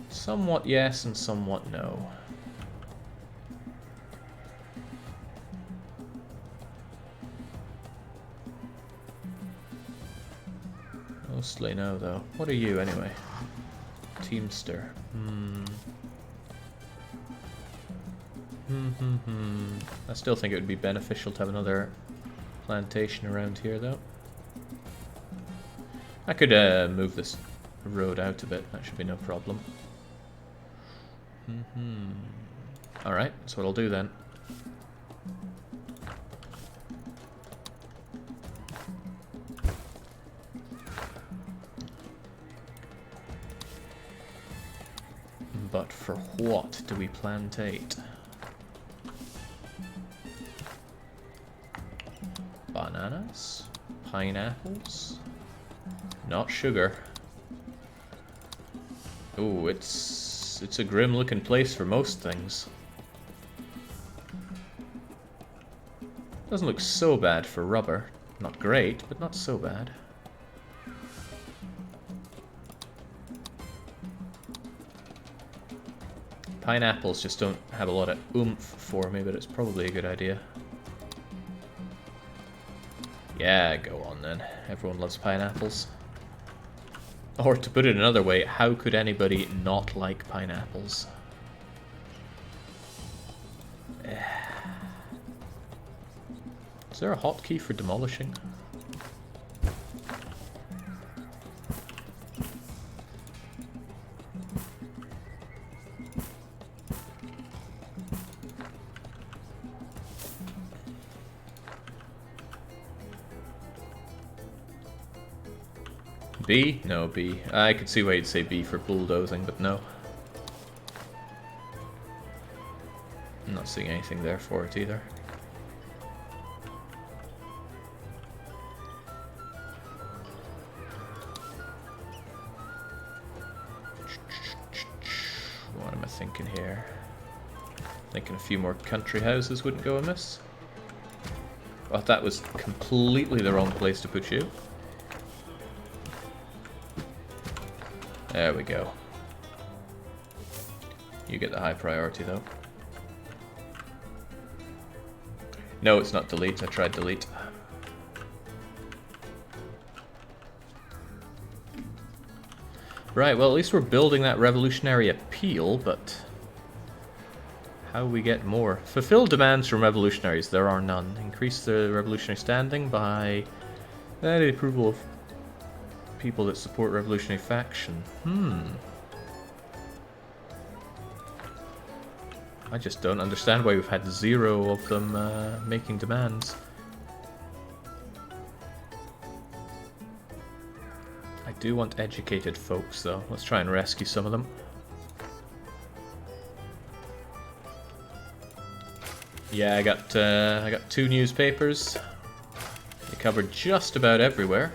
Somewhat yes and somewhat no. Mostly no, though. What are you, anyway? Teamster. I still think it would be beneficial to have another plantation around here, though. I could move this road out a bit. That should be no problem. Alright, that's what I'll do then. But for what do we plantate? Bananas? Pineapples? Not sugar. Ooh, it's a grim looking place for most things. Doesn't look so bad for rubber. Not great, but not so bad. Pineapples just don't have a lot of oomph for me, but it's probably a good idea. Yeah, go on then. Everyone loves pineapples. Or to put it another way, how could anybody not like pineapples? Is there a hotkey for demolishing? B? No, B. I could see why you'd say B for bulldozing, but no. Not seeing anything there for it either. What am I thinking here? Thinking a few more country houses wouldn't go amiss. Oh, that was completely the wrong place to put you. There we go. You get the high priority though. No, it's not delete. I tried delete. Right, well at least we're building that revolutionary appeal, but how we get more? Fulfill demands from revolutionaries. There are none. Increase the revolutionary standing by the approval of people that support revolutionary faction. I just don't understand why we've had 0 of them making demands. I do want educated folks though. Let's try and rescue some of them. Yeah, I got 2 newspapers. They cover just about everywhere.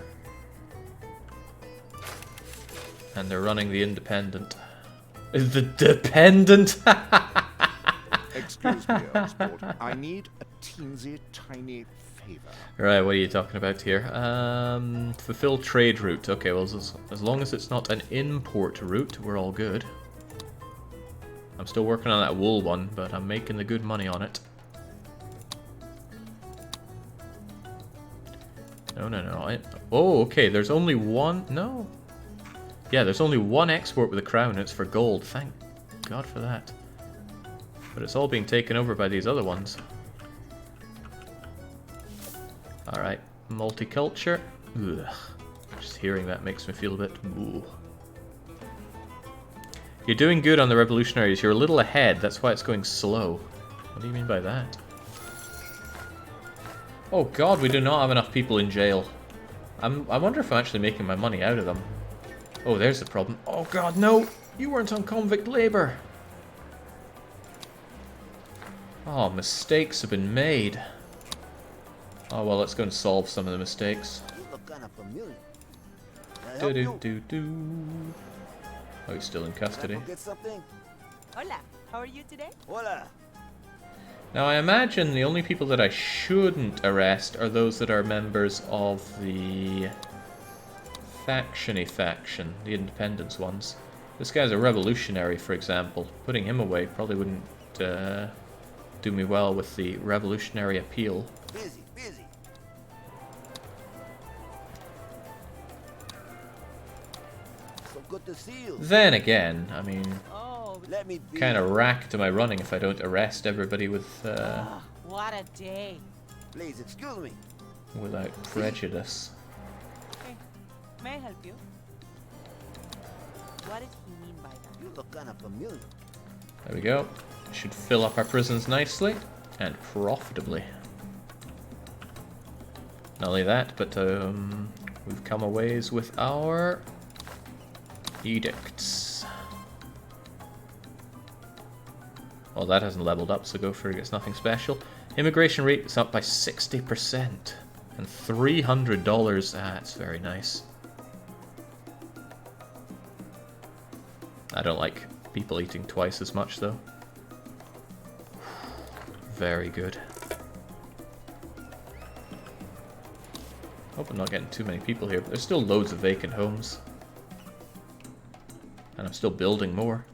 And they're running the Independent. The Dependent! Excuse me, Oxford. I need a teensy tiny favor. Right, what are you talking about here? Fulfill trade route. Okay, well, as long as it's not an import route, we're all good. I'm still working on that wool one, but I'm making the good money on it. No. Oh, okay, there's only one... No. Yeah, there's only one export with a crown, and it's for gold. Thank God for that. But it's all being taken over by these other ones. Alright, multiculture. Ugh. Just hearing that makes me feel a bit... Ooh. You're doing good on the revolutionaries. You're a little ahead. That's why it's going slow. What do you mean by that? Oh god, we do not have enough people in jail. I wonder if I'm actually making my money out of them. Oh, there's the problem. Oh god, no! You weren't on convict labor! Oh, mistakes have been made. Oh well, let's go and solve some of the mistakes. You look kind of familiar. Oh, he's still in custody. Get something? Hola, how are you today? Hola. Now, I imagine the only people that I shouldn't arrest are those that are members of the faction-y faction, the independence ones. This guy's a revolutionary, for example. Putting him away probably wouldn't do me well with the revolutionary appeal. Busy. So good to see you. Then again, I mean, Oh, Let me be. kind of racked am I running if I don't arrest everybody with what a day. Please excuse me. without prejudice. Okay, may I help you? What does he mean by that? You look kind of familiar. There we go. Should fill up our prisons nicely and profitably. Not only that, but we've come a ways with our edicts. Well, that hasn't leveled up, so go for it. It's nothing special. Immigration rate is up by 60%. And $300. That's very nice. I don't like people eating twice as much, though. Very good. Hope I'm not getting too many people here, but there's still loads of vacant homes. And I'm still building more.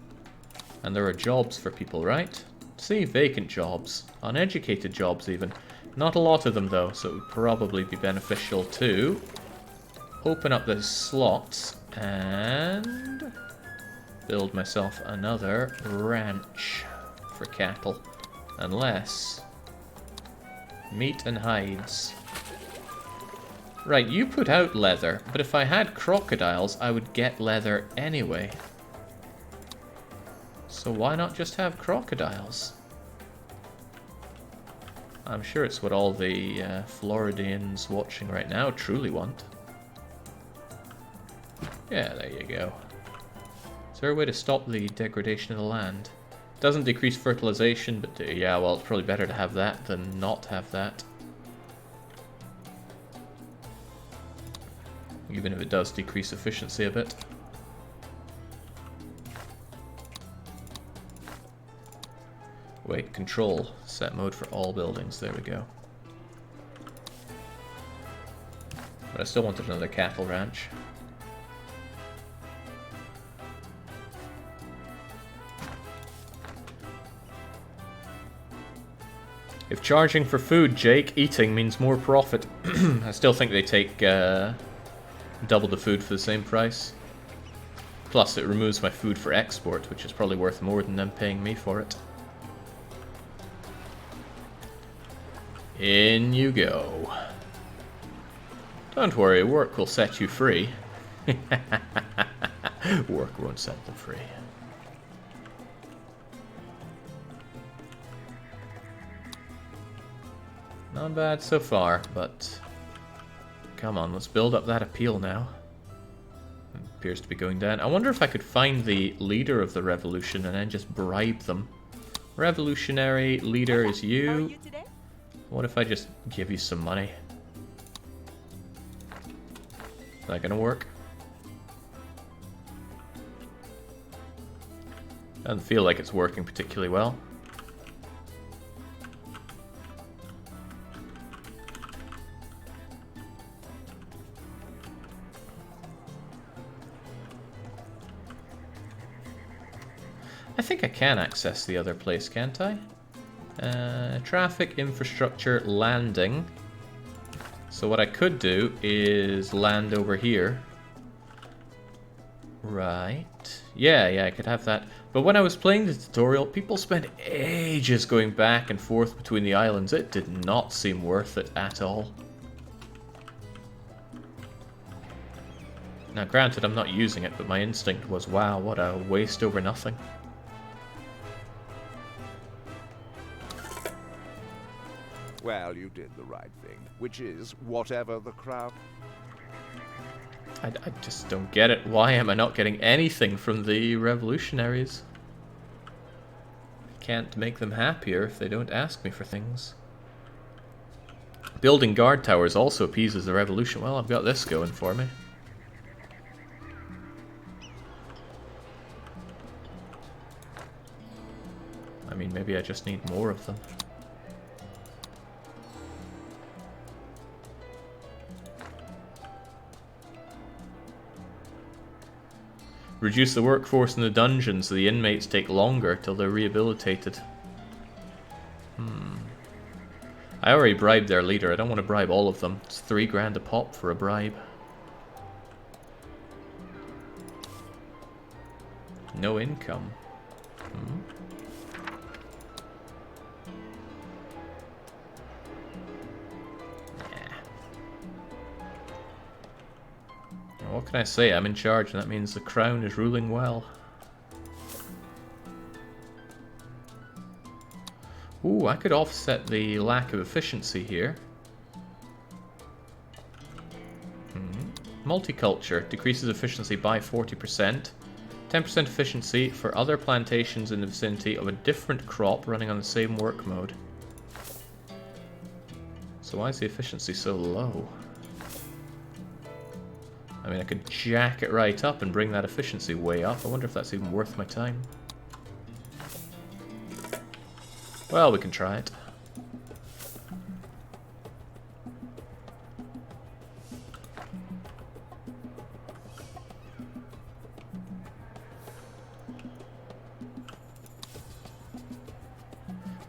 And there are jobs for people, right? See, vacant jobs. Uneducated jobs, even. Not a lot of them, though, so it would probably be beneficial to open up those slots and build myself another ranch for cattle. Unless... meat and hides. Right, you put out leather, but if I had crocodiles, I would get leather anyway. So why not just have crocodiles? I'm sure it's what all the Floridians watching right now truly want. Yeah, there you go. Is there a way to stop the degradation of the land? Doesn't decrease fertilization, but yeah, well, it's probably better to have that than not have that. Even if it does decrease efficiency a bit. Wait, control. Set mode for all buildings. There we go. But I still wanted another cattle ranch. If charging for food, Jake, eating means more profit. I still think they take double the food for the same price. Plus it removes my food for export, which is probably worth more than them paying me for it. In you go. Don't worry, work will set you free. Work won't set them free. Not bad so far, but come on, let's build up that appeal now. It appears to be going down. I wonder if I could find the leader of the revolution and then just bribe them. Revolutionary leader is How are you. you today? What if I just give you some money? Is that gonna work? Doesn't feel like it's working particularly well. I think I can access the other place, can't I? Traffic, infrastructure, landing. So what I could do is land over here. Right. Yeah, I could have that. But when I was playing the tutorial, people spent ages going back and forth between the islands. It did not seem worth it at all. Now granted, I'm not using it, but my instinct was, wow, what a waste over nothing. Well, you did the right thing, which is whatever the crowd. I just don't get it. Why am I not getting anything from the revolutionaries? I can't make them happier if they don't ask me for things. Building guard towers also appeases the revolution. Well, I've got this going for me. I mean, maybe I just need more of them. Reduce the workforce in the dungeon so the inmates take longer till they're rehabilitated. I already bribed their leader. I don't want to bribe all of them. It's 3 grand a pop for a bribe. No income. What can I say? I'm in charge, and that means the crown is ruling well. Ooh, I could offset the lack of efficiency here. Multiculture decreases efficiency by 40%. 10% efficiency for other plantations in the vicinity of a different crop running on the same work mode. So why is the efficiency so low? I mean, I could jack it right up and bring that efficiency way up. I wonder if that's even worth my time. Well, we can try it.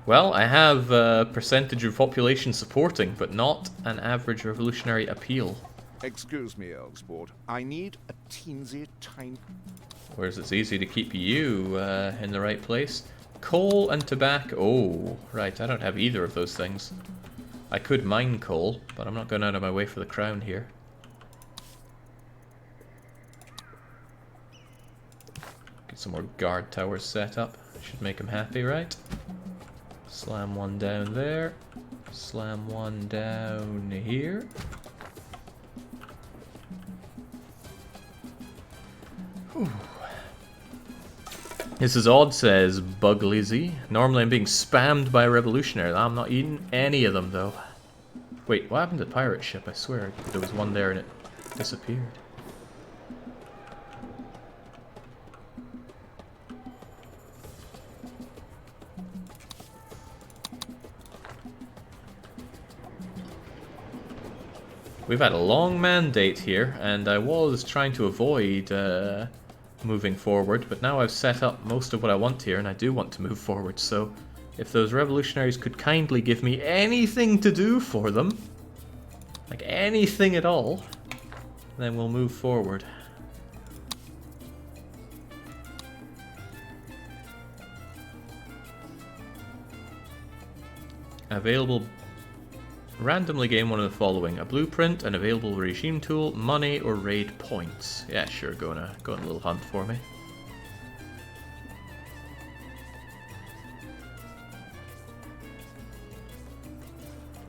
Well, I have a percentage of population supporting, but not an average revolutionary appeal. Excuse me, old sport. I need a teensy tiny... Whereas it's easy to keep you in the right place. Coal and tobacco. Oh, right, I don't have either of those things. I could mine coal, but I'm not going out of my way for the crown here. Get some more guard towers set up. Should make them happy, right? Slam one down there. Slam one down here. This is odd, says Buglezy. Normally I'm being spammed by revolutionaries. I'm not eating any of them, though. Wait, what happened to the pirate ship? I swear there was one there and it disappeared. We've had a long mandate here, and I was trying to avoid moving forward, but now I've set up most of what I want here, and I do want to move forward, so if those revolutionaries could kindly give me anything to do for them, like anything at all, then we'll move forward. Available... Randomly gain one of the following: a blueprint, an available regime tool, money, or raid points. Yeah, sure, go on a little hunt for me.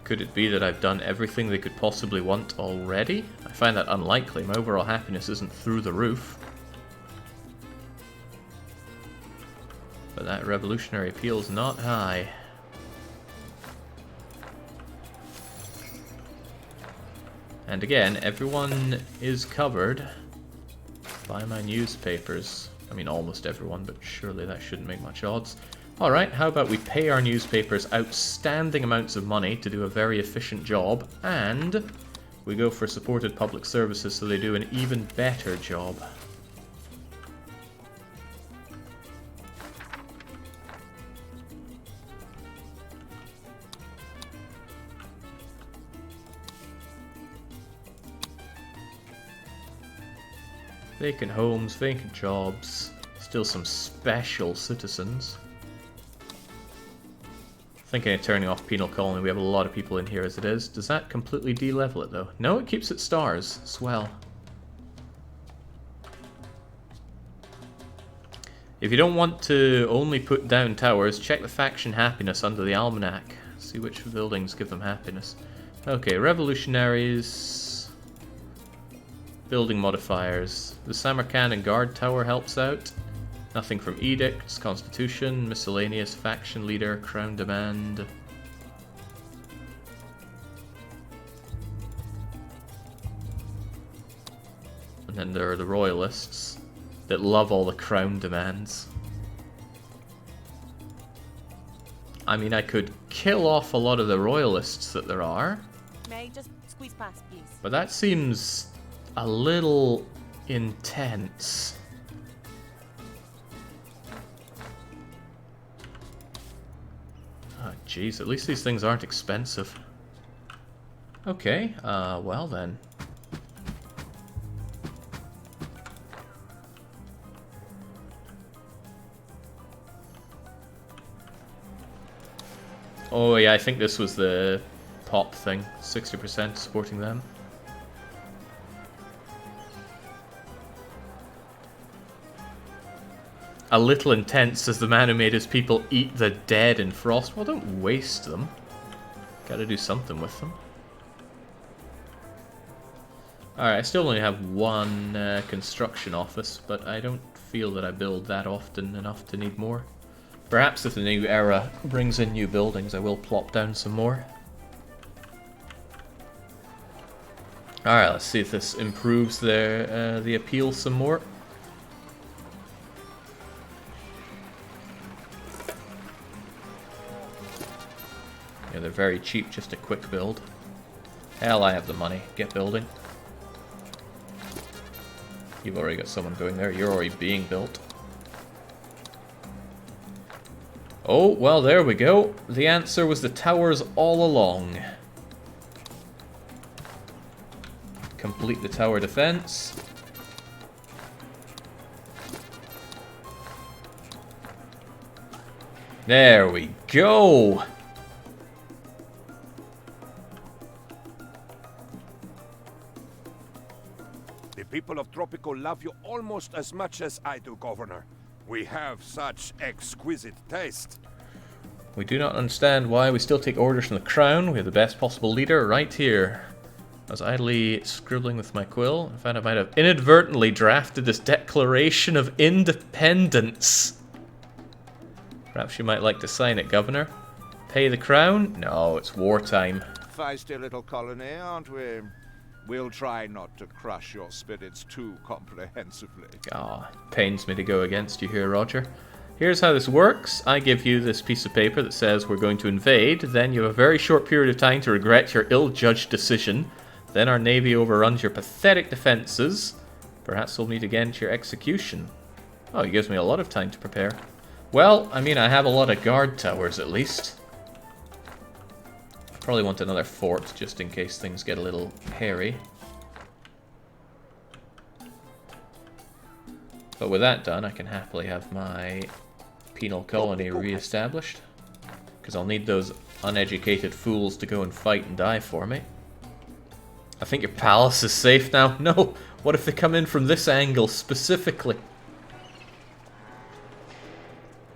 Could it be that I've done everything they could possibly want already? I find that unlikely. My overall happiness isn't through the roof. But that revolutionary appeal's not high. And again, everyone is covered by my newspapers. I mean, almost everyone, but surely that shouldn't make much odds. Alright, how about we pay our newspapers outstanding amounts of money to do a very efficient job, and we go for supported public services so they do an even better job. Vacant homes, vacant jobs, still some special citizens. Thinking of turning off penal colony, we have a lot of people in here as it is. Does that completely de-level it though? No, it keeps it stars. Swell. If you don't want to only put down towers, check the faction happiness under the almanac. See which buildings give them happiness. Okay, revolutionaries... Building modifiers. The Samarkand and Guard Tower helps out. Nothing from edicts, constitution, miscellaneous, faction leader, crown demand. And then there are the royalists that love all the crown demands. I mean, I could kill off a lot of the royalists that there are. May just squeeze past, please. But that seems a little intense. Oh, jeez, at least these things aren't expensive. Okay, well then. Oh yeah, I think this was the pop thing. 60% supporting them. A little intense as the man who made his people eat the dead in Frost. Well, don't waste them. Gotta do something with them. Alright, I still only have one construction office, but I don't feel that I build that often enough to need more. Perhaps if the new era brings in new buildings, I will plop down some more. Alright, let's see if this improves the appeal some more. Yeah, they're very cheap, just a quick build. Hell, I have the money. Get building. You've already got someone going there. You're already being built. Oh, well, there we go. The answer was the towers all along. Complete the tower defense. There we go. The people of Tropico love you almost as much as I do, Governor. We have such exquisite taste. We do not understand why we still take orders from the Crown. We have the best possible leader right here. I was idly scribbling with my quill. I found I might have inadvertently drafted this Declaration of Independence. Perhaps you might like to sign it, Governor. Pay the crown? No, it's wartime. Feisty little colony, aren't we? We'll try not to crush your spirits too comprehensively. Ah, pains me to go against you here, Roger. Here's how this works. I give you this piece of paper that says we're going to invade. Then you have a very short period of time to regret your ill-judged decision. Then our navy overruns your pathetic defenses. Perhaps we'll meet again to your execution. Oh, he gives me a lot of time to prepare. Well, I mean, I have a lot of guard towers at least. Probably want another fort just in case things get a little hairy. But with that done, I can happily have my penal colony re-established. Because I'll need those uneducated fools to go and fight and die for me. I think your palace is safe now. No! What if they come in from this angle specifically?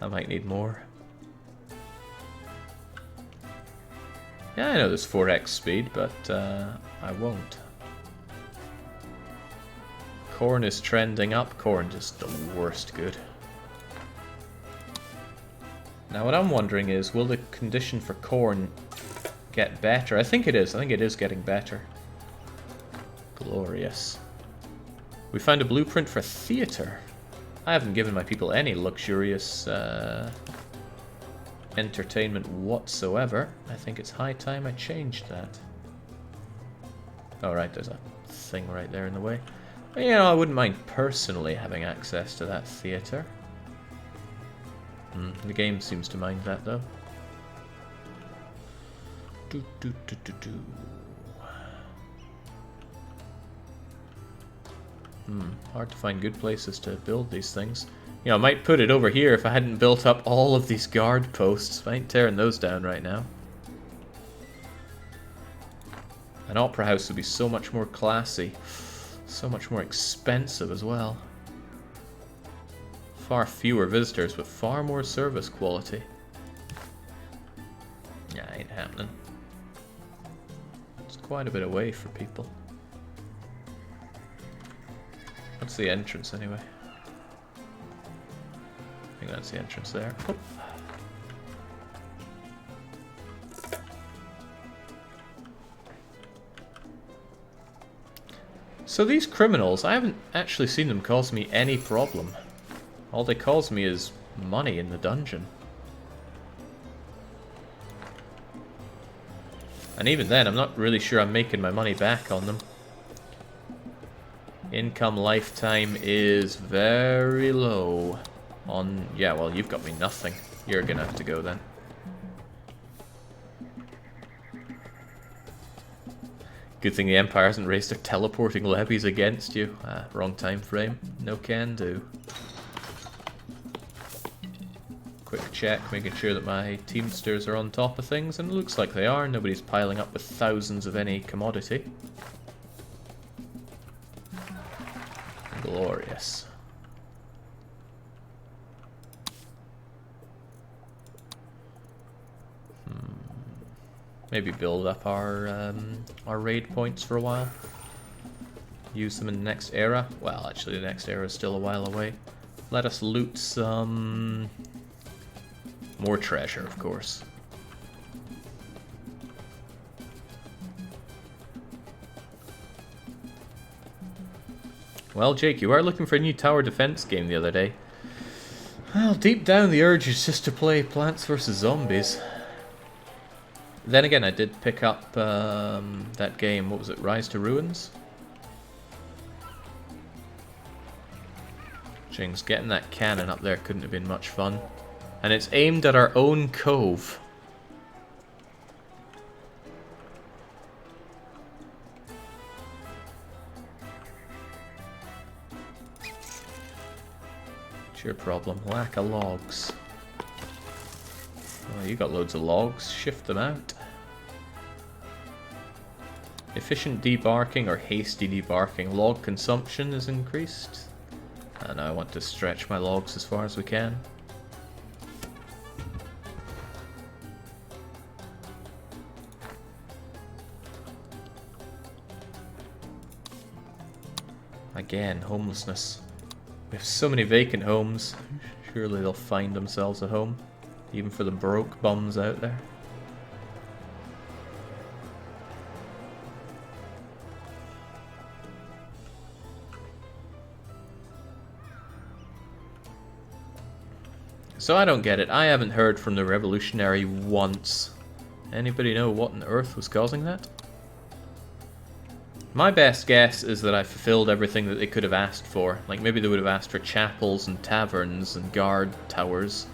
I might need more. Yeah, I know there's 4x speed, but I won't. Corn is trending up. Corn just the worst good. Now what I'm wondering is, will the condition for corn get better? I think it is. I think it is getting better. Glorious. We found a blueprint for theatre. I haven't given my people any luxurious entertainment whatsoever. I think it's high time I changed that. Alright, there's a thing right there in the way. But, you know, I wouldn't mind personally having access to that theatre. The game seems to mind that, though. Hard to find good places to build these things. You know, I might put it over here if I hadn't built up all of these guard posts. I ain't tearing those down right now. An opera house would be so much more classy. So much more expensive as well. Far fewer visitors, but far more service quality. Yeah, ain't happening. It's quite a bit away for people. What's the entrance anyway? I think that's the entrance there. Oh. So these criminals, I haven't actually seen them cause me any problem. All they cause me is money in the dungeon. And even then, I'm not really sure I'm making my money back on them. Income lifetime is very low. Yeah, well, you've got me nothing. You're gonna have to go then. Good thing the Empire hasn't raised their teleporting levies against you. Wrong time frame. No can do. Quick check, making sure that my teamsters are on top of things, and it looks like they are. Nobody's piling up with thousands of any commodity. Glorious. Maybe build up our raid points for a while. Use them in the next era. Well, actually the next era is still a while away. Let us loot some more treasure, of course. Well, Jake, you are looking for a new tower defense game the other day. Well, deep down the urge is just to play Plants vs. Zombies. Then again, I did pick up that game, what was it, Rise to Ruins? Jings, getting that cannon up there couldn't have been much fun. And it's aimed at our own cove. What's your problem? Lack of logs. Oh, you got loads of logs. Shift them out. Efficient debarking or hasty debarking. Log consumption is increased. And I want to stretch my logs as far as we can. Again, homelessness. We have so many vacant homes. Surely they'll find themselves a home. Even for the broke bums out there. So I don't get it. I haven't heard from the revolutionary once. Anybody know what on earth was causing that? My best guess is that I fulfilled everything that they could have asked for. Like maybe they would have asked for chapels and taverns and guard towers.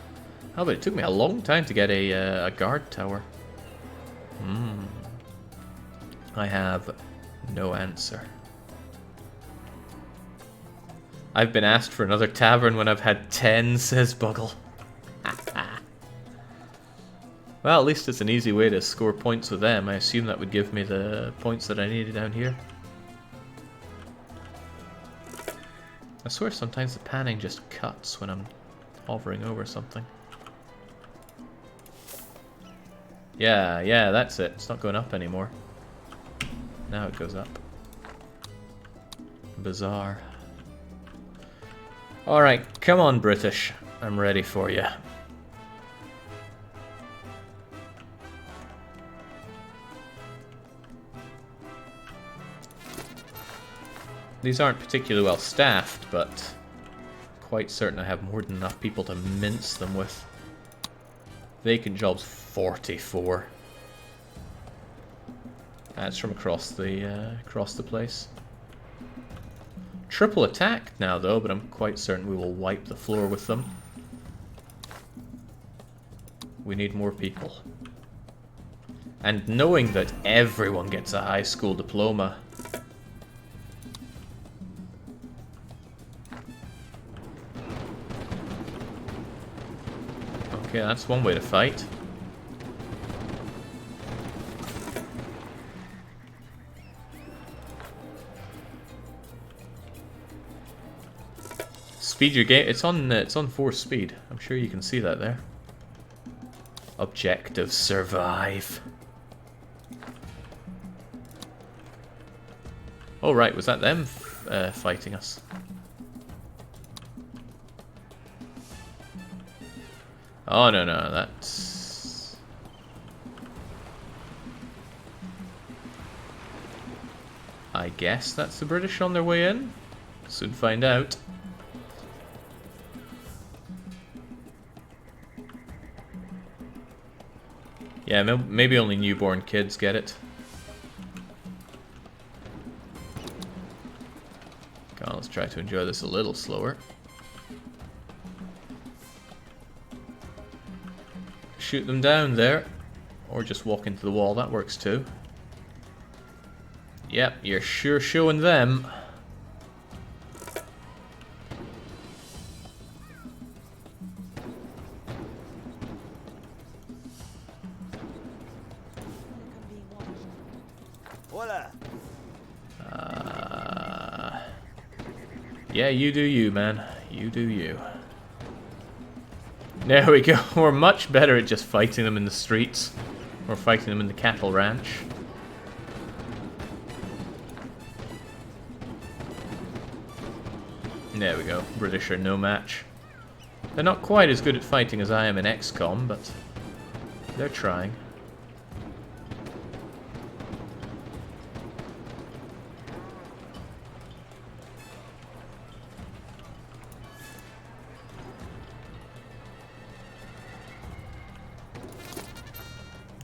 Oh, but it took me a long time to get a guard tower. I have no answer. I've been asked for another tavern when I've had 10, says Buggle. Well, at least it's an easy way to score points with them. I assume that would give me the points that I needed down here. I swear sometimes the panning just cuts when I'm hovering over something. Yeah, that's it. It's not going up anymore. Now it goes up. Bizarre. Alright, come on, British. I'm ready for you. These aren't particularly well staffed, but quite certain I have more than enough people to mince them with. Vacant jobs 44. That's from across the place. Triple attack now though, but I'm quite certain we will wipe the floor with them. We need more people. And knowing that everyone gets a high school diploma. Okay, that's one way to fight. Speed your game. It's on 4 speed. I'm sure you can see that there. Objective survive. Oh right, was that them fighting us? Oh no, that's... I guess that's the British on their way in. Soon find out. Yeah, maybe only newborn kids get it. Come on, let's try to enjoy this a little slower. Shoot them down there. Or just walk into the wall, that works too. Yep, you're sure showing them. Hola. Yeah, you do you, man. You do you. There we go. We're much better at just fighting them in the streets. Or fighting them in the cattle ranch. There we go. British are no match. They're not quite as good at fighting as I am in XCOM, but they're trying.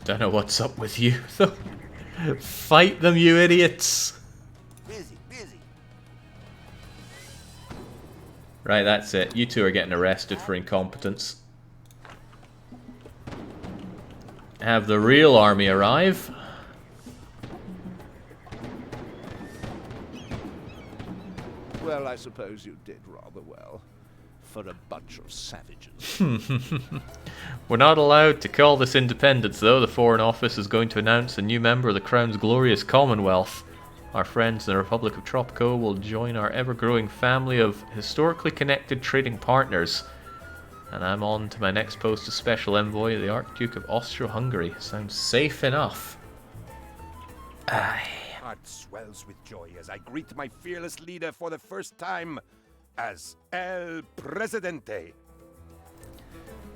Don't know what's up with you, though. Fight them, you idiots! Busy. Right, that's it. You two are getting arrested for incompetence. Have the real army arrive. Well, I suppose you did rather well. For a bunch of savages. We're not allowed to call this independence, though. The Foreign Office is going to announce a new member of the Crown's glorious Commonwealth. Our friends in the Republic of Tropico will join our ever-growing family of historically connected trading partners. And I'm on to my next post as Special Envoy, the Archduke of Austro-Hungary. Sounds safe enough. Aye. Heart swells with joy as I greet my fearless leader for the first time as El Presidente.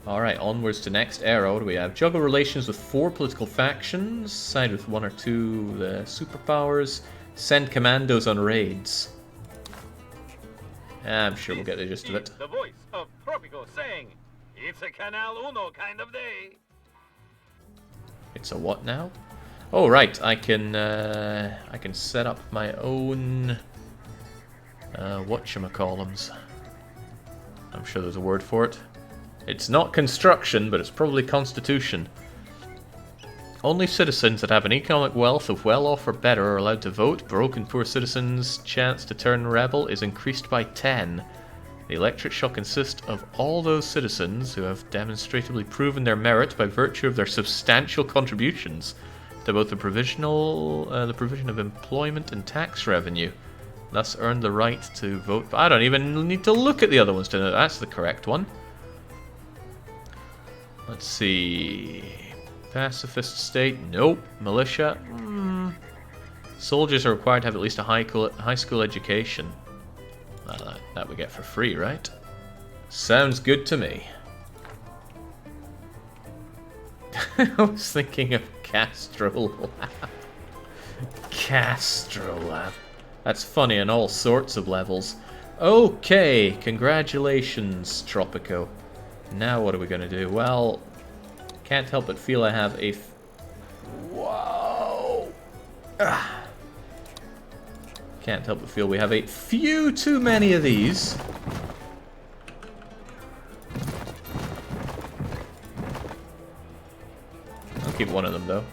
Alright, onwards to next era. What do we have? Juggle relations with 4 political factions. Side with 1 or 2 superpowers. Send commandos on raids. I'm sure we'll get the gist of it. The voice of Tropico saying, "It's a Canal Uno kind of day." It's a what now? Oh right, I can set up my own whatchamacallums. I'm sure there's a word for it. It's not construction, but it's probably constitution. Only citizens that have an economic wealth of well off or better are allowed to vote. Broke and poor citizens' chance to turn rebel is increased by 10. The electorate shall consist of all those citizens who have demonstrably proven their merit by virtue of their substantial contributions to both the provision of employment and tax revenue, thus earn the right to vote. But I don't even need to look at the other ones to know that's the correct one. Let's see. Pacifist state? Nope. Militia? Soldiers are required to have at least a high school education. That we get for free, right? Sounds good to me. I was thinking of Castrolab. Castrolab. That's funny on all sorts of levels. Okay, congratulations, Tropico. Now what are we going to do? Well, can't help but feel I have a... Whoa! Can't help but feel we have a few too many of these. I'll keep one of them, though.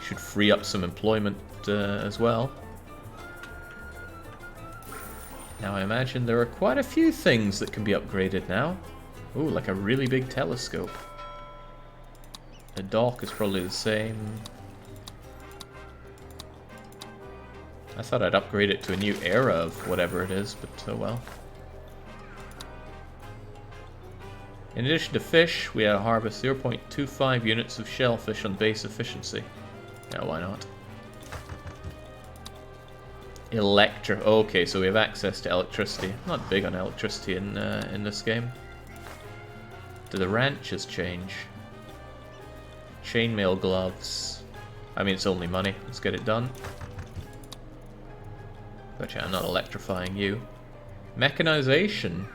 Should free up some employment as well. Now I imagine there are quite a few things that can be upgraded now. Ooh, like a really big telescope. The dock is probably the same. I thought I'd upgrade it to a new era of whatever it is, but oh well. In addition to fish, we harvest 0.25 units of shellfish on base efficiency. Yeah, why not? Okay, so we have access to electricity. I'm not big on electricity in this game. Do the ranches change? Chainmail gloves. I mean, it's only money. Let's get it done. But yeah, I'm not electrifying you. Mechanization.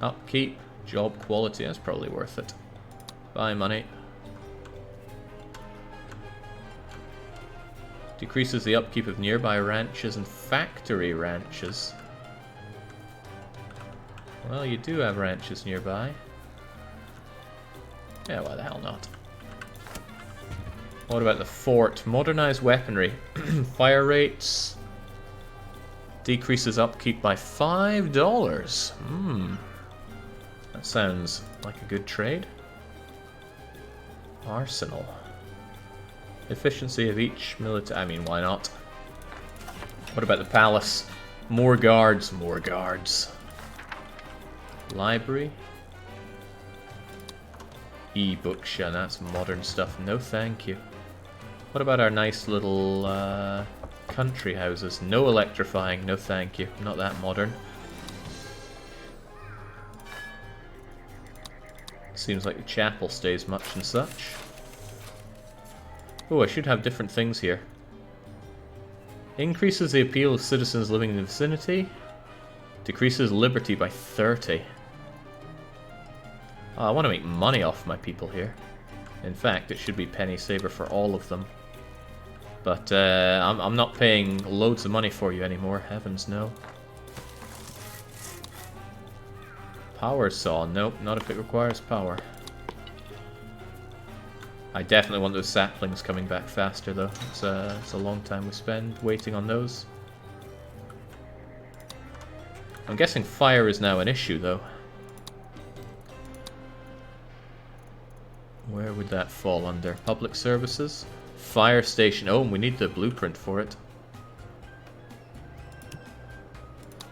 Upkeep. Job quality. That's probably worth it. Buy money. Decreases the upkeep of nearby ranches and factory ranches. Well, you do have ranches nearby. Yeah, why the hell not? What about the fort? Modernized weaponry. Fire rates. Decreases upkeep by $5. That sounds like a good trade. Arsenal. Efficiency of each military... I mean, why not? What about the palace? More guards, more guards. Library. E-bookshelf, that's modern stuff. No thank you. What about our nice little country houses? No electrifying, no thank you. Not that modern. Seems like the chapel stays much and such. Oh, I should have different things here. Increases the appeal of citizens living in the vicinity. Decreases liberty by 30. Oh, I want to make money off my people here. In fact, it should be penny saver for all of them. But I'm not paying loads of money for you anymore. Heavens no. Power saw. Nope, not if it requires power. I definitely want those saplings coming back faster though. It's a long time we spend waiting on those. I'm guessing fire is now an issue though. Where would that fall under? Public services? Fire station. Oh, and we need the blueprint for it.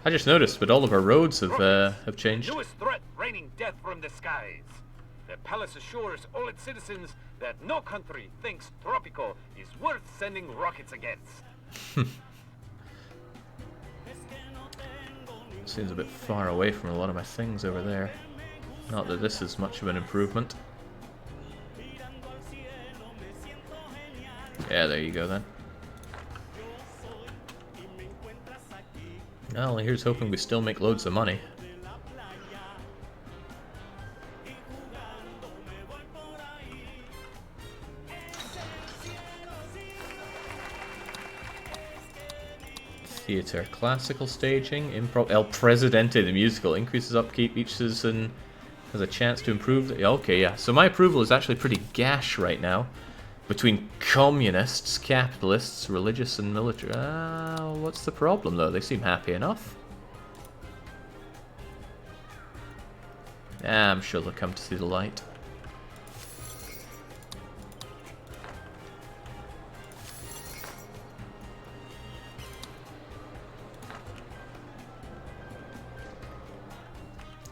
I just noticed, but all of our roads have changed. Newest threat raining death from the skies. The palace assures all its citizens that no country thinks Tropico is worth sending rockets against. Seems a bit far away from a lot of my things over there. Not that this is much of an improvement. Yeah, there you go then. Well, here's hoping we still make loads of money. Theatre, classical staging, improv. El Presidente, the musical, increases upkeep. Each citizen has a chance to improve. Okay, yeah. So my approval is actually pretty gash right now. Between communists, capitalists, religious and military. What's the problem though? They seem happy enough. I'm sure they'll come to see the light.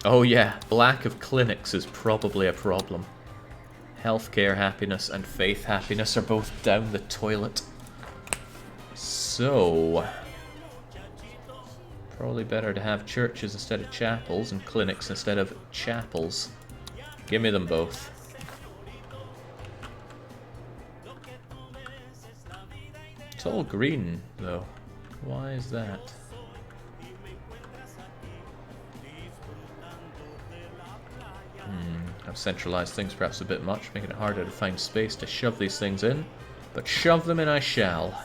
Oh yeah, lack of clinics is probably a problem. Healthcare happiness and faith happiness are both down the toilet. So, probably better to have churches instead of chapels and clinics instead of chapels. Give me them both. It's all green though. Why is that? I've centralized things perhaps a bit much, making it harder to find space to shove these things in. But shove them in I shall.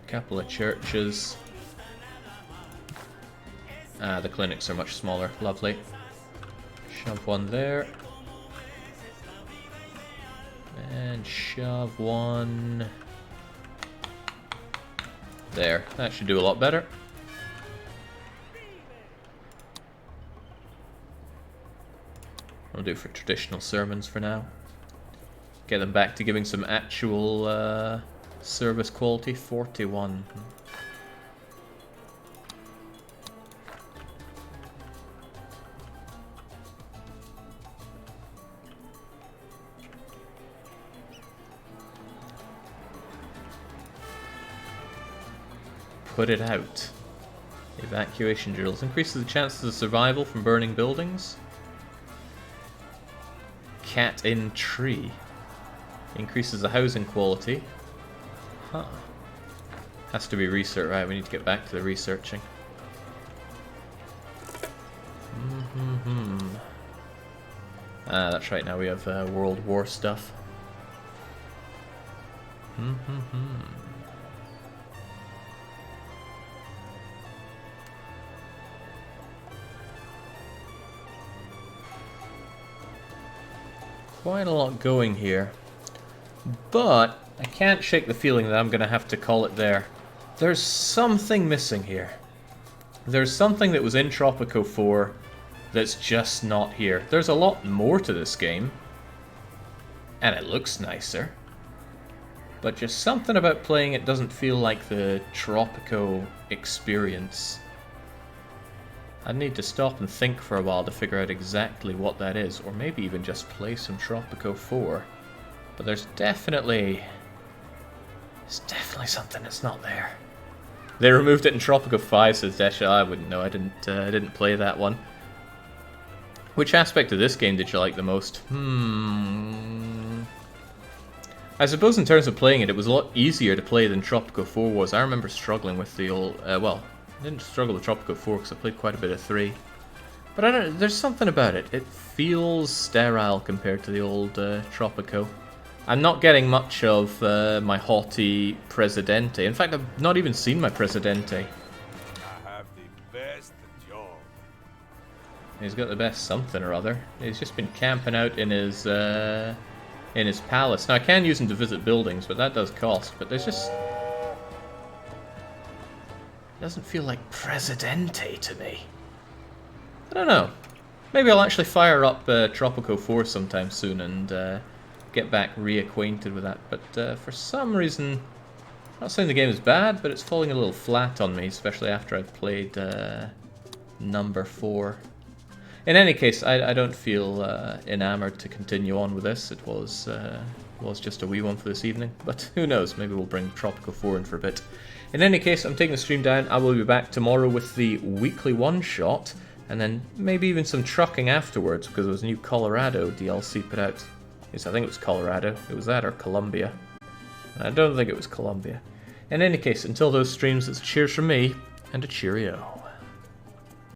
Couple of churches. The clinics are much smaller. Lovely. Shove one there. And shove one there. That should do a lot better. I'll do for traditional sermons for now. Get them back to giving some actual service quality. 41. Put it out. Evacuation drills. Increases the chances of survival from burning buildings. Cat in tree. Increases the housing quality. Huh. Has to be research. Right, we need to get back to the researching. That's right, now we have World War stuff. Quite a lot going here. But I can't shake the feeling that I'm going to have to call it there. There's something missing here. There's something that was in Tropico 4 that's just not here. There's a lot more to this game. And it looks nicer. But just something about playing it doesn't feel like the Tropico experience. I need to stop and think for a while to figure out exactly what that is. Or maybe even just play some Tropico 4. But there's definitely something that's not there. They removed it in Tropico 5, says Desha. I wouldn't know. I didn't play that one. Which aspect of this game did you like the most? I suppose in terms of playing it, it was a lot easier to play than Tropico 4 was. I remember struggling with the old... well, I didn't struggle with Tropico 4 because I played quite a bit of 3. But I don't know, there's something about it. It feels sterile compared to the old Tropico. I'm not getting much of my haughty Presidente. In fact, I've not even seen my Presidente. I have the best job. He's got the best something or other. He's just been camping out in his palace. Now, I can use him to visit buildings, but that does cost. But there's just... It doesn't feel like Presidente to me. I don't know. Maybe I'll actually fire up Tropico 4 sometime soon and get back reacquainted with that. But for some reason, I'm not saying the game is bad, but it's falling a little flat on me, especially after I've played number 4. In any case, I don't feel enamored to continue on with this. It was was just a wee one for this evening, but who knows, maybe we'll bring Tropico 4 in for a bit. In any case, I'm taking the stream down. I will be back tomorrow with the weekly one-shot, and then maybe even some trucking afterwards, because there was a new Colorado DLC put out. Yes, I think it was Colorado. It was that or Columbia. I don't think it was Columbia. In any case, until those streams, it's cheers from me, and a cheerio.